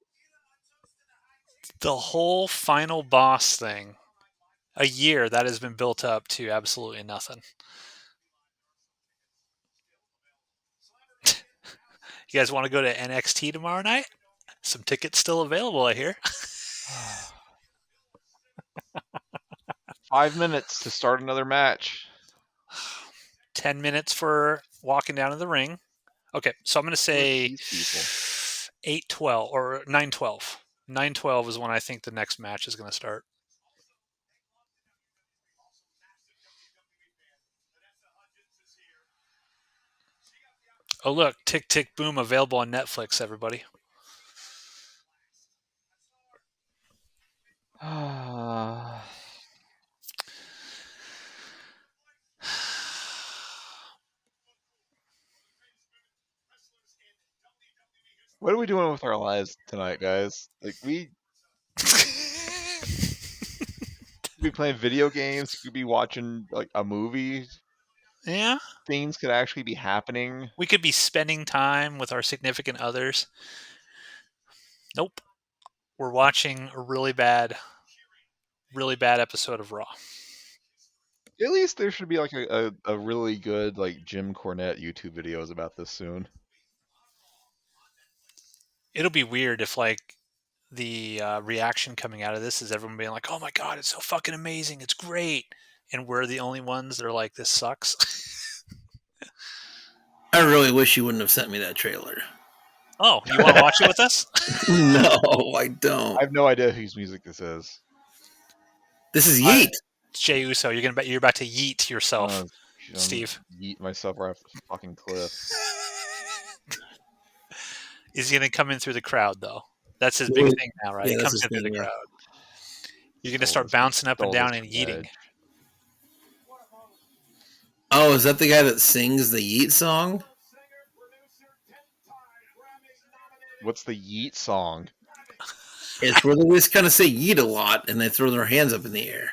The whole final boss thing, a year that has been built up to absolutely nothing. You guys want to go to NXT tomorrow night? Some tickets still available, I hear. 5 minutes to start another match. 10 minutes for walking down to the ring. Okay, so I'm going to say These 8:12 or 9:12. 9:12 is when I think the next match is going to start. Oh, look, Tick Tick Boom available on Netflix, everybody. What are we doing with our lives tonight, guys? Like we could be playing video games, we could be watching like a movie. Yeah, Things could actually be happening. we could be spending time with our significant others. Nope. We're watching a really bad episode of Raw. At least there should be like a really good like Jim Cornette YouTube videos about this soon. It'll be weird if like the reaction coming out of this is everyone being like, "Oh my god, it's so fucking amazing, it's great," and we're the only ones that are like, "This sucks." I really wish you wouldn't have sent me that trailer. Oh, you want to watch it with us? No, I don't. I have no idea whose music this is. This is Yeet. It's Jey Uso. You're about to yeet yourself, I'm Steve. Yeet myself right off the fucking cliff. He's gonna come in through the crowd though. That's his big thing now, right? Yeah, He that's comes his in through thing, the yeah. crowd. You're gonna start bouncing up and down and yeeting. Oh, is that the guy that sings the Yeet song? What's the Yeet song? It's where they just kind of say Yeet a lot and they throw their hands up in the air.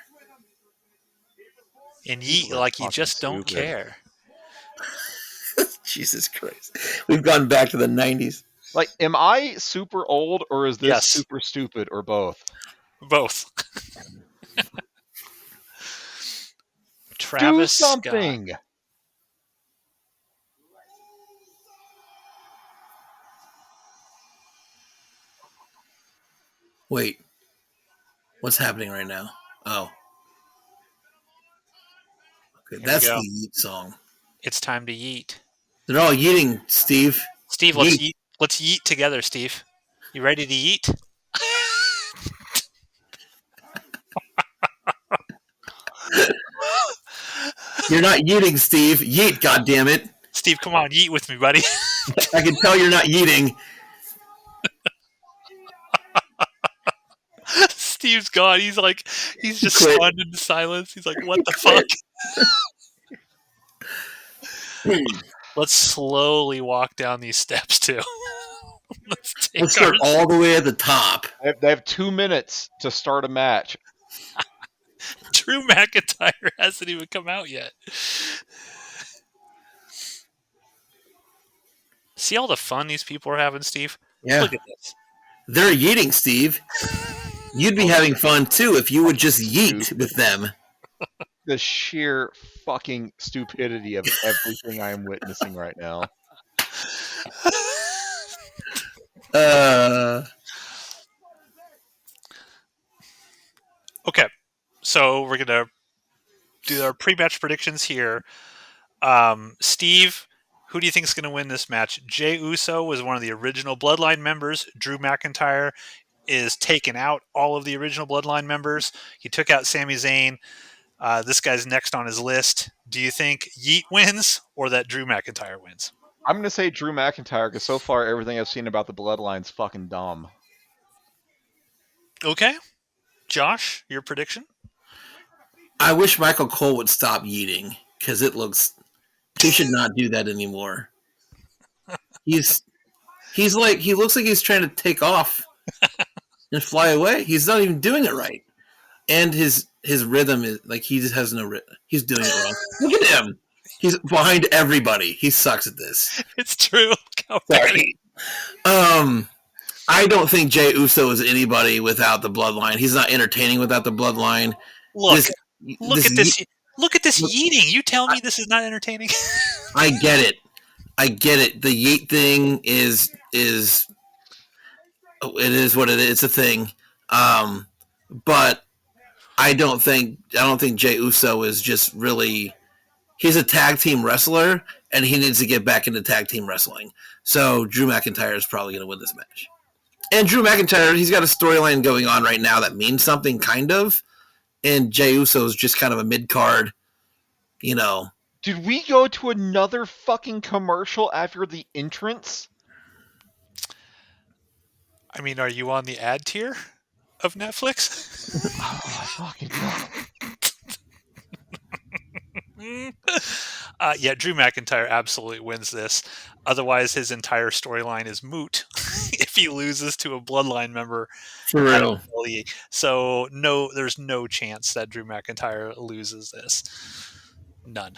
And yeet People are like you fucking just don't stupid. care. Jesus Christ. We've gone back to the 90s. Like, am I super old or is this Yes. super stupid or both? Both. Travis Do something. Scott. Wait. What's happening right now? Oh. Okay, Here we that's go. the Yeet song. It's time to yeet. They're all yeeting, Steve. Steve, let's yeet. Let's yeet together, Steve. You ready to yeet? You're not yeeting, Steve. Yeet, goddammit. Steve, come on, yeet with me, buddy. I can tell you're not yeeting. Steve's gone. He's just Quit. stunned into silence. He's like, what the fuck? Let's slowly walk down these steps, too. Let's start all the way at the top. They have 2 minutes to start a match. Drew McIntyre hasn't even come out yet. See all the fun these people are having, Steve? Yeah. Look at this. They're yeeting, Steve. You'd be having fun, too, if you would just yeet with them. The sheer fucking stupidity of everything I am witnessing right now. Uh, Okay, so we're gonna do our pre-match predictions here. Steve, who do you think is going to win this match? Jey Uso was one of the original Bloodline members. Drew McIntyre is taking out all of the original Bloodline members. He took out Sami Zayn. This guy's next on his list. Do you think Yeet wins or that Drew McIntyre wins? I'm gonna say Drew McIntyre because so far everything I've seen about the Bloodline's fucking dumb. Okay. Josh, your prediction? I wish Michael Cole would stop yeeting because it looks. He should not do that anymore. He's like he looks like he's trying to take off and fly away. He's not even doing it right, and his rhythm is like he just has no rhythm. He's doing it wrong. Look at him. He's behind everybody. He sucks at this. It's true. Sorry. I don't think Jey Uso is anybody without the bloodline. He's not entertaining without the bloodline. Look at this. Look at this yeeting. You tell me this is not entertaining? I get it. The yeet thing is it is what it is. It's a thing. But I don't think Jey Uso is just really. He's a tag team wrestler, and he needs to get back into tag team wrestling. So Drew McIntyre is probably going to win this match. And Drew McIntyre, he's got a storyline going on right now that means something, kind of. And Jey Uso is just kind of a mid-card, Did we go to another fucking commercial after the entrance? I mean, are you on the ad tier of Netflix? Oh my fucking god. Yeah, Drew McIntyre absolutely wins this. Otherwise, his entire storyline is moot if he loses to a Bloodline member. For real. So, no, there's no chance that Drew McIntyre loses this. None.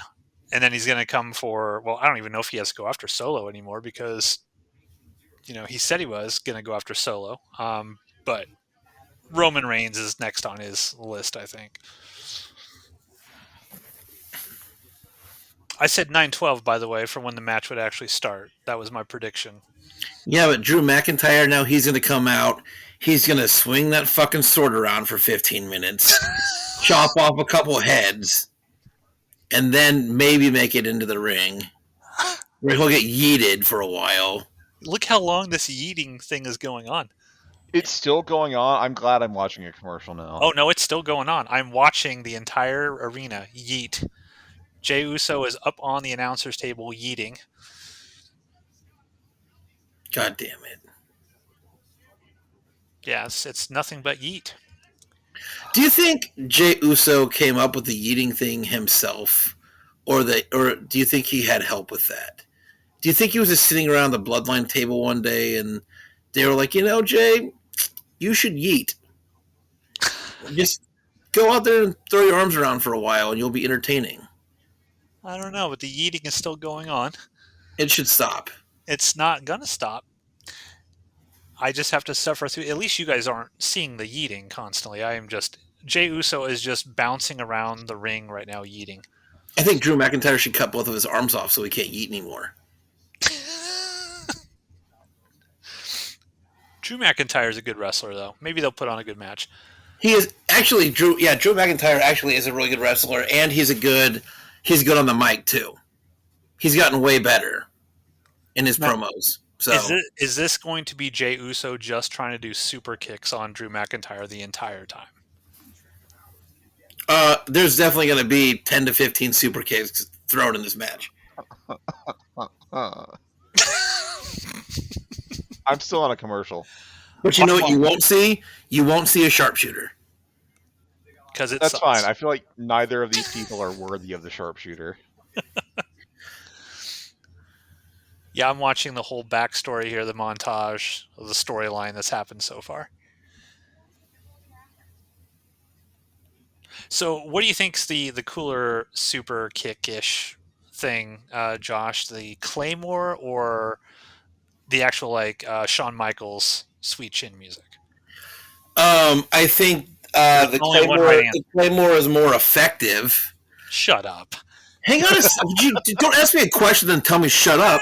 And then he's going to come for, well, I don't even know if he has to go after Solo anymore because, he said he was going to go after Solo. But Roman Reigns is next on his list, I think. I said 9:12, by the way, for when the match would actually start. That was my prediction. Yeah, but Drew McIntyre, now he's going to come out. He's going to swing that fucking sword around for 15 minutes, chop off a couple heads, and then maybe make it into the ring. Where he'll get yeeted for a while. Look how long this yeeting thing is going on. It's still going on. I'm glad I'm watching a commercial now. Oh, no, it's still going on. I'm watching the entire arena yeet. Jey Uso is up on the announcer's table yeeting. God damn it. Yes, it's nothing but yeet. Do you think Jey Uso came up with the yeeting thing himself? Or do you think he had help with that? Do you think he was just sitting around the bloodline table one day and they were like, Jay, you should yeet. Just go out there and throw your arms around for a while and you'll be entertaining. I don't know, but the yeeting is still going on. It should stop. It's not going to stop. I just have to suffer through. At least you guys aren't seeing the yeeting constantly. Jey Uso is just bouncing around the ring right now yeeting. I think Drew McIntyre should cut both of his arms off so he can't yeet anymore. Drew McIntyre is a good wrestler, though. Maybe they'll put on a good match. He is actually Drew McIntyre actually is a really good wrestler, and he's good on the mic too. He's gotten way better in his promos. So is this going to be Jey Uso just trying to do super kicks on Drew McIntyre the entire time? There's definitely going to be 10 to 15 super kicks thrown in this match. I'm still on a commercial. But you know what you won't see? You won't see a sharpshooter. Because That's fine. I feel like neither of these people are worthy of the sharpshooter. Yeah, I'm watching the whole backstory here, the montage of the storyline that's happened so far. So what do you think's the cooler super kick-ish thing, Josh? The Claymore or the actual Shawn Michaels Sweet Chin music? I think the Claymore is more effective. Shut up. Hang on a second. Don't ask me a question and tell me shut up.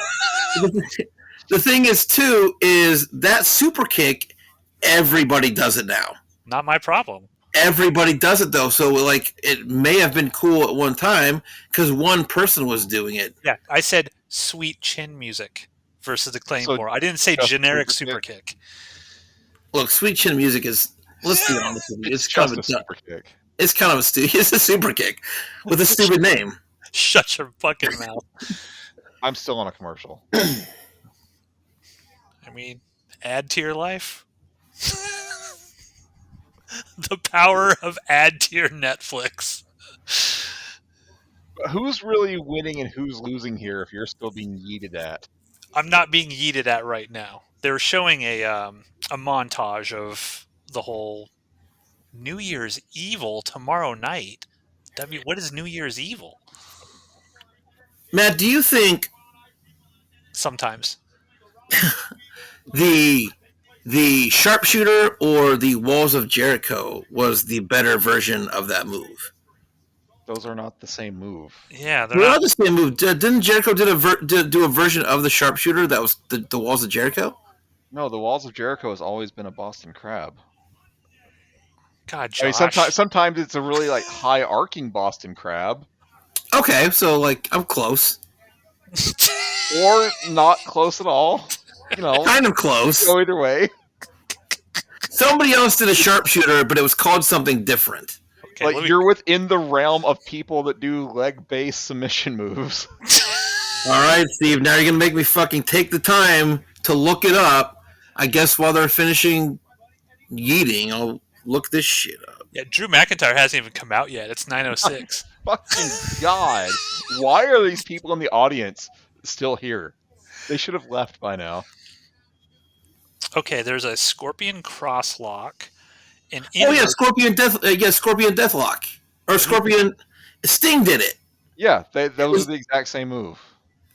The thing is, too, is that super kick, everybody does it now. Not my problem. Everybody does it, though. So, like, it may have been cool at one time because one person was doing it. Yeah, I said sweet chin music versus the Claymore. I didn't say just generic super super kick. Look, sweet chin music is, let's be honest with you, It's kind just of a super kick. it's kind of it's a super kick with a stupid name. Shut your fucking mouth. I'm still on a commercial. I mean, add to your life. The power of add to your Netflix. Who's really winning and who's losing here if you're still being yeeted at? I'm not being yeeted at right now. They're showing a montage of the whole New Year's Evil tomorrow night. What is New Year's Evil? Matt, do you think Sometimes. the sharpshooter or the walls of Jericho was the better version of that move? Those are not the same move. Yeah, they're They're not. not the same move. Didn't Jericho do a version of the sharpshooter that was the walls of Jericho? No, the Walls of Jericho has always been a Boston Crab. God, I mean, Josh. sometimes it's a really like high arcing Boston Crab, Okay, so like I'm close, or not close at all. You know, kind of close. go either way. Somebody else did a sharpshooter, but it was called something different. Okay, Like you're within the realm of people that do leg-based submission moves. All right, Steve. Now you're gonna make me fucking take the time to look it up. I guess while they're finishing yeeting, I'll look this shit up. Yeah, Drew McIntyre hasn't even come out yet. It's 9:06. Fucking God. Why are these people in the audience still here? They should have left by now. Okay, there's a Scorpion crosslock. Oh yeah, Scorpion Deathlock or Scorpion Sting did it, Yeah, those are the exact same move.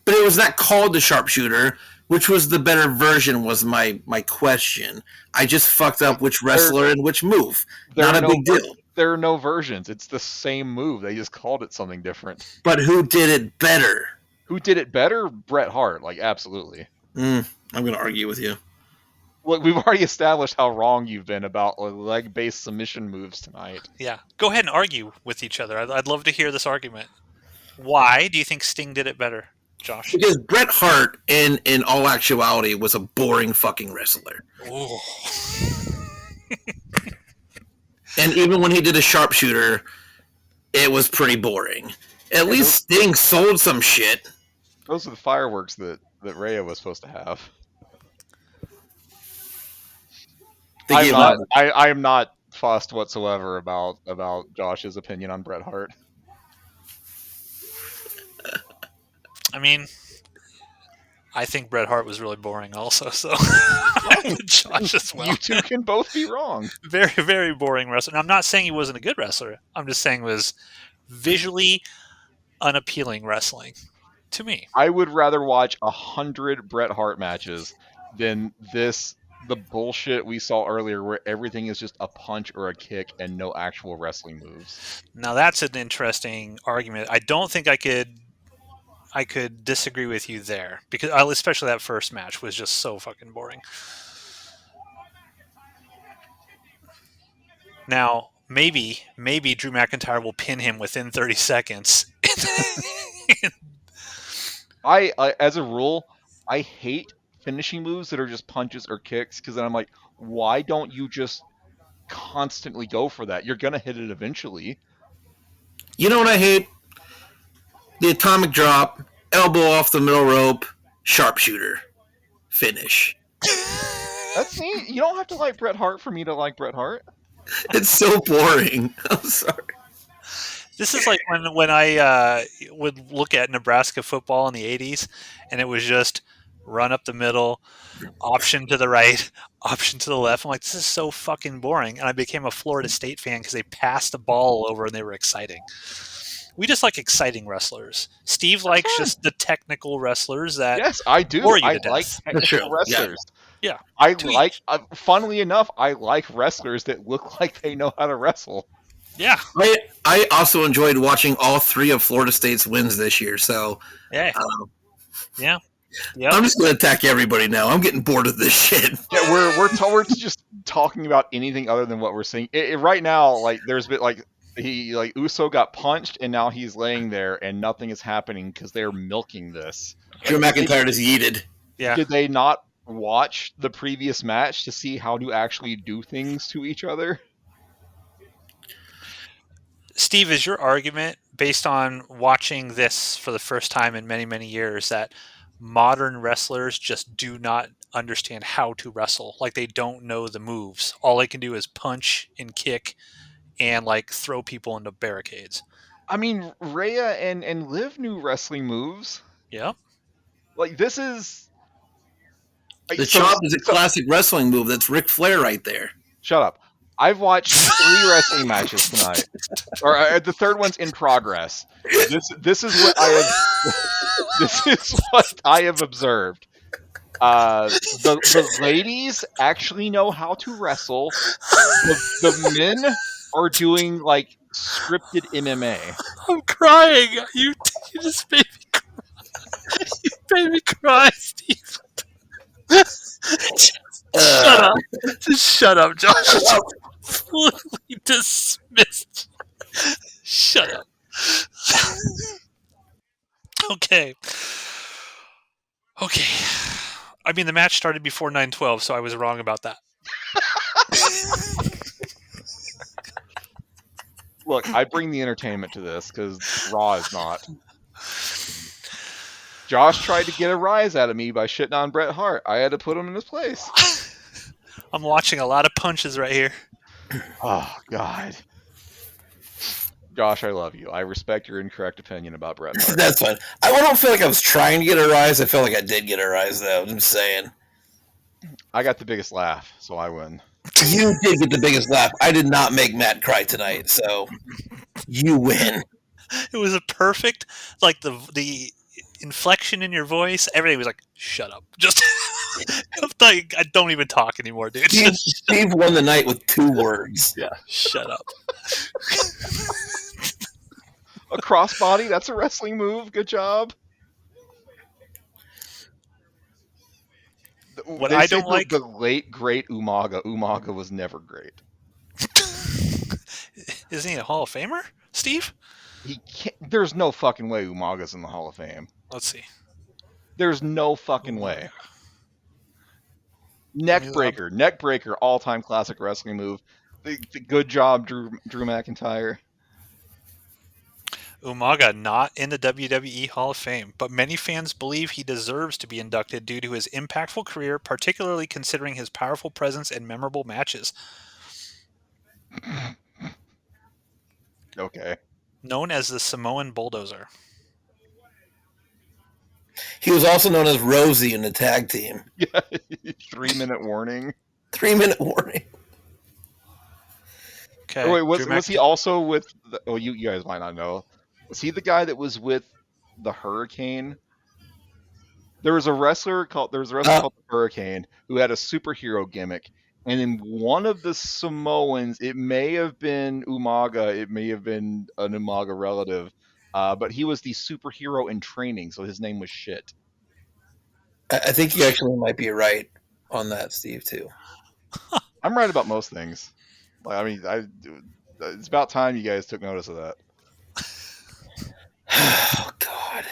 but it was not called the sharpshooter. Which was the better version? Was my question. I just fucked up which wrestler and which move. Not a big deal. There are no versions. It's the same move. They just called it something different. But who did it better? Who did it better? Bret Hart. Like, absolutely. I'm going to argue with you. Look, we've already established how wrong you've been about leg-based submission moves tonight. Yeah, go ahead and argue with each other. I'd love to hear this argument. Why do you think Sting did it better, Josh? Because Bret Hart, in all actuality, was a boring fucking wrestler. Ooh. And even when he did a sharpshooter, it was pretty boring. At least Sting sold some shit. Those are the fireworks that Rhea was supposed to have. I am not fussed whatsoever about Josh's opinion on Bret Hart. I mean, I think Bret Hart was really boring also, so I'm with Josh as well. You two can both be wrong. Very, very boring wrestler. And I'm not saying he wasn't a good wrestler. I'm just saying it was visually unappealing wrestling to me. I would rather watch 100 Bret Hart matches than the bullshit we saw earlier where everything is just a punch or a kick and no actual wrestling moves. Now that's an interesting argument. I don't think I could disagree with you there because especially that first match was just so fucking boring. Now, maybe Drew McIntyre will pin him within 30 seconds. I as a rule, I hate finishing moves that are just punches or kicks because then I'm like, why don't you just constantly go for that? You're gonna hit it eventually. You know what I hate? The atomic drop, elbow off the middle rope, sharpshooter, finish. That's neat. You don't have to like Bret Hart for me to like Bret Hart. It's so boring. I'm sorry. This is like when I would look at Nebraska football in the 80s, and it was just run up the middle, option to the right, option to the left. I'm like, this is so fucking boring. And I became a Florida State fan because they passed the ball over and they were exciting. We just like exciting wrestlers. Steve likes just the technical wrestlers that. Yes, I do. bore you I to like death. technical wrestlers. Yeah. I Tweet. like. Funnily enough, I like wrestlers that look like they know how to wrestle. Yeah. I also enjoyed watching all three of Florida State's wins this year. So Yeah. Yeah. Yep. I'm just going to attack everybody now. I'm getting bored of this shit. Yeah, we're just talking about anything other than what we're seeing. Right now, like there's been like Uso got punched and now he's laying there and nothing is happening because they're milking this. Drew Like McIntyre is yeeted. Yeah. did they not watch the previous match to see how to actually do things to each other? Steve, is your argument based on watching this for the first time in many, many years that modern wrestlers just do not understand how to wrestle? Like they don't know the moves. All they can do is punch and kick and like throw people into barricades. I mean, Rhea and Liv knew wrestling moves. Yeah. Like this is The chop is a classic wrestling move. That's Ric Flair right there. Shut up. I've watched 3 wrestling matches tonight, or the third one's in progress. This is what I have. This is what I have observed. The ladies actually know how to wrestle. The men are doing like scripted MMA. I'm crying. You just made me cry. You made me cry, Steve. Shut up. Just shut up, Josh. Completely dismissed. Shut up. Okay. I mean, the match started before 9:12, so I was wrong about that. Look, I bring the entertainment to this because Raw is not. Josh tried to get a rise out of me by shitting on Bret Hart. I had to put him in his place. I'm watching a lot of punches right here. Oh, God. Josh, I love you. I respect your incorrect opinion about Bret Hart. That's fine. I don't feel like I was trying to get a rise. I felt like I did get a rise, though. I'm just saying. I got the biggest laugh, so I win. You did get the biggest laugh. I did not make Matt cry tonight, so you win. It was a perfect, like the inflection in your voice. Everything was like, "Shut up!" Just like I don't even talk anymore, dude. Steve won the night with 2 words. Yeah, shut up. A crossbody? That's a wrestling move. Good job. What They I say don't like, the late great Umaga. Umaga was never great. isn't he a Hall of Famer, Steve? He can't, there's no fucking way Umaga's in the Hall of Fame. Let's see. There's no fucking way. Neckbreaker, all-time classic wrestling move. Good job, Drew McIntyre. Umaga not in the WWE Hall of Fame, but many fans believe he deserves to be inducted due to his impactful career, particularly considering his powerful presence and memorable matches. Okay. Known as the Samoan Bulldozer. He was also known as Rosie in the tag team. Yeah. 3-minute warning. 3-minute warning. Okay. Oh, wait, was he also with? You guys might not know. Was he the guy that was with the Hurricane? There was a wrestler called the Hurricane who had a superhero gimmick, and in one of the Samoans, it may have been Umaga, it may have been an Umaga relative, but he was the superhero in training, so his name was Shit. I think you actually might be right on that, Steve, too. I'm right about most things. I mean, it's about time you guys took notice of that. Oh, God.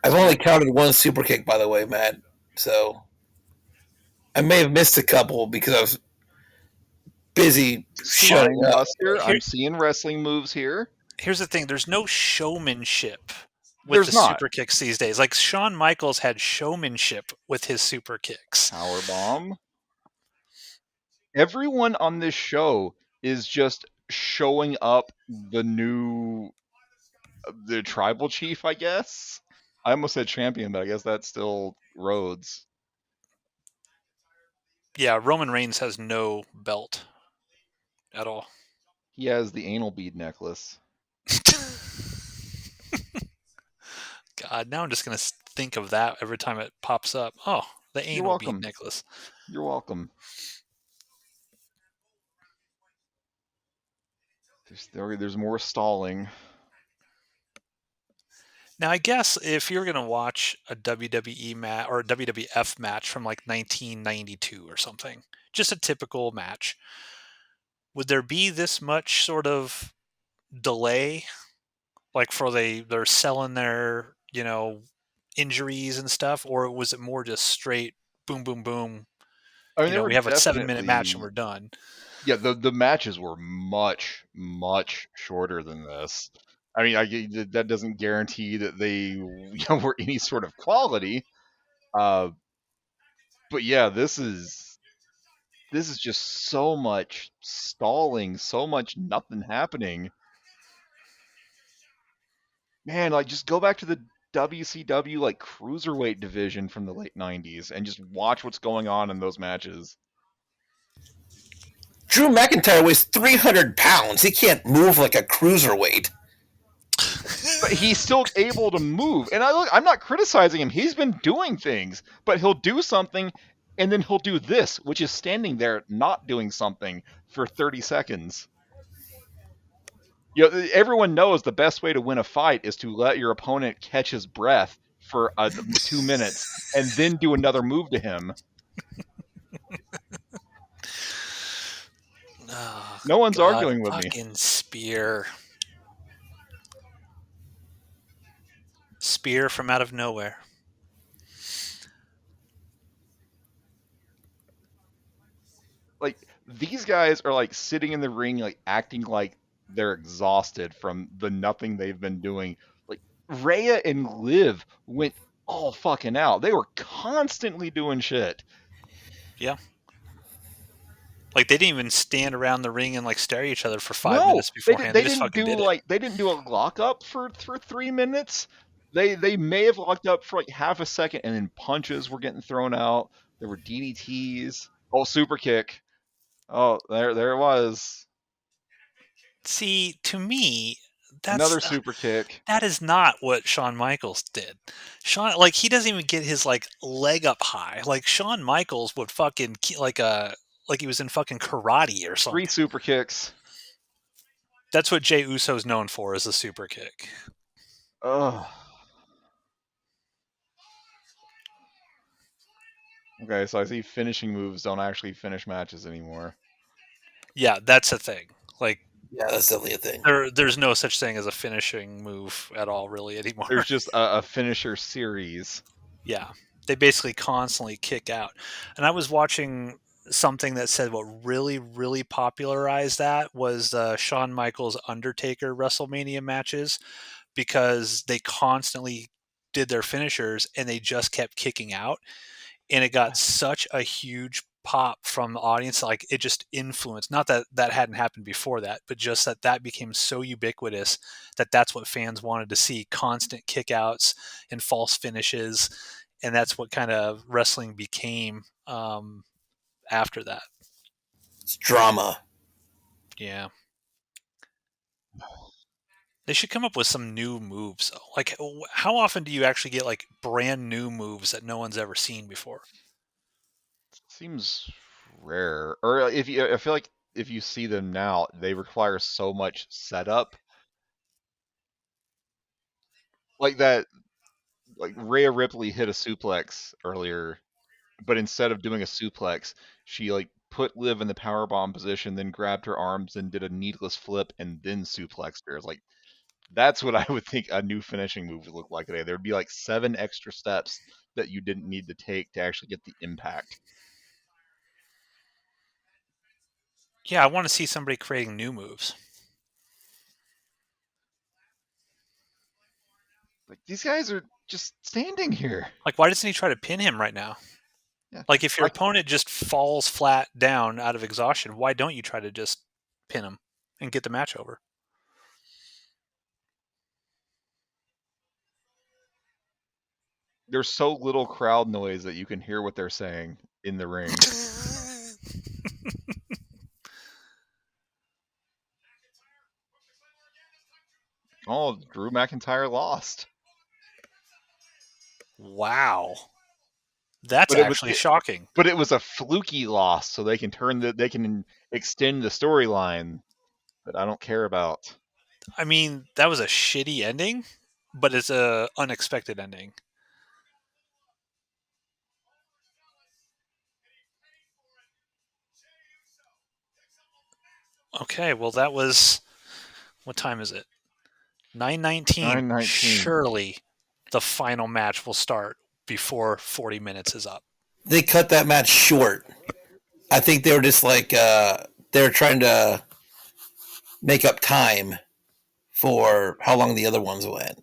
I've only counted 1 super kick, by the way, Matt. So I may have missed a couple because I was busy shutting up. I'm seeing wrestling moves here. Here's the thing: there's no showmanship with super kicks these days. Like Shawn Michaels had showmanship with his super kicks. Powerbomb. Everyone on this show is just showing up the tribal chief, I guess. I almost said champion, but I guess that's still Rhodes. Yeah, Roman Reigns has no belt at all. He has the anal bead necklace. God, now I'm just going to think of that every time it pops up. Oh, the anal bead necklace. You're welcome. There's more stalling. Now, I guess if you're going to watch a WWE match or a WWF match from like 1992 or something, just a typical match, would there be this much sort of delay? Like for they're selling their, injuries and stuff, or was it more just straight boom, boom, boom? I mean, they were We have a 7 minute match and definitely, we're done. yeah, the matches were much shorter than this. I mean, that doesn't guarantee that they were any sort of quality. Uh, but yeah, this is just so much stalling, so much nothing happening. Man, like just go back to the WCW like cruiserweight division from the late '90s and just watch what's going on in those matches. Drew McIntyre weighs 300 pounds. He can't move like a cruiserweight. But he's still able to move. And I'm not criticizing him. He's been doing things, but he'll do something and then he'll do this, which is standing there not doing something for 30 seconds. Everyone knows the best way to win a fight is to let your opponent catch his breath for 2 minutes and then do another move to him. Oh, No one's God, arguing with me. fucking Spear. Spear from out of nowhere. Like these guys are like sitting in the ring, like acting like they're exhausted from the nothing they've been doing. Like Rhea and Liv went all fucking out. They were constantly doing shit. Yeah. Like they didn't even stand around the ring and like stare at each other for 5 minutes No, beforehand. They just fucking did it. they didn't do a lockup for 3 minutes. They may have locked up for like half a second, and then punches were getting thrown out. There were DDTs. Oh, super kick. Oh, there it was. See, to me, that's Another super kick. that is not what Shawn Michaels did. Shawn, like he doesn't even get his like leg up high. Like Shawn Michaels would fucking like he was in fucking karate or Three something. super kicks. That's what Jey Uso's known for, is a super kick. Ugh. Okay, so I see finishing moves don't actually finish matches anymore. Yeah, that's a thing. Like Yeah, that's definitely a thing. there's no such thing as a finishing move at all really anymore. There's just a finisher series. Yeah. They basically constantly kick out. And I was watching something that said what really, really popularized that was Shawn Michaels Undertaker WrestleMania matches, because they constantly did their finishers and they just kept kicking out. And it got such a huge pop from the audience, like it just influenced, not that that hadn't happened before that, but just that became so ubiquitous that that's what fans wanted to see: constant kickouts and false finishes. And that's what kind of wrestling became after that. It's drama. Yeah, they should come up with some new moves though. Like how often do you actually get like brand new moves that no one's ever seen before? Seems rare. Or if you, I feel like if you see them now, they require so much setup. Like that, like Rhea Ripley hit a suplex earlier, but instead of doing a suplex, she like put Liv in the powerbomb position, then grabbed her arms and did a needless flip and then suplexed her. It's like that's what I would think a new finishing move would look like today. There would be like 7 extra steps that you didn't need to take to actually get the impact. Yeah, I want to see somebody creating new moves. Like these guys are just standing here. Like, why doesn't he try to pin him right now? Yeah. Like, if your Like opponent just falls flat down out of exhaustion, why don't you try to just pin him and get the match over? there's so little crowd noise that you can hear what they're saying in the ring. Oh, Drew McIntyre lost. Wow. That's But it was actually shocking. but it was a fluky loss, so they can extend the storyline that I don't care about. I mean, that was a shitty ending, but it's a unexpected ending. Okay, well that was, what time is it? 9:19. 9:19. Surely the final match will start before 40 minutes is up. They cut that match short. I think they were just like they were trying to make up time for how long the other ones went.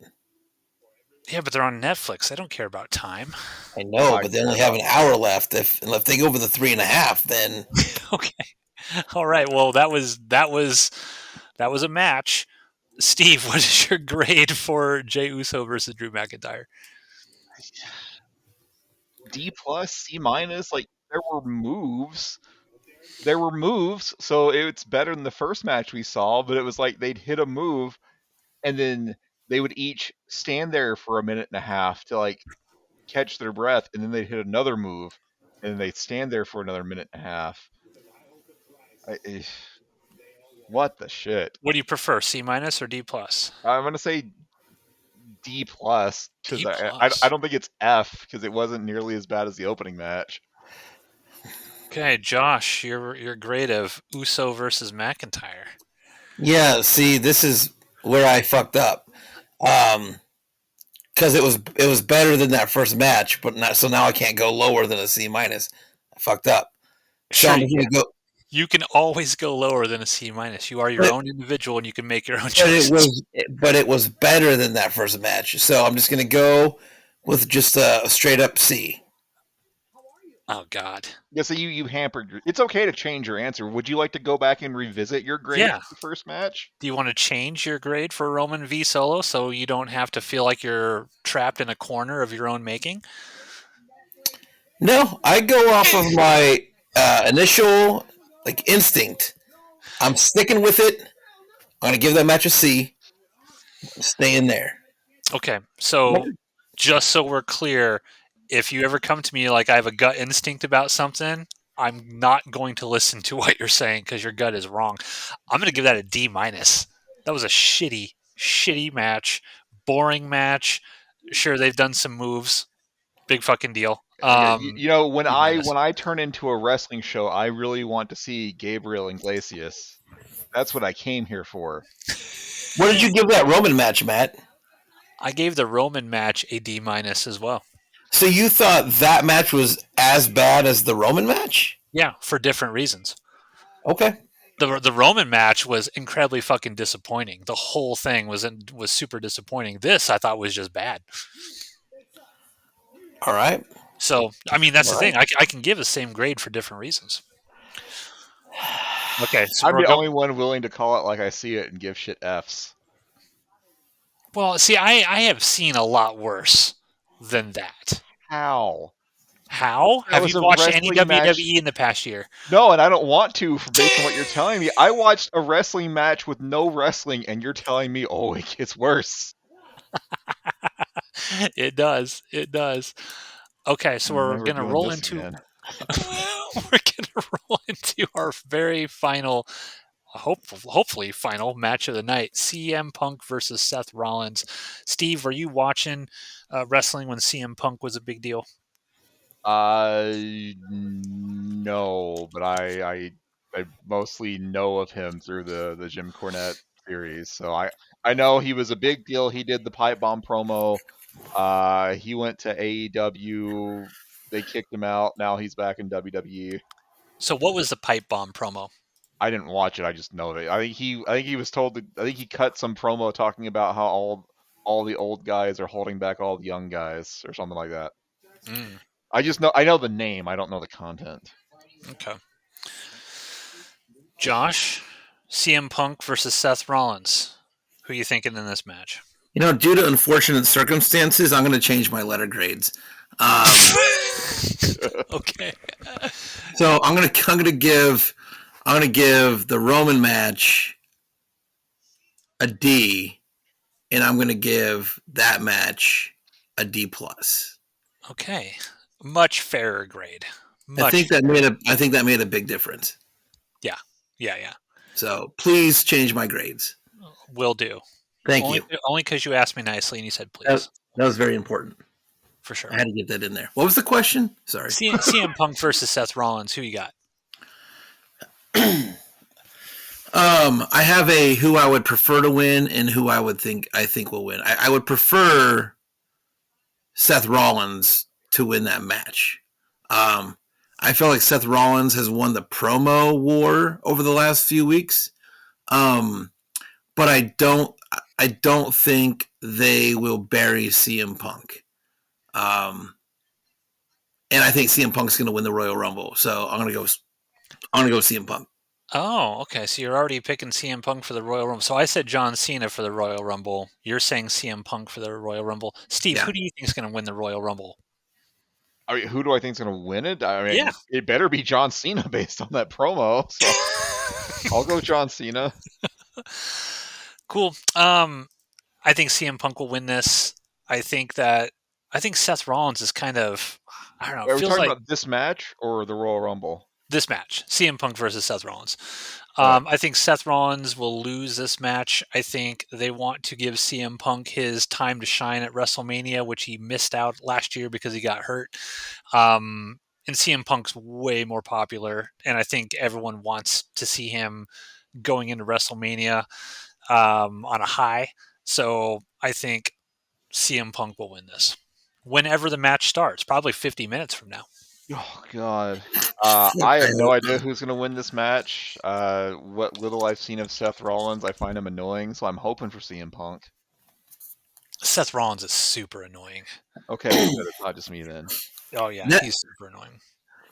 Yeah, but they're on Netflix. They don't care about time. I know, I but they care only have about an hour left. If they go over the 3.5, then Okay. All right. Well, that was a match. Steve, what is your grade for Jey Uso versus Drew McIntyre? D plus, C minus. Like there were moves. There were moves, so it's better than the first match we saw. But it was like they'd hit a move, and then they would each stand there for a minute and a half to like catch their breath, and then they'd hit another move, and then they'd stand there for another minute and a half. What the shit? What do you prefer, C minus or D plus? I'm gonna say D plus because D I plus. don't think it's F because it wasn't nearly as bad as the opening match. Okay, Josh, your grade of Uso versus McIntyre. yeah. See, this is where I fucked up. Because it was better than that first match, but not so now I can't go lower than a C minus. I fucked up. So Sure, I'm you gonna can. go, You can always go lower than a C minus. You are your but, own individual, and you can make your own but choices. it was better than that first match. So I'm just gonna go with just a straight up C. Oh God. Yeah, so you hampered. It's okay to change your answer. Would you like to go back and revisit your grade Yeah. for the first match? Do you want to change your grade for Roman v Solo so you don't have to feel like you're trapped in a corner of your own making? No, I go off of my initial instinct. I'm sticking with it. I'm gonna give that match a C. Stay in there. Okay, so just so we're clear, if you ever come to me like I have a gut instinct about something, I'm not going to listen to what you're saying because your gut is wrong. I'm going to give that a D minus. That was a shitty match, boring match. Sure, they've done some moves. Big fucking deal. Yeah, you know when D minus. I turn into a wrestling show, I really want to see Gabriel Iglesias. That's what I came here for. What did you give that Roman match, Matt? I gave the Roman match a D minus as well. So you thought that match was as bad as the Roman match? Yeah, for different reasons. Okay. The Roman match was incredibly fucking disappointing. The whole thing was super disappointing. This I thought was just bad. All right. So I mean that's the thing. I can give the same grade for different reasons. Okay, so I'm the only one willing to call it like I see it and give shit Fs. Well, see, I have seen a lot worse than that. How? How? That Have was you a watched any wrestling match. WWE in the past year? No, and I don't want to, based on what you're telling me. I watched a wrestling match with no wrestling, and you're telling me, oh, it gets worse. It does. It does. Okay, so we're Never gonna doing roll this into again. we're gonna roll into our very final, hopefully final match of the night: CM Punk versus Seth Rollins. Steve, were you watching wrestling when CM Punk was a big deal? No, but I mostly know of him through the Jim Cornette series. So I know he was a big deal. He did the pipe bomb promo. He went to AEW. They kicked him out. Now he's back in WWE. So, what was the pipe bomb promo? I didn't watch it. I just know that. I think he was told to, I think he cut some promo talking about how all the old guys are holding back all the young guys or something like that. Mm, I know the name. I don't know the content. okay. Josh, CM Punk versus Seth Rollins. Who are you thinking in this match? Due to unfortunate circumstances, I'm going to change my letter grades. Okay. So I'm gonna give the Roman match a D, and I'm gonna give that match a D plus. Okay. Much fairer grade. I think that made a big difference. Yeah. So please change my grades. Will do. Thank Only you. only because you asked me nicely and you said That, please. that was very important. For sure. I had to get that in there. What was the question? Sorry. CM Punk versus Seth Rollins. Who you got? I have a who I would prefer to win and who I think will win. I would prefer Seth Rollins to win that match. I feel like Seth Rollins has won the promo war over the last few weeks. But I don't think they will bury CM Punk. And I think CM Punk's going to win the Royal Rumble. So I'm going to go CM Punk. Oh, okay. So you're already picking CM Punk for the Royal Rumble. So I said John Cena for the Royal Rumble. You're saying CM Punk for the Royal Rumble. Steve, Yeah. who do you think is going to win the Royal Rumble? I mean, who do I think is going to win it? I mean, Yeah. it better be John Cena based on that promo. So I'll go John Cena. Cool. I think CM Punk will win this. I think Seth Rollins is kind of, I don't know. It Are we feels talking like about this match or the Royal Rumble? this match, CM Punk versus Seth Rollins. Okay. I think Seth Rollins will lose this match. I think they want to give CM Punk his time to shine at WrestleMania, which he missed out last year because he got hurt. And CM Punk's way more popular, and I think everyone wants to see him going into WrestleMania on a high. So I think CM Punk will win this whenever the match starts, probably 50 minutes from now. Oh God. I have no idea who's going to win this match. What little I've seen of Seth Rollins, I find him annoying, so I'm hoping for CM Punk. Seth Rollins is super annoying. Okay, good. It's not just me then. Oh yeah, That- he's super annoying.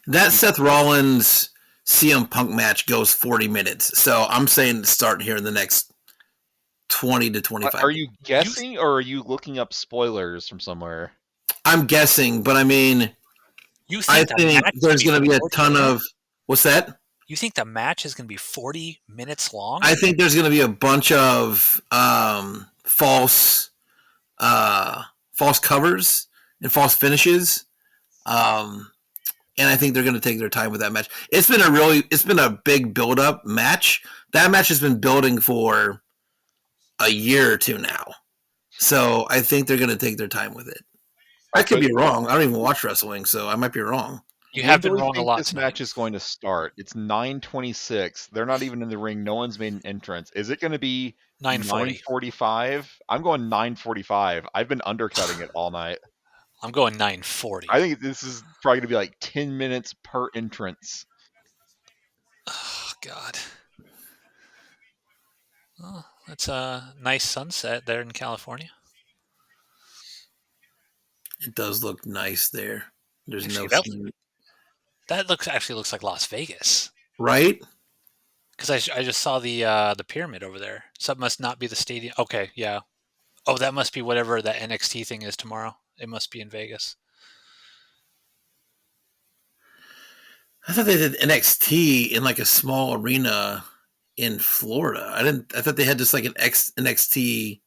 That Seth Rollins CM Punk match goes 40 minutes. So I'm saying to start here in the next 20 to 25. Are you guessing or are you looking up spoilers from somewhere? I'm guessing, but I mean, You I think the think match is there's gonna going to be a 40 ton minutes? of. What's that? You think the match is going to be 40 minutes long? I think there's going to be a bunch of false covers and false finishes. And I think they're going to take their time with that match. It's been a big build up match. That match has been building for a year or two now. So I think they're going to take their time with it. I could be wrong. I don't even watch wrestling, so I might be wrong. You have been When do we wrong a think lot this tonight. match is going to start? It's 9:26. They're not even in the ring. No one's made an entrance. Is it going to be 9:40. 9:45? I'm going 9:45. I've been undercutting it all night. I'm going 9:40. I think this is probably going to be like 10 minutes per entrance. Oh God. Oh, that's a nice sunset there in California. It does look nice there. There's Actually, no that actually looks like Las Vegas. right. Because I just saw the pyramid over there. So it must not be the stadium. Okay, yeah. Oh, that must be whatever that NXT thing is tomorrow. It must be in Vegas. I thought they did NXT in like a small arena in Florida. I thought they had just like an NXT.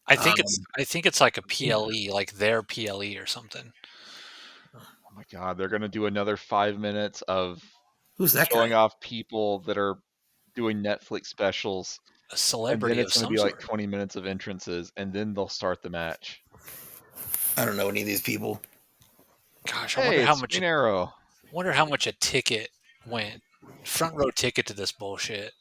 I think it's like a PLE, like their PLE or something. Oh my God, they're going to do another 5 minutes of Who's that showing guy? off people that are doing Netflix specials. A And celebrity then of it's going to some be like sort. 20 minutes of entrances, and then they'll start the match. I don't know any of these people. Gosh, I Hey, wonder how it's much. Green Arrow. Wonder how much a ticket went. Front row ticket to this bullshit.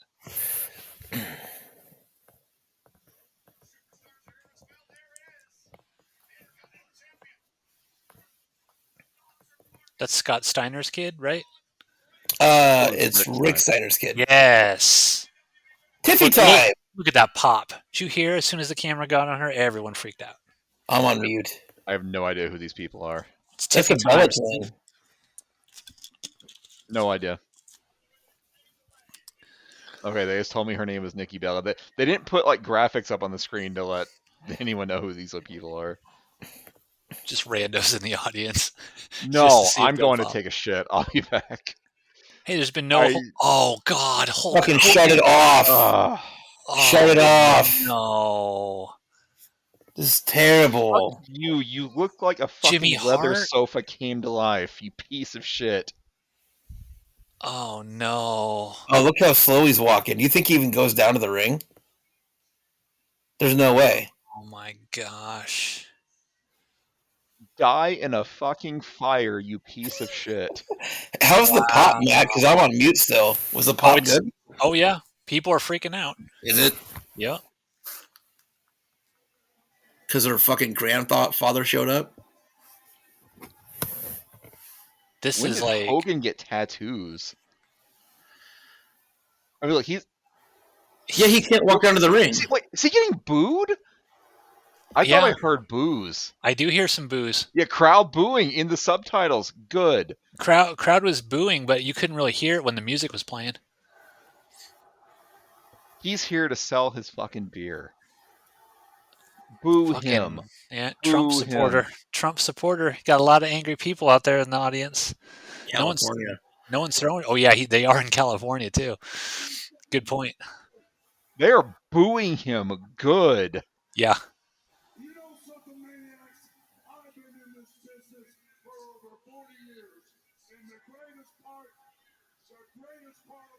That's Scott Steiner's kid, right? It's Rick Steiner's kid. Yes. Tiffy Look, time. look at that pop. Did you hear as soon as the camera got on her, everyone freaked out. I'm on mute. I have no idea who these people are. It's That's a Tiffy Bella time. twin. No idea. Okay, they just told me her name is Nikki Bella. They didn't put like graphics up on the screen to let anyone know who these people are. Just randos in the audience. No, Just to see it I'm go going to pop. take a shit. I'll be back. Hey, there's been no. I- Oh God! Hulk Fucking Hogan. shut it off. Ugh. Shut it off. No. This is terrible. Fuck you. You look like a fucking Jimmy leather Hart? sofa came to life. You piece of shit. Oh no. Oh, look how slow he's walking. Do you think he even goes down to the ring? There's no way. Oh my gosh. Die in a fucking fire, you piece of shit. How's the pop, Wow. Matt? Because I'm on mute still. Was the Oh, pop it's good? oh yeah. People are freaking out. Is it? Yeah. Because her fucking grandfather showed up? This When is did like Hogan get tattoos? I mean, like Yeah, he can't walk down to the ring. is he getting booed? I thought I heard boos. I do hear some boos. Yeah, crowd booing in the subtitles. Good. Crowd was booing, but you couldn't really hear it when the music was playing. He's here to sell his fucking beer. Boo him. Yeah, Boo Trump supporter. him. Trump supporter. Got a lot of angry people out there in the audience. California. No one's throwing. Oh yeah, they are in California too. Good point. They are booing him. Good. Yeah. You know something, maniacs? I've been in this business for over 40 years, and the greatest part of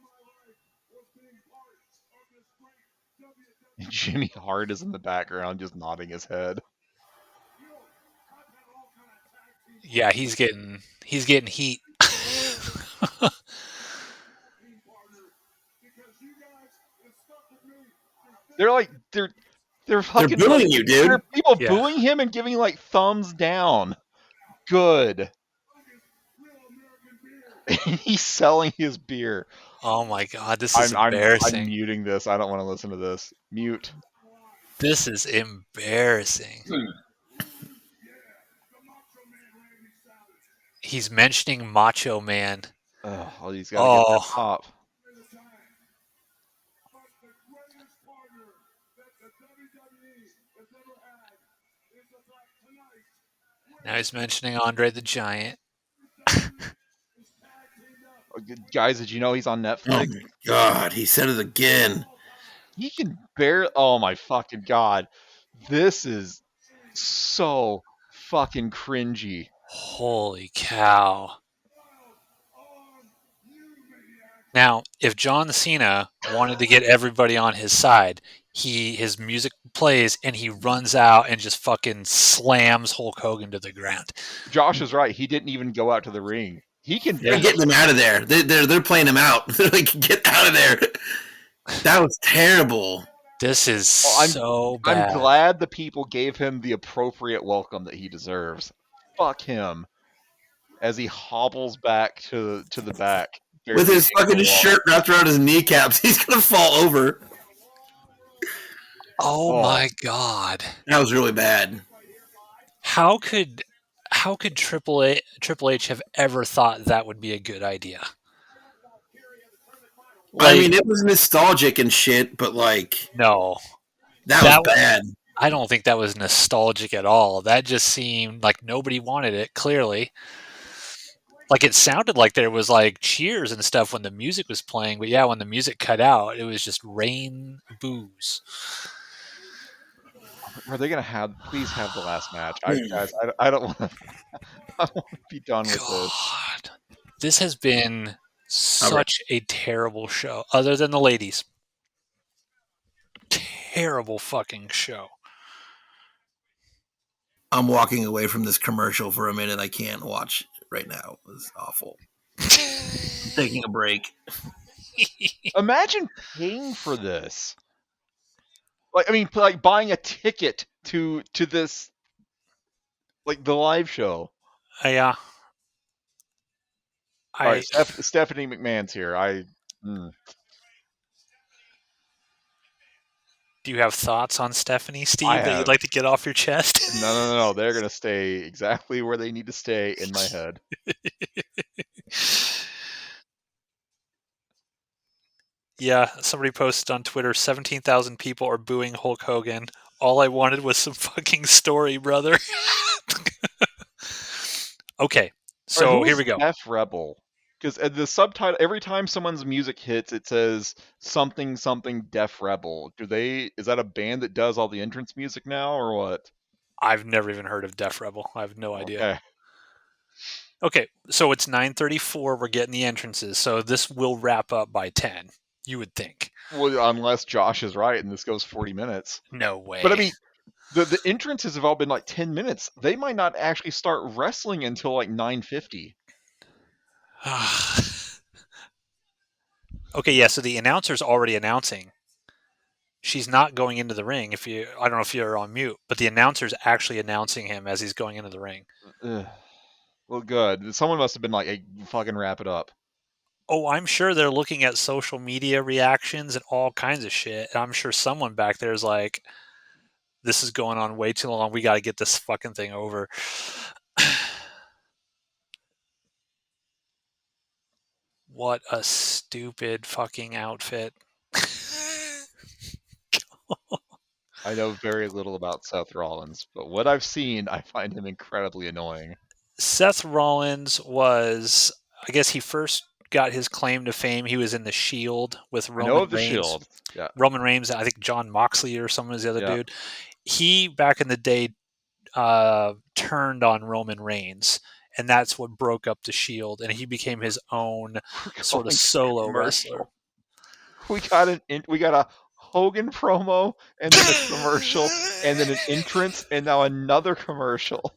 my life was being part of this great WWE. Jimmy Hart is in the background just nodding his head. You know, I've had all kind of tag team Yeah, he's getting heat. team partners because you guys have stuck with me. They're fucking booing you, dude. There are people Yeah. booing him and giving like thumbs down. Good. Real American beer. He's selling his beer. Oh my god, this is I'm embarrassing. muting this. I don't want to listen to this. Mute. This is embarrassing. He's mentioning Macho Man. Oh, he's got to get that pop. But the greatest partner that the WWE has ever had is about tonight. Now he's mentioning Andre the Giant. Guys, did you know he's on Oh Netflix? my god, he said it again. He can barely. Oh my fucking god. This is so fucking cringy. Holy cow. Now, if John Cena wanted to get everybody on his side, his music plays and he runs out and just fucking slams Hulk Hogan to the ground. Josh is right. He didn't even go out to the ring. He can. They're getting him out of there. They're playing him out. They're like, get out of there. That was terrible. This is so bad. I'm glad the people gave him the appropriate welcome that he deserves. Fuck him. As he hobbles back to the back. With his fucking shirt wrapped around his kneecaps, he's gonna fall over. Oh my god. That was really bad. How could Triple H have ever thought that would be a good idea? I mean, it was nostalgic and shit, but like, no. That was bad. I don't think that was nostalgic at all. That just seemed like nobody wanted it, clearly. Like, it sounded like there was like cheers and stuff when the music was playing, but yeah, when the music cut out, it was just rain boos. Are they gonna please have the last match? I don't want to. I want to be done with this. This has been such a terrible show. Other than the ladies, terrible fucking show. I'm walking away from this commercial for a minute. I can't watch it right now. It was awful. I'm taking a break. Imagine paying for this. Like, I mean, like buying a ticket to this, like the live show. Yeah. All right, Stephanie McMahon's here. Do you have thoughts on Stephanie, Steve, that you'd like to get off your chest? No. They're going to stay exactly where they need to stay in my head. Yeah, somebody posted on Twitter, 17,000 people are booing Hulk Hogan. All I wanted was some fucking story, brother. Okay, so here we go. Def Rebel. Because the subtitle, every time someone's music hits, it says something Def Rebel. Is that a band that does all the entrance music now, or what? I've never even heard of Def Rebel. I have no idea. Okay, so it's 9:34. We're getting the entrances, so this will wrap up by 10. You would think. Well, unless Josh is right and this goes 40 minutes. No way. But I mean, the entrances have all been like 10 minutes. They might not actually start wrestling until like 9:50. Okay, yeah. So the announcer's already announcing. She's not going into the ring. I don't know if you're on mute, but the announcer's actually announcing him as he's going into the ring. Ugh. Well, good. Someone must have been like, "Hey, fucking wrap it up." Oh, I'm sure they're looking at social media reactions and all kinds of shit. And I'm sure someone back there is like, "This is going on way too long. We got to get this fucking thing over." What a stupid fucking outfit. I know very little about Seth Rollins, but what I've seen, I find him incredibly annoying. Seth Rollins was, I guess he first got his claim to fame. He was in the Shield with I know Roman of the Reigns. Shield. Yeah. Roman Reigns, I think John Moxley or someone was the other Yeah. dude. He, back in the day, turned on Roman Reigns, and that's what broke up the Shield, and he became his own sort of Going to solo commercial. wrestler. We got a Hogan promo, and then a commercial, and then an entrance, and now another commercial.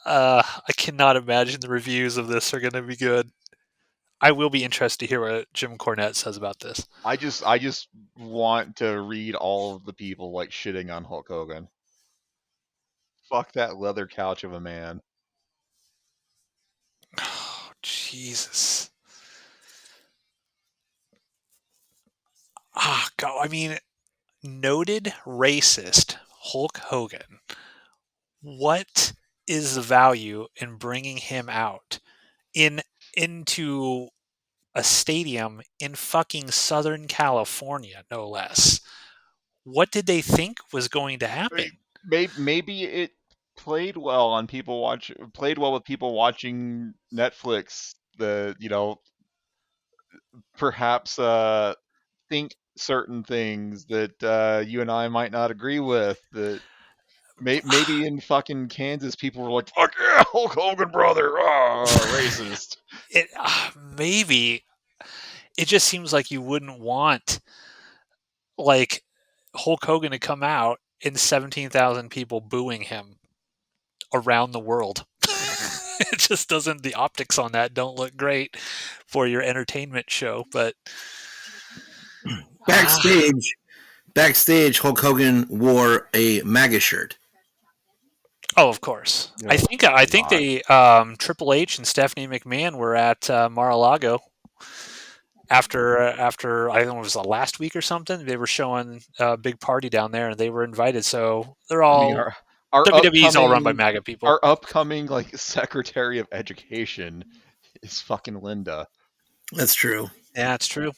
I cannot imagine the reviews of this are going to be good. I will be interested to hear what Jim Cornette says about this. I just want to read all of the people like shitting on Hulk Hogan. Fuck that leather couch of a man. Oh, Jesus. Ah, God. I mean, noted racist Hulk Hogan. What is the value in bringing him out into a stadium in fucking Southern California, no less? What did they think was going to happen? Maybe it played well on people played well with people watching Netflix. Perhaps think certain things that you and I might not agree with. That maybe in fucking Kansas, people were like, "Fuck yeah, Hulk Hogan, brother!" Racist. Maybe it just seems like you wouldn't want like Hulk Hogan to come out and 17,000 people booing him around the world. It just doesn't. The optics on that don't look great for your entertainment show. But backstage, Hulk Hogan wore a MAGA shirt. Oh, of course. No, I think they Triple H and Stephanie McMahon were at Mar-a-Lago after I don't know, it was last week or something. They were showing a big party down there, and they were invited. So they're all our WWE's all run by MAGA people. Our upcoming like Secretary of Education is fucking Linda. That's true. Yeah, it's true.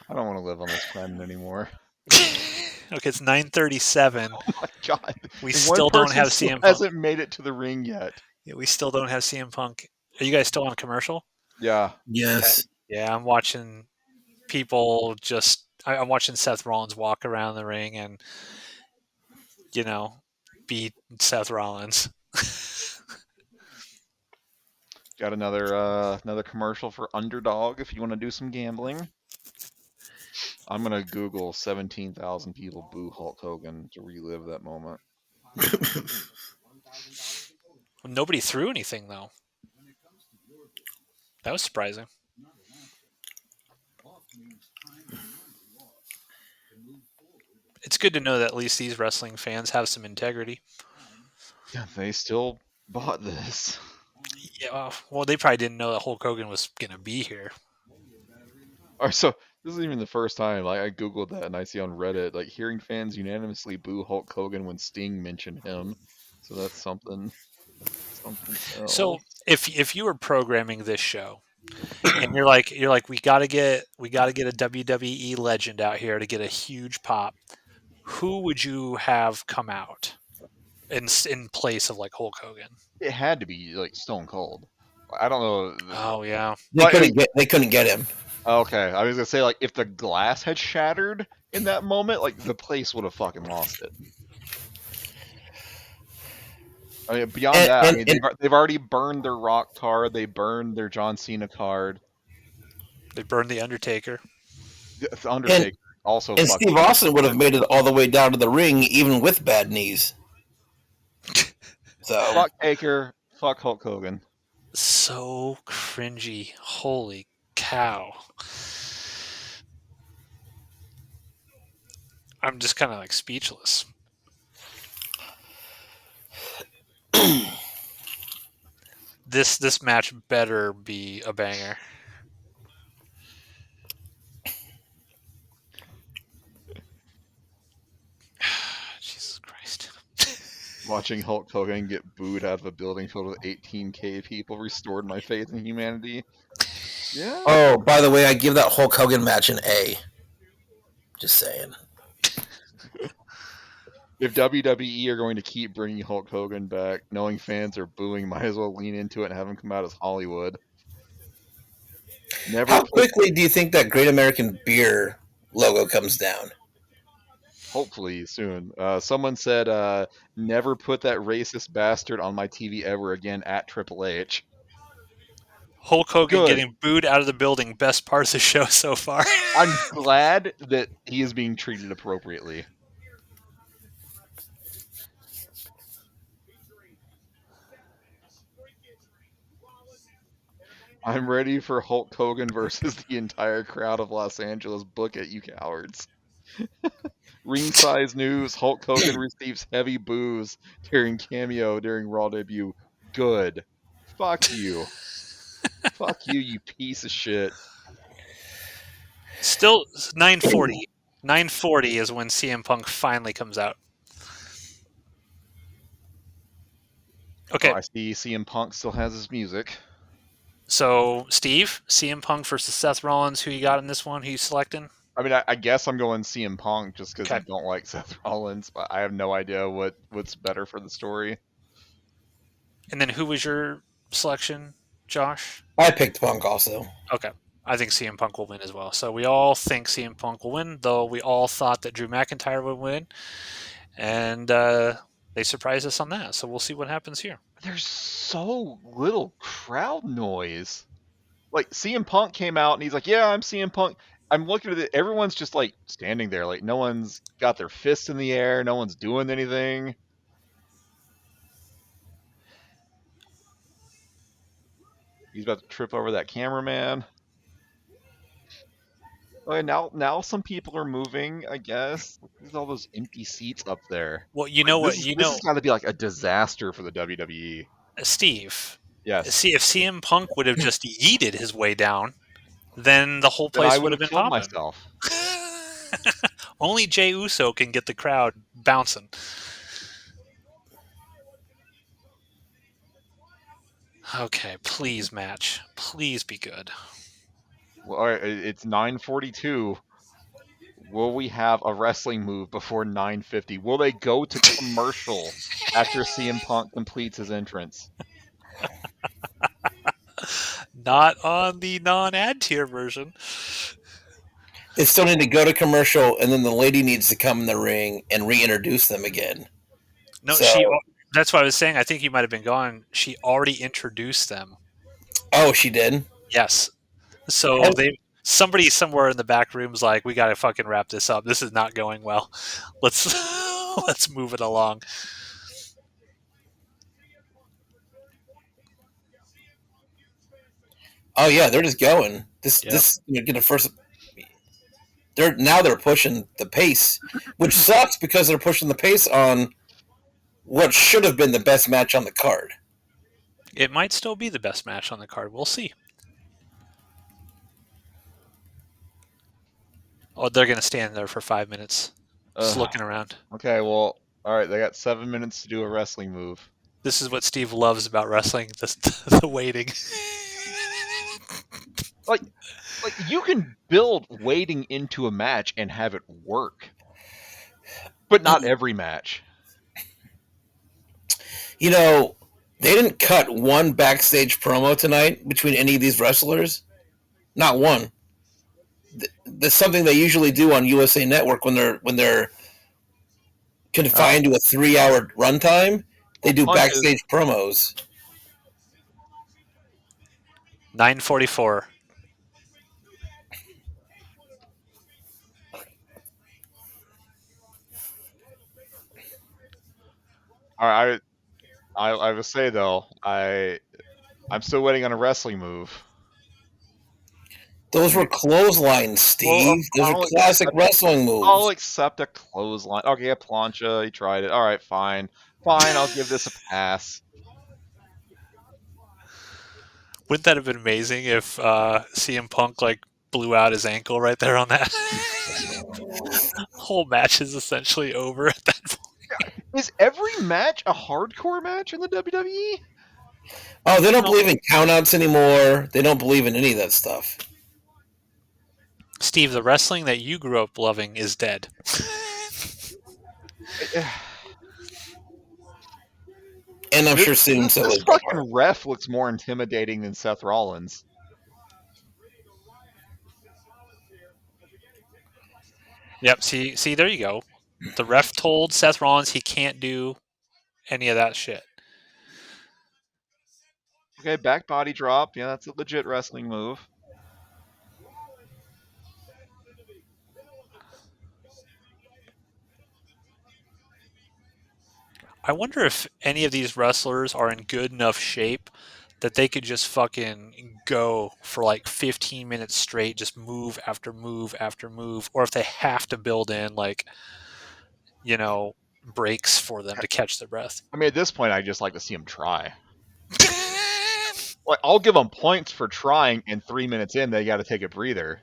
I don't want to live on this planet anymore. Okay, it's 9:37. Oh my god. We still don't have CM Punk. Hasn't made it to the ring yet. Yeah, we still don't have CM Punk. Are you guys still on commercial? Yeah. Yes. Okay. Yeah, I'm watching people I'm watching Seth Rollins walk around the ring and, beat Seth Rollins. Got another commercial for Underdog if you want to do some gambling. I'm gonna Google 17,000 people boo Hulk Hogan to relive that moment. Nobody threw anything though. That was surprising. It's good to know that at least these wrestling fans have some integrity. Yeah, they still bought this. Yeah, well, they probably didn't know that Hulk Hogan was gonna be here. Or so this isn't even the first time. Like I googled that and I see on Reddit like hearing fans unanimously boo Hulk Hogan when Sting mentioned him. So that's something else. So if you were programming this show and you're like we gotta get a WWE legend out here to get a huge pop, who would you have come out in place of like Hulk Hogan? It had to be like Stone Cold. I don't know. Oh yeah, They couldn't get him. Okay, I was gonna say like if the glass had shattered in that moment, like the place would have fucking lost it. I mean, beyond And, that, I and, mean, and, they've already burned their Rock card. They burned their John Cena card. They burned the Undertaker. The and, Undertaker also and fucking Steve needs Austin would have to made it all the way down to the ring, even with bad knees. So fuck Taker. Fuck Hulk Hogan. So cringy. Holy cow. I'm just kind of like speechless. This match better be a banger. Jesus Christ. Watching Hulk Hogan get booed out of a building filled with 18K people restored my faith in humanity. Yeah. oh, by the way, I give that Hulk Hogan match an A. Just saying. If WWE are going to keep bringing Hulk Hogan back, knowing fans are booing, might as well lean into it and have him come out as Hollywood. Never How put, quickly do you think that Great American Beer logo comes down? hopefully soon. Someone said, never put that racist bastard on my TV ever again at Triple H. Hulk Hogan Good. getting booed out of the building. Best part of the show so far. I'm glad that he is being treated appropriately. I'm ready for Hulk Hogan versus the entire crowd of Los Angeles. Book it, you cowards. Ringside news: Hulk Hogan receives heavy boos during cameo during Raw debut. Good. Fuck you. Fuck you, you piece of shit. Still 9:40. 9:40 is when CM Punk finally comes out. Okay, Oh, I see CM Punk still has his music. so Steve, CM Punk versus Seth Rollins. Who you got in this one? Who you selecting? I mean, I guess I'm going CM Punk just because Okay. I don't like Seth Rollins, but I have no idea what's better for the story. And then who was your selection, Josh? I picked Punk also. Okay. I think CM Punk will win as well. So we all think CM Punk will win, though we all thought that Drew McIntyre would win. And they surprised us on that. So we'll see what happens here. There's so little crowd noise. Like, CM Punk came out and he's like, yeah, I'm CM Punk. I'm looking at it. Everyone's just like standing there. Like, no one's got their fists in the air. No one's doing anything. He's about to trip over that cameraman. Okay, now some people are moving, I guess. There's all those empty seats up there. Well, you know Like, what? this has got to be like a disaster for the WWE. Steve, Yes. see, if CM Punk would have just yeeted his way down, then the whole Then I place would would have have been killed popping. myself. Only Jey Uso can get the crowd bouncing. Okay, please match. Please be good. Well, all right, it's 9:42. Will we have a wrestling move before 9:50? Will they go to commercial after CM Punk completes his entrance? Not on the non-ad tier version. They still need to go to commercial, and then the lady needs to come in the ring and reintroduce them again. No, So- that's what I was saying. I think you might have been gone. She already introduced them. Oh, she did? Yes. So somebody somewhere in the back room is like, we got to fucking wrap this up. This is not going well. Let's let's move it along. Oh, yeah, they're just going. This Yep. this get the first. They're pushing the pace, which sucks because they're pushing the pace on what should have been the best match on the card. It might still be the best match on the card. We'll see. Oh, they're going to stand there for 5 minutes, just looking around. Okay, well, all right, they got 7 minutes to do a wrestling move. This is what Steve loves about wrestling, the waiting. Like you can build waiting into a match and have it work, but not every match. You know, they didn't cut one backstage promo tonight between any of these wrestlers. Not one. That's something they usually do on USA Network when they're confined to a 3-hour runtime. They Well, do Punk is backstage promos. 9:44. I I would say though, I'm still waiting on a wrestling move. Those were clotheslines, Well, Steve. Those are classic wrestling I'll moves. accept a clothesline. Okay, a plancha. He tried it. All right, fine, fine. I'll give this a pass. Wouldn't that have been amazing if CM Punk like blew out his ankle right there on that? Whole match is essentially over at that point. Is every match a hardcore match in the WWE? Oh, they don't No. believe in countouts anymore. They don't believe in any of that stuff. Steve, the wrestling that you grew up loving is dead. And I'm sure soon so This is Bret Hart. fucking ref looks more intimidating than Seth Rollins. Yep. See, there you go. The ref told Seth Rollins he can't do any of that shit. Okay, back body drop. Yeah, that's a legit wrestling move. I wonder if any of these wrestlers are in good enough shape that they could just fucking go for like 15 minutes straight, just move after move after move, or if they have to build in like, breaks for them to catch their breath. I mean, at this point, I just like to see him try. Like, I'll give them points for trying, and 3 minutes in, they got to take a breather.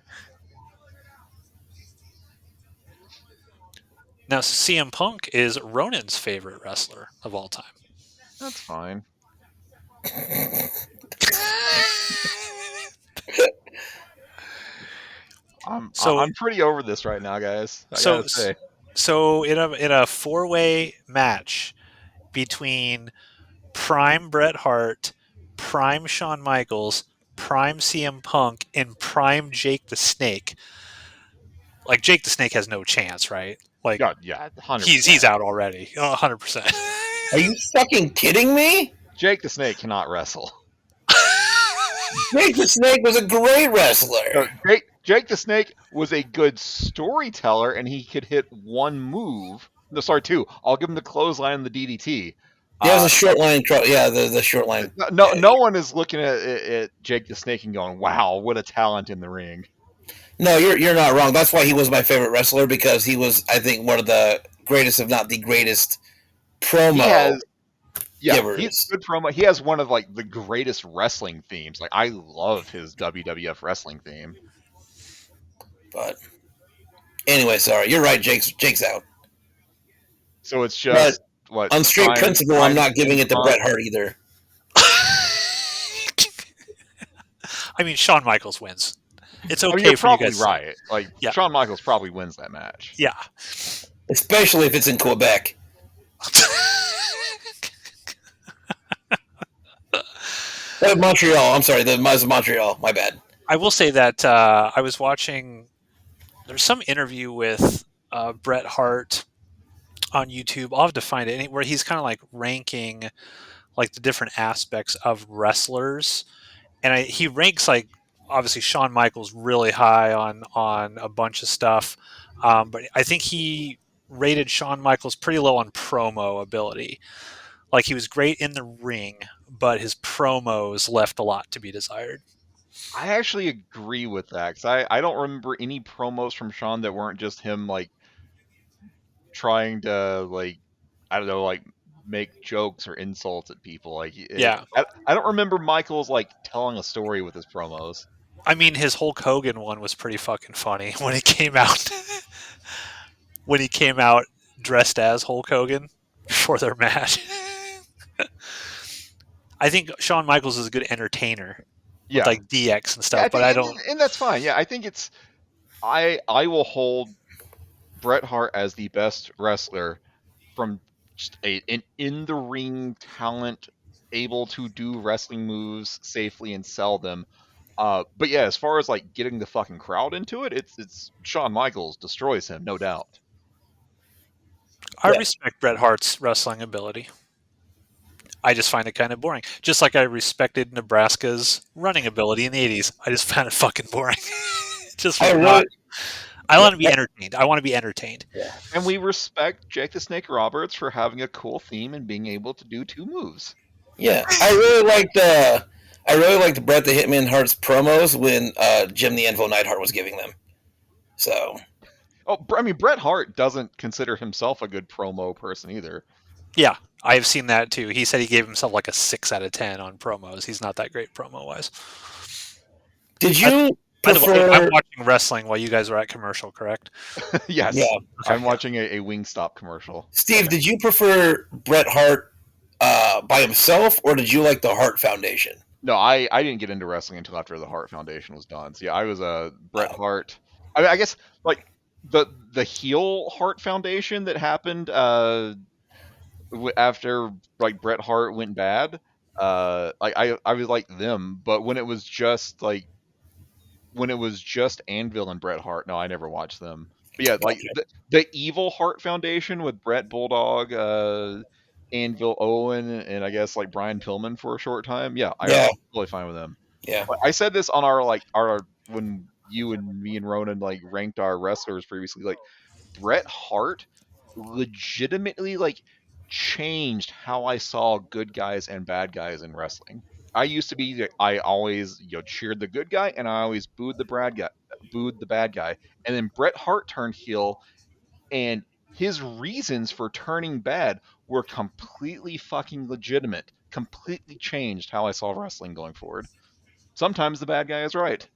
Now, CM Punk is Ronan's favorite wrestler of all time. That's fine. I'm pretty over this right now, guys. I gotta say. So in a 4-way match between prime Bret Hart, prime Shawn Michaels, prime CM Punk, and prime Jake the Snake. Like Jake the Snake has no chance, right? Like Yeah, 100%. he's out already, 100%. Are you fucking kidding me? Jake the Snake cannot wrestle. Jake the Snake was a great wrestler. Jake the Snake was a good storyteller, and he could hit one move. No, sorry, two. I'll give him the clothesline and the DDT. Yeah, it was a short line. Yeah, the short line. No one is looking at Jake the Snake and going, "Wow, what a talent in the ring." No, you're not wrong. That's why he was my favorite wrestler, because he was, I think, one of the greatest, if not the greatest, promo givers. He's good promo. He has one of like the greatest wrestling themes. Like, I love his WWF wrestling theme. But anyway, sorry, you're right. Jake's out. So it's just what on straight principle. I'm not giving it to Bret Hart either. I mean, Shawn Michaels wins. It's okay. You're for you probably guys. Right. Like, yeah. Shawn Michaels probably wins that match. Yeah. Especially if it's in Quebec. Montreal. I'm sorry, the Montreal. My bad. I will say that I was watching. There's some interview with Bret Hart on YouTube. I'll have to find it, where he's kind of like ranking like the different aspects of wrestlers, and he ranks like obviously Shawn Michaels really high on a bunch of stuff, but I think he rated Shawn Michaels pretty low on promo ability. Like, he was great in the ring, but his promos left a lot to be desired. I actually agree with that, because I don't remember any promos from Shawn that weren't just him like trying to, like, I don't know, like make jokes or insults at people. Like, I don't remember Michaels like telling a story with his promos. I mean, his Hulk Hogan one was pretty fucking funny when it came out. When he came out dressed as Hulk Hogan before their match. I think Shawn Michaels is a good entertainer. Yeah. With like DX and stuff, but I don't. And that's fine. Yeah, I think it's. I will hold Bret Hart as the best wrestler from just an in the ring talent, able to do wrestling moves safely and sell them. But yeah, as far as like getting the fucking crowd into it, it's Shawn Michaels destroys him, no doubt. I respect Bret Hart's wrestling ability. I just find it kind of boring. Just like I respected Nebraska's running ability in the 80s. I just found it fucking boring. Just I was really, not. I want to be yeah, entertained. I want to be entertained. And we respect Jake the Snake Roberts for having a cool theme and being able to do 2 moves. yeah. I really liked Bret the Hitman Hart's promos when Jim the Anvil Neidhart was giving them. So Oh, I mean, Bret Hart doesn't consider himself a good promo person either. Yeah, I've seen that too. He said he gave himself like a 6 out of 10 on promos. He's not that great promo wise. did you By the way, prefer? I'm watching wrestling while you guys are at commercial, correct? Yes, Yeah. I'm watching a Wingstop commercial. Steve, did you prefer Bret Hart by himself, or did you like the Hart Foundation? No, I didn't get into wrestling until after the Hart Foundation was done. So yeah, I was a Bret Hart. I mean, I guess like the heel Hart Foundation that happened after like Bret Hart went bad. Like I was like them, but when it was just Anvil and Bret Hart, no, I never watched them. But yeah, like the evil Hart Foundation with Bret Bulldog, Anvil Owen, and I guess like Brian Pillman for a short time. Yeah, I was totally fine with them. Yeah. I said this on our when you and me and Ronan like ranked our wrestlers previously. Like Bret Hart legitimately like changed how I saw good guys and bad guys in wrestling. I used to be I always cheered the good guy and I always booed the bad guy. And then Bret Hart turned heel and his reasons for turning bad were completely fucking legitimate. Completely changed how I saw wrestling going forward. Sometimes the bad guy is right.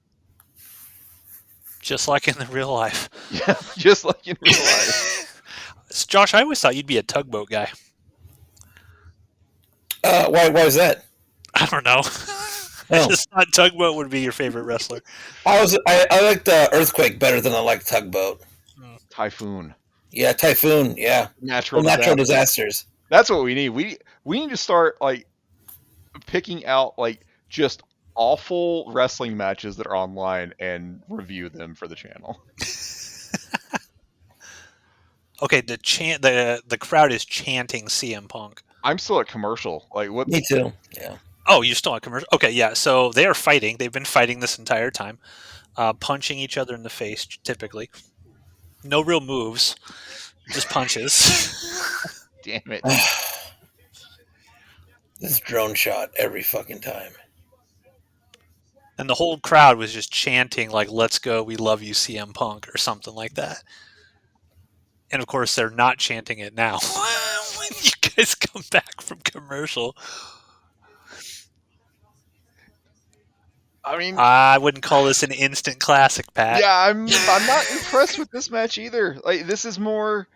Just like in the real life. Yeah, just like in real life. Josh, I always thought you'd be a tugboat guy. Why is that? I don't know. I just thought tugboat would be your favorite wrestler. I liked Earthquake better than I liked Tugboat. Typhoon. Yeah, Typhoon. Yeah, Natural disasters. That's what we need. We need to start like picking out like just awful wrestling matches that are online and review them for the channel. Okay, the crowd is chanting CM Punk. I'm still at commercial. Like what? Me too. Yeah. Oh, you're still on commercial? Okay, yeah. So they are fighting. They've been fighting this entire time, punching each other in the face, typically. No real moves, just punches. Damn it. This drone shot every fucking time. And the whole crowd was just chanting, like, let's go, we love you, CM Punk, or something like that. And of course, they're not chanting it now when you guys come back from commercial. I mean, I wouldn't call this an instant classic, Pat. yeah, I'm not impressed with this match either. Like this is more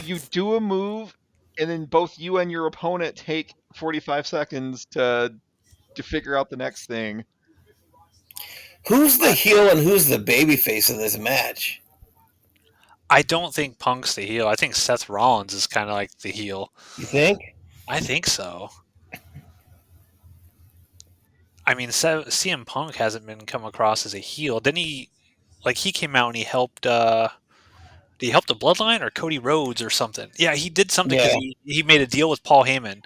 you do a move and then both you and your opponent take 45 seconds to figure out the next thing. Who's the heel and who's the babyface in this match? I don't think Punk's the heel. I think Seth Rollins is kind of like the heel. You think? I think so. I mean, CM Punk hasn't been come across as a heel. Didn't he? Like he came out and he helped. Did he help the Bloodline or Cody Rhodes or something? Yeah, he did something because he made a deal with Paul Heyman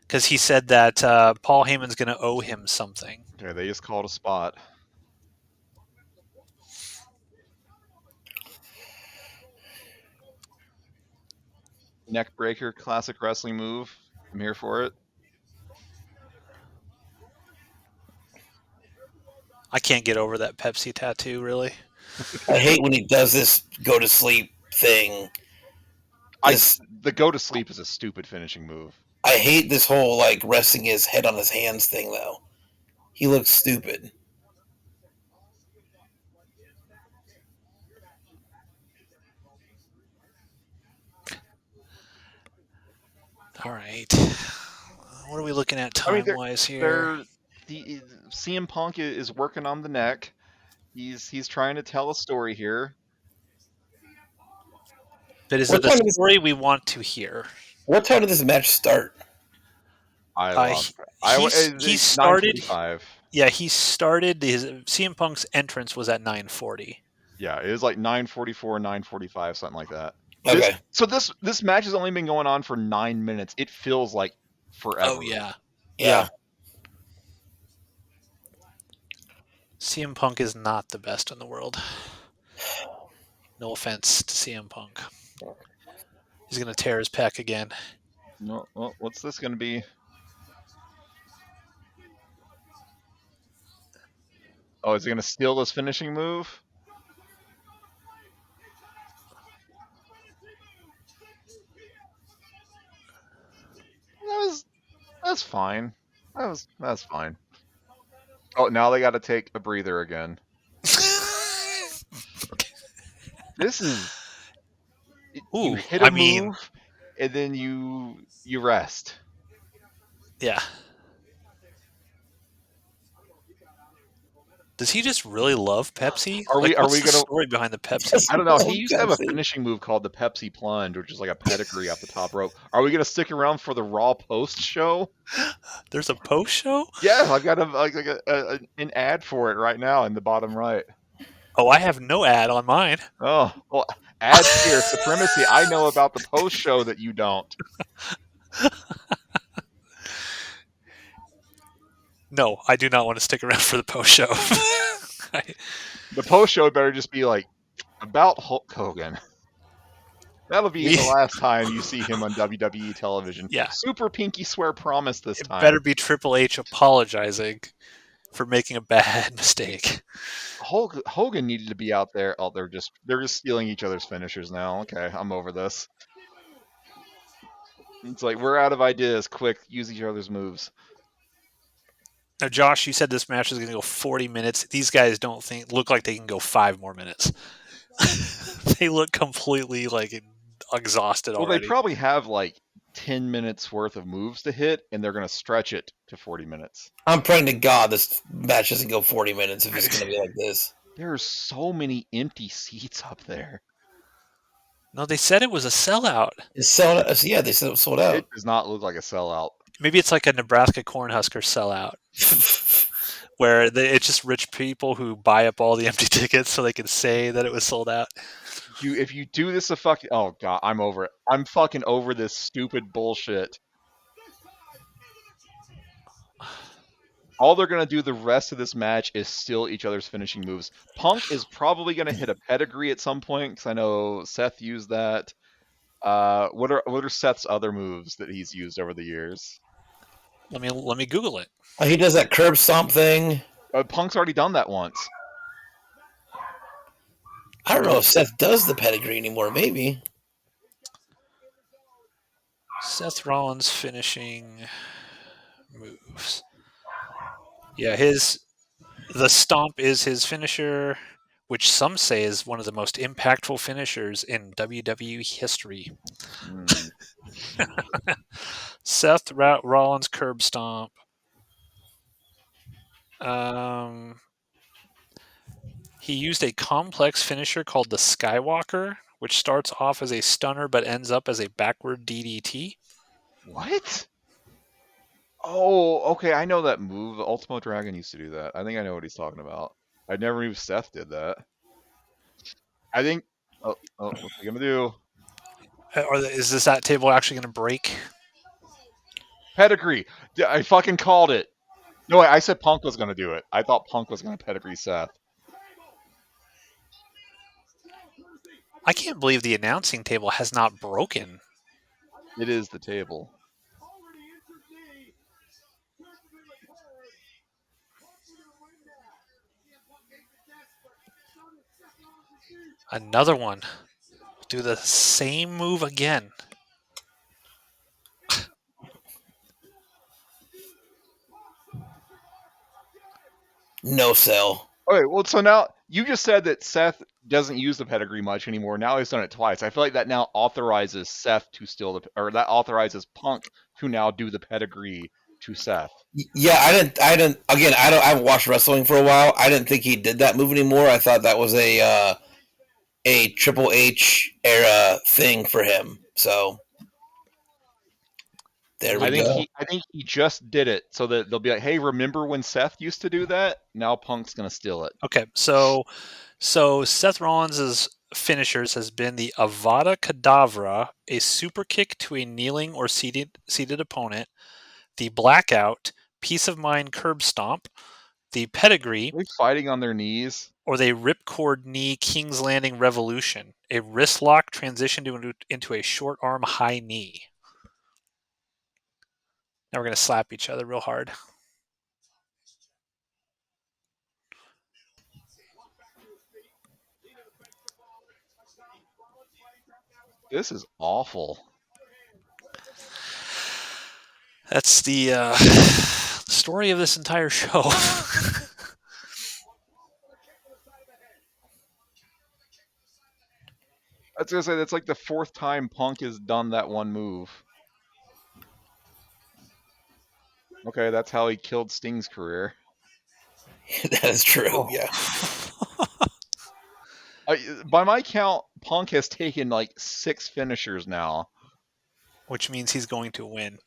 because he said that Paul Heyman's going to owe him something. Okay, they just called a spot. Neck breaker, classic wrestling move. I'm here for it. I can't get over that Pepsi tattoo, really. I hate when he does this go to sleep thing. The go to sleep is a stupid finishing move. I hate this whole like resting his head on his hands thing though. He looks stupid. All right. What are we looking at time-wise here? The CM Punk is working on the neck. He's trying to tell a story here. But is it the story we want to hear? What time did this match start? He started. Yeah, he started. His CM Punk's entrance was at 9:40. Yeah, it was like 9:44, 9:45, something like that. Okay. So this match has only been going on for 9 minutes. It feels like forever. Oh yeah. Yeah. CM Punk is not the best in the world. No offense to CM Punk. He's gonna tear his pec again. No, well, what's this going to be? Oh, is he going to steal this finishing move? That's fine. That's fine. Oh, now they got to take a breather again. This is you Ooh, hit a I move mean, and then you rest. yeah. Does he just really love Pepsi? Are we What's the gonna? story behind the Pepsi? I don't know. He Oh, used to have a Pepsi. finishing move called the Pepsi Plunge, which is like a pedigree off the top rope. Are we gonna stick around for the Raw post show? There's a post show? Yeah, I've got an ad for it right now in the bottom right. Oh, I have no ad on mine. Oh, well, ads here, supremacy. I know about the post show that you don't. No, I do not want to stick around for the post show. The post show better just be like about Hulk Hogan. That'll be the last time you see him on WWE television. Yeah. Super pinky swear promise this It time. better be Triple H apologizing for making a bad mistake. Hogan needed to be out there. Oh, they're just stealing each other's finishers now. Okay, I'm over this. It's like we're out of ideas. Quick, use each other's moves. Now, Josh, you said this match is going to go 40 minutes. These guys don't look like they can go 5 more minutes. They look completely like exhausted Well, already. they probably have like 10 minutes worth of moves to hit, and they're going to stretch it to 40 minutes. I'm praying to God this match doesn't go 40 minutes if it's going to be like this. There are so many empty seats up there. No, they said it was a sellout. It's sold out. Yeah, they said it was sold out. It does not look like a sellout. Maybe it's like a Nebraska Cornhusker sellout, where it's just rich people who buy up all the empty tickets so they can say that it was sold out. If you do this oh god, I'm over it. I'm fucking over this stupid bullshit. All they're gonna do the rest of this match is steal each other's finishing moves. Punk is probably gonna hit a pedigree at some point because I know Seth used that. What are Seth's other moves that he's used over the years? Let me Google it. He does that curb stomp thing. Punk's already done that once. I don't know if Seth does the pedigree anymore. Maybe. Seth Rollins finishing moves. Yeah, the stomp is his finisher, which some say is one of the most impactful finishers in WWE history. Seth Rollins curb stomp. He used a complex finisher called the Skywalker, which starts off as a stunner but ends up as a backward DDT. What? Oh, okay. I know that move. Ultimo Dragon used to do that. I think I know what he's talking about. I never knew Seth did that. I think. Oh, what's he gonna do? Is that table actually going to break? Pedigree. I fucking called it. No, I said Punk was gonna do it. I thought Punk was gonna pedigree Seth. I can't believe the announcing table has not broken. It is the table. Another one. Do the same move again. No sell. Okay, well, so now you just said that Seth doesn't use the pedigree much anymore. Now he's done it twice. I feel like that now authorizes Seth to steal that authorizes Punk to now do the pedigree to Seth. Yeah, I didn't. Again, I haven't watched wrestling for a while. I didn't think he did that move anymore. I thought that was a Triple H era thing for him. So there we go. I think he just did it so that they'll be like, hey, remember when Seth used to do that? Now Punk's gonna steal it. Okay, so Seth Rollins' finishers has been the Avada Kedavra, a super kick to a kneeling or seated opponent, the Blackout, Peace of Mind curb stomp, the Pedigree, Are they fighting on their knees? or the Ripcord knee King's Landing Revolution, a wrist lock transitioned into a short arm high knee. Now we're going to slap each other real hard. This is awful. That's the story of this entire show. I was gonna say that's like the fourth time Punk has done that one move. Okay, that's how he killed Sting's career. That is true. Oh. Yeah. By my count, Punk has taken like 6 finishers now. Which means he's going to win.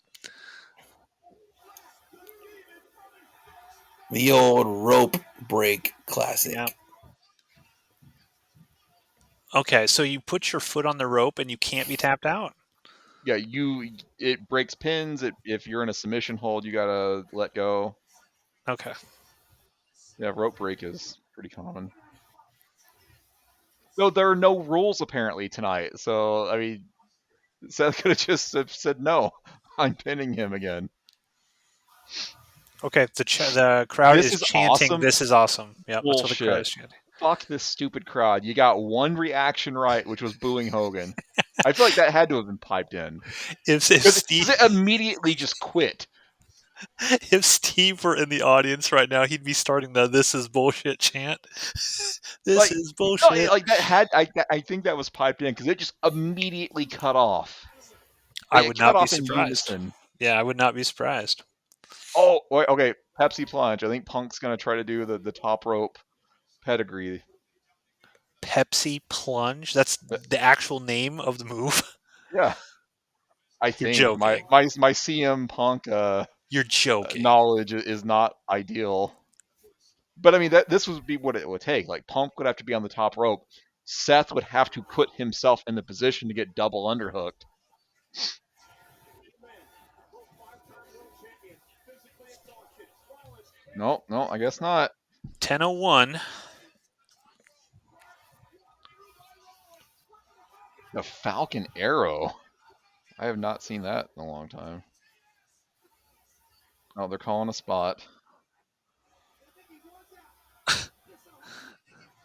The old rope break classic. Yeah. Okay, so you put your foot on the rope and you can't be tapped out. Yeah, it breaks pins. If you're in a submission hold, you gotta let go. Okay. Yeah, rope break is pretty common. Though there are no rules apparently tonight, so I mean, Seth could have just have said no. I'm pinning him again. Okay, the crowd This is is chanting, awesome. "This is awesome." Yeah, that's what the Bullshit. crowd is chanting. Fuck this stupid crowd. You got one reaction right, which was booing Hogan. I feel like that had to have been piped in. If Steve, It immediately just quit. if Steve were in the audience right now, he'd be starting the "This is bullshit" chant. This is bullshit. No, like that had. I think that was piped in because it just immediately cut off. I It would cut not be off in surprised. unison. Yeah, I would not be surprised. Oh, wait, okay. Pepsi plunge. I think Punk's gonna try to do the top rope pedigree. Pepsi plunge. That's the actual name of the move. Yeah, I You're think joking. my CM Punk You're joking. knowledge is not ideal. But I mean, this would be what it would take. Like Punk would have to be on the top rope. Seth would have to put himself in the position to get double underhooked. No, I guess not. 10:01. The Falcon Arrow. I have not seen that in a long time. Oh, they're calling a spot.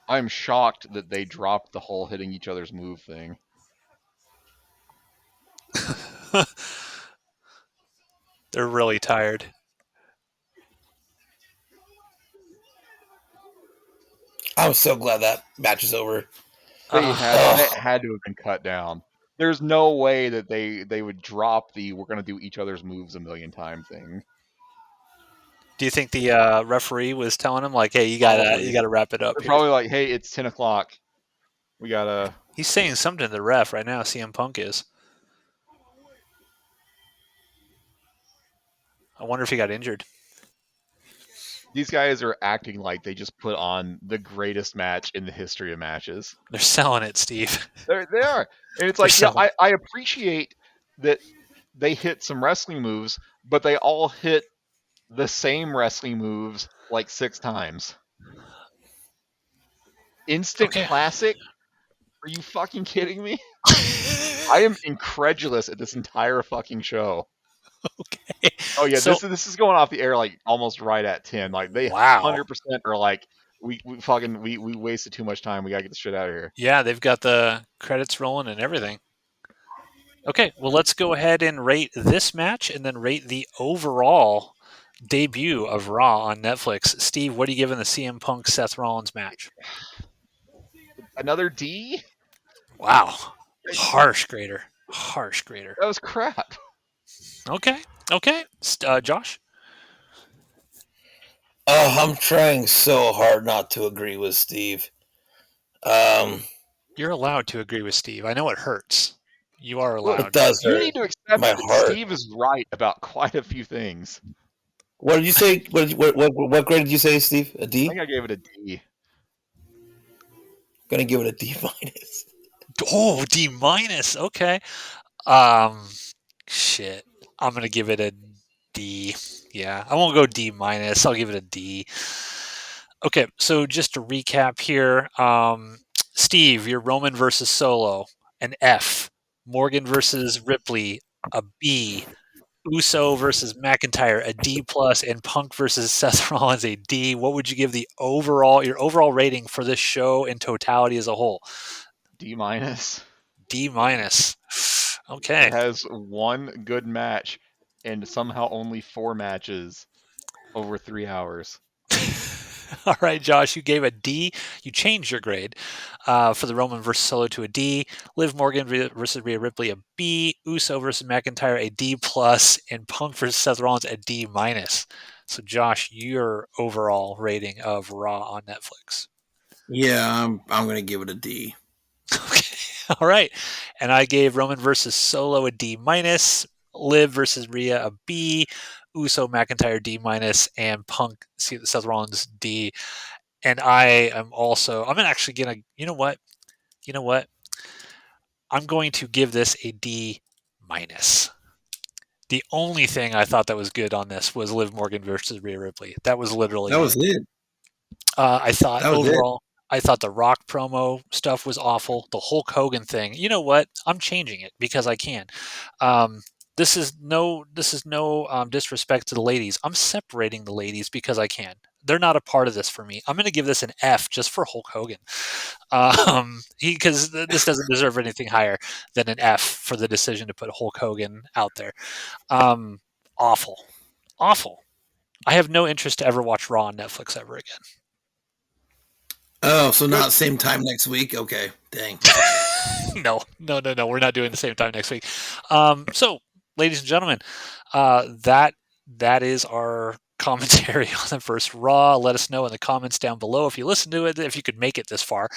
I'm shocked that they dropped the whole hitting each other's move thing. They're really tired. I'm so glad that match is over. That had to have been cut down. There's no way that they would drop the "we're going to do each other's moves a million times" thing. Do you think the referee was telling him like, "Hey, you gotta wrap it up"? They're Here. probably like, "Hey, it's 10 o'clock. We gotta." He's saying something to the ref right now. CM Punk is. I wonder if he got injured. These guys are acting like they just put on the greatest match in the history of matches. They're selling it, Steve. They are, and it's like, yeah, I appreciate that they hit some wrestling moves, but they all hit the same wrestling moves like 6 times. Instant classic? Are you fucking kidding me? I am incredulous at this entire fucking show. Okay. Oh yeah, this is going off the air like almost right at 10. Like they 100% are like we wasted too much time. We gotta get the shit out of here. Yeah, they've got the credits rolling and everything. Okay, well let's go ahead and rate this match and then rate the overall debut of Raw on Netflix. Steve, what are you giving the CM Punk Seth Rollins match? Another D? Wow. Harsh grader. Harsh grader. That was crap. Okay. Josh? Oh, I'm trying so hard not to agree with Steve. You're allowed to agree with Steve. I know it hurts. You are allowed. It does hurt. You need to accept My that heart. Steve is right about quite a few things. What did you say? What grade did you say, Steve? A D? I think I gave it a D. Gonna give it a D minus. Oh, D minus. Okay. Um, shit. I'm gonna give it a D. Yeah, I won't go D minus. I'll give it a D. Okay, so just to recap here, Steve, your Roman versus Solo, an F. Morgan versus Ripley, a B. Uso versus McIntyre, a D plus, and Punk versus Seth Rollins, a D. What would you give your overall rating for this show in totality as a whole? D minus. D minus. Okay. It has one good match and somehow only 4 matches over 3 hours. All right, Josh, you gave a D. You changed your grade for the Roman versus Solo to a D. Liv Morgan versus Rhea Ripley, a B. Uso versus McIntyre, a D plus, and Punk versus Seth Rollins, a D minus. So, Josh, your overall rating of Raw on Netflix. Yeah, I'm gonna give it a D. Okay. All right. And I gave Roman versus Solo a D minus, Liv versus Rhea a B, Uso McIntyre D minus, and Punk Seth Rollins D. And I'm actually gonna you know what? I'm going to give this a D minus. The only thing I thought that was good on this was Liv Morgan versus Rhea Ripley. That was literally That was it. I thought That was it. overall, I thought the Rock promo stuff was awful. The Hulk Hogan thing. You know what? I'm changing it because I can. This is no disrespect to the ladies. I'm separating the ladies because I can. They're not a part of this for me. I'm going to give this an F just for Hulk Hogan, because this doesn't deserve anything higher than an F for the decision to put Hulk Hogan out there. Awful, awful. I have no interest to ever watch Raw on Netflix ever again. Oh, so not same time next week? Okay, dang. No. We're not doing the same time next week. So, ladies and gentlemen, that is our commentary on the first Raw. Let us know in the comments down below if you listened to it, if you could make it this far.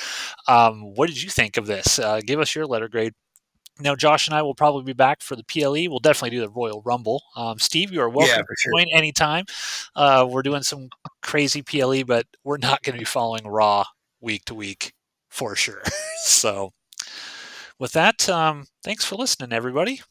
What did you think of this? Give us your letter grade. Now, Josh and I will probably be back for the PLE. We'll definitely do the Royal Rumble. Steve, you are welcome Yeah, to for sure. join anytime. We're doing some crazy PLE, but we're not going to be following Raw week to week for sure. So, with that, thanks for listening, everybody.